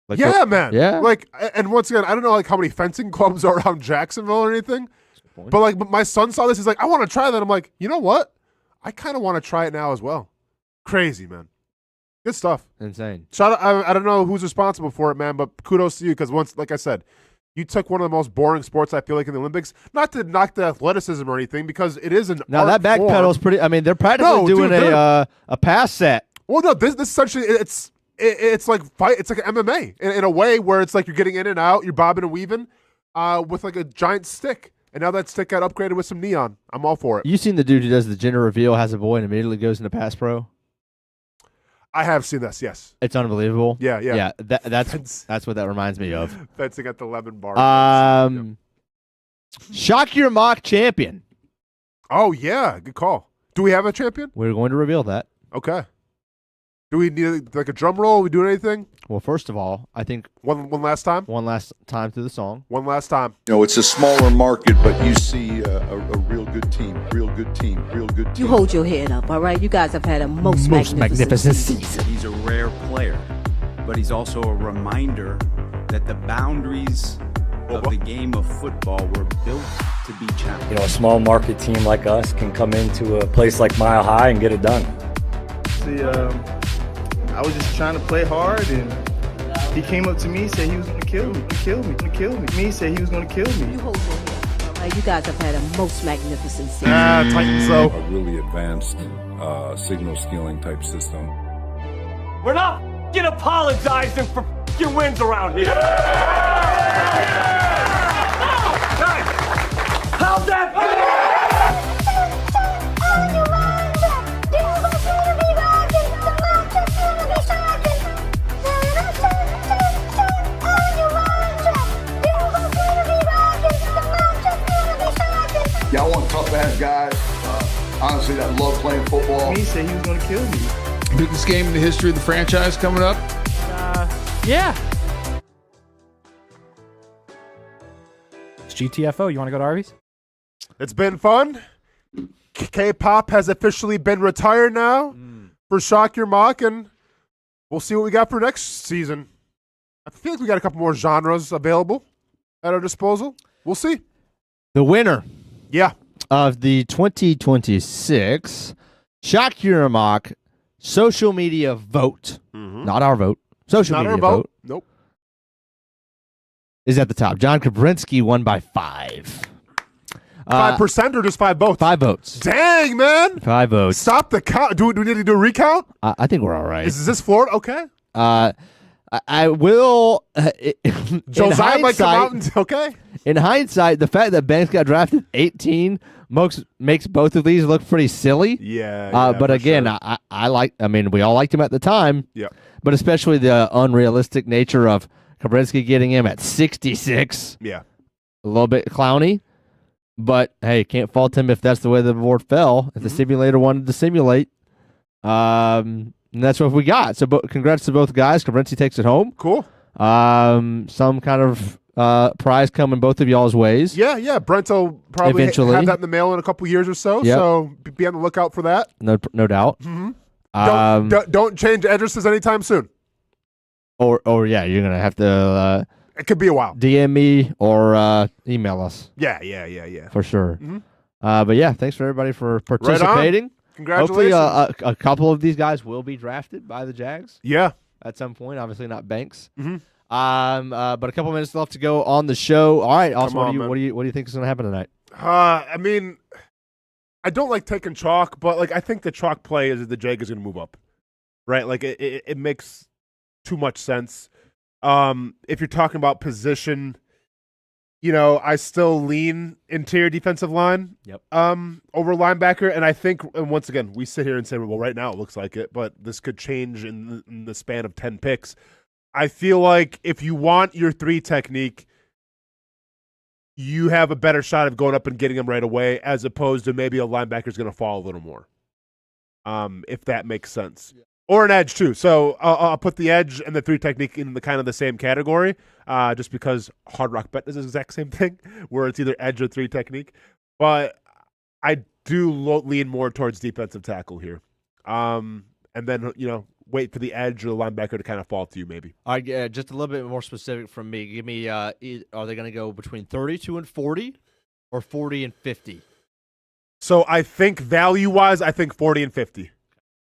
Like man. Yeah. Like, and once again, I don't know like how many fencing clubs are around Jacksonville or anything, but like my son saw this, he's like, I want to try that. I'm like, you know what? I kind of want to try it now as well. Crazy, man. Good stuff. Insane. Shout out, I don't know who's responsible for it, man, but kudos to you because once, like I said, you took one of the most boring sports I feel like in the Olympics. Not to knock the athleticism or anything because it is an now art that back form. pedal's pretty. I mean, they're practically doing a pass set. Well, no, this essentially it's like fight. It's like an MMA in a way where it's like you're getting in and out, you're bobbing and weaving with like a giant stick. And now that stick got upgraded with some neon. I'm all for it. You seen the dude who does the gender reveal, has a boy, and immediately goes into pass pro? I have seen this, yes. It's unbelievable. Yeah. That's what that reminds me of. Fencing at the lemon bar. Shock your mock champion. Oh, yeah. Good call. Do we have a champion? We're going to reveal that. Okay. Do we need like a drum roll? Are we doing anything? Well, first of all, I think one last time. One last time through the song. One last time. It's a smaller market, but you see a real good team, real good team. You hold your head up, all right? You guys have had a most magnificent season. He's a rare player, but he's also a reminder that the boundaries of the game of football were built to be challenged. A small market team like us can come into a place like Mile High and get it done. See, I was just trying to play hard, and he came up to me, said he was going to kill me. He said he was going to kill me. You hold your head up, all right? You guys have had a most magnificent season. Titans, though. A really advanced signal stealing type system. We're not apologizing for wins around here. How's that feel? want tough-ass guys, honestly, that love playing football. He said he was going to kill me. Biggest game in the history of the franchise coming up? Yeah. It's GTFO. You want to go to Arby's? It's been fun. K-pop has officially been retired now for Shock Your Mock, and we'll see what we got for next season. I feel like we got a couple more genres available at our disposal. We'll see. The winner of the 2026 Shock Your Mock social media vote, not our vote, social media vote. Nope. Is at the top. John Kabrinsky won by 5. 5% or just 5 votes? 5 votes. Dang, man. 5 votes. Stop the count. Do we need to do a recount? I think we're all right. Is this Florida? Okay. I will. Josiah might come out and okay. In hindsight, the fact that Banks got drafted 18 makes both of these look pretty silly. Yeah. But again, sure. I mean, we all liked him at the time. Yeah. But especially the unrealistic nature of Kabrinsky getting him at 66. Yeah. A little bit clowny. But hey, can't fault him if that's the way the board fell. If the simulator wanted to simulate, and that's what we got. So, congrats to both guys. Kabrinsky takes it home. Cool. Some kind of prize coming both of y'all's ways. Yeah. Brent will probably eventually have that in the mail in a couple years or so. Yep. So be on the lookout for that. No doubt. Don't change addresses anytime soon. Or yeah, you're gonna have to. It could be a while. DM me or email us. Yeah. For sure. But yeah, thanks for everybody for participating. Right on. Congratulations. Hopefully, a couple of these guys will be drafted by the Jags. Yeah. At some point, obviously not Banks. But a couple minutes left to go on the show. All right, Austin, what do you think is going to happen tonight? I mean, I don't like taking chalk, but like I think the chalk play is that the Jag is going to move up, right? Like it makes too much sense. If you're talking about position, I still lean interior defensive line. Yep. Over linebacker, and I think, and once again, we sit here and say, well, right now it looks like it, but this could change in the span of 10 picks. I feel like if you want your 3 technique, you have a better shot of going up and getting them right away, as opposed to maybe a linebacker's going to fall a little more. If that makes sense. Yeah. Or an edge too. So I'll put the edge and the 3 technique in the kind of the same category, just because Hard Rock Bet is the exact same thing, where it's either edge or 3 technique. But I do lean more towards defensive tackle here, and then wait for the edge or the linebacker to kind of fall to you, maybe. All right, just a little bit more specific from me. Give me, are they going to go between 32 and 40, or 40 and 50? So I think value-wise, I think 40 and 50.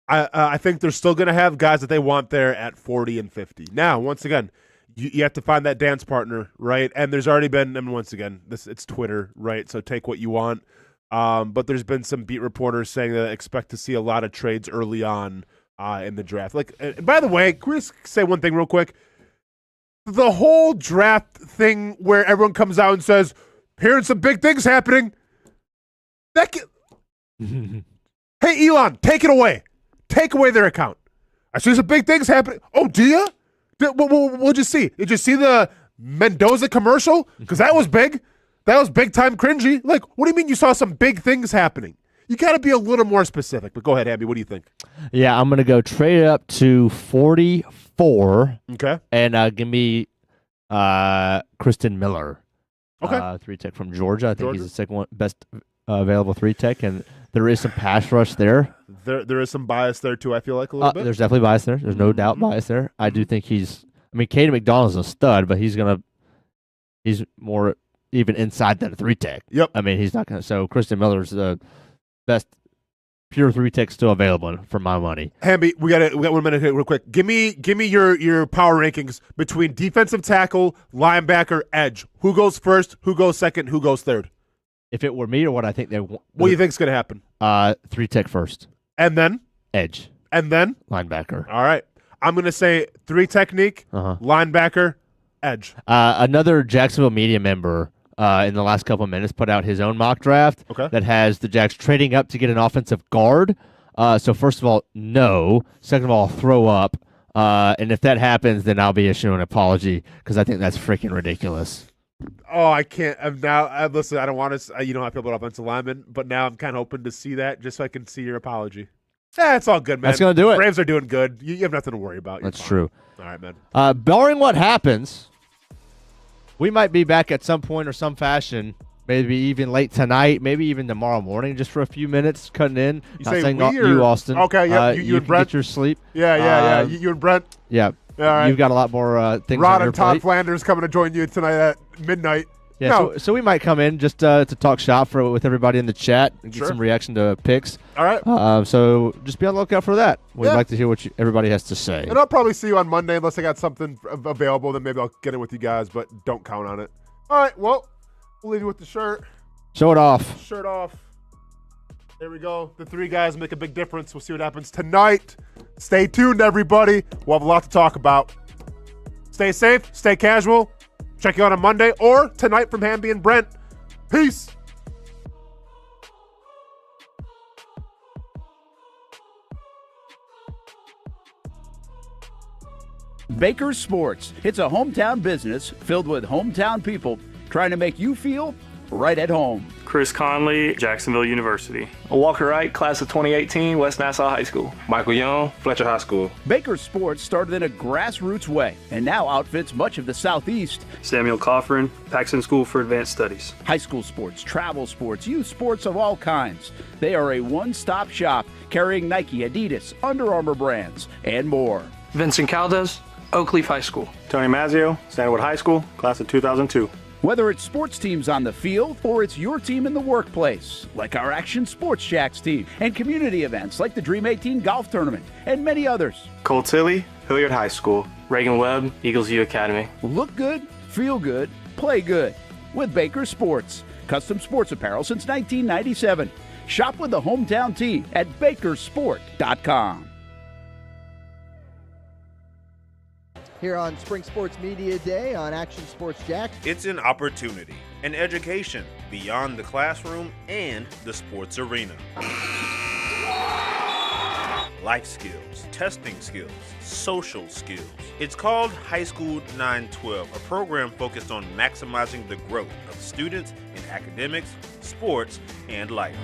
I think they're still going to have guys that they want there at 40 and 50. Now, once again, you have to find that dance partner, right? And there's already been, once again, it's Twitter, right? So take what you want. But there's been some beat reporters saying that expect to see a lot of trades early on in the draft. And by the way, can we just say one thing real quick? The whole draft thing where everyone comes out and says, hearing some big things happening. Hey, Elon, take it away. Take away their account. I see some big things happening. Oh, do you? What'd you see? Did you see the Mendoza commercial? Because that was big. That was big time cringy. Like, what do you mean you saw some big things happening? You got to be a little more specific. But go ahead, Abby. What do you think? Yeah, I'm going to go trade up to 44. Okay. And give me Kristen Miller. Okay. 3 tech from Georgia. I think he's the second one best available 3 tech, and there is some pass rush there. There is some bias there too. I feel like a little bit. There's definitely bias there. There's no doubt bias there. I do think Caden McDonald's a stud, but he's more even inside than a 3 tech. Yep. I mean, he's not gonna. So Kristen Miller's the best pure 3 tech still available for my money. Hamby, we got 1 minute here real quick. Give me your power rankings between defensive tackle, linebacker, edge. Who goes first? Who goes second? Who goes third? If it were me, or what I think they want. What do you think's going to happen? 3 tech first. And then? Edge. And then? Linebacker. All right. I'm going to say 3 technique, linebacker, edge. Another Jacksonville media member in the last couple of minutes put out his own mock draft that has the Jags trading up to get an offensive guard. So first of all, no. Second of all, throw up. And if that happens, then I'll be issuing an apology because I think that's freaking ridiculous. Oh, I can't. Listen, I don't want to. You know how I feel about offensive linemen, but now I'm kind of hoping to see that just so I can see your apology. It's all good, man. That's gonna do it. Rams are doing good. You have nothing to worry about. That's true. All right, man. Barring what happens, we might be back at some point or some fashion. Maybe even late tonight, maybe even tomorrow morning, just for a few minutes, cutting in. You Not say saying we you, Austin. Okay, yeah, you you and Brent. get your sleep. Yeah. You and Brent. Yeah. All right. You've got a lot more things Rod on your and Todd plate. Flanders coming to join you tonight at midnight. Yeah, No. so we might come in just to talk shop with everybody in the chat and get Sure. some reaction to picks. All right. So just be on the lookout for that. We'd Yeah. like to hear what everybody has to say. And I'll probably see you on Monday unless I got something available. Then maybe I'll get in with you guys, but don't count on it. All right. Well, we'll leave you with the shirt. Show it off. Shirt off. There we go. The three guys make a big difference. We'll see what happens tonight. Stay tuned, everybody. We'll have a lot to talk about. Stay safe. Stay casual. Check you out on Monday or tonight from Hamby and Brent. Peace. Baker Sports. It's a hometown business filled with hometown people trying to make you feel right at home. Chris Conley, Jacksonville University. Walker Wright, class of 2018, West Nassau High School. Michael Young, Fletcher High School. Baker Sports started in a grassroots way and now outfits much of the Southeast. Samuel Coffrin, Paxton School for Advanced Studies. High school sports, travel sports, youth sports of all kinds. They are a one-stop shop carrying Nike, Adidas, Under Armour brands, and more. Vincent Caldes, Oak Leaf High School. Tony Mazzio, Sandalwood High School, class of 2002. Whether it's sports teams on the field or it's your team in the workplace, like our Action Sports Jacks team, and community events like the Dream 18 Golf Tournament, and many others. Cole Tilley, Hilliard High School. Reagan Webb, Eagles View Academy. Look good, feel good, play good with Baker Sports. Custom sports apparel since 1997. Shop with the hometown team at bakersport.com. Here on Spring Sports Media Day on Action Sports Jack. It's an opportunity, an education beyond the classroom and the sports arena. Life skills, testing skills, social skills. It's called High School 912, a program focused on maximizing the growth of students in academics, sports, and life.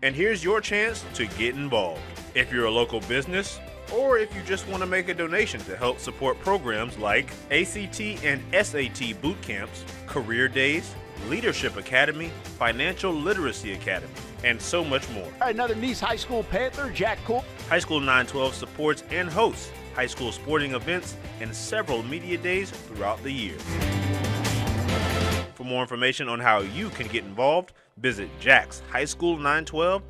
And here's your chance to get involved. If you're a local business, or if you just want to make a donation to help support programs like ACT and SAT boot camps, career days, Leadership Academy, Financial Literacy Academy, and so much more. Another Nice High School Panther, Jack Cole. High School 912 supports and hosts high school sporting events and several media days throughout the year. For more information on how you can get involved, visit jackshighschool912.com.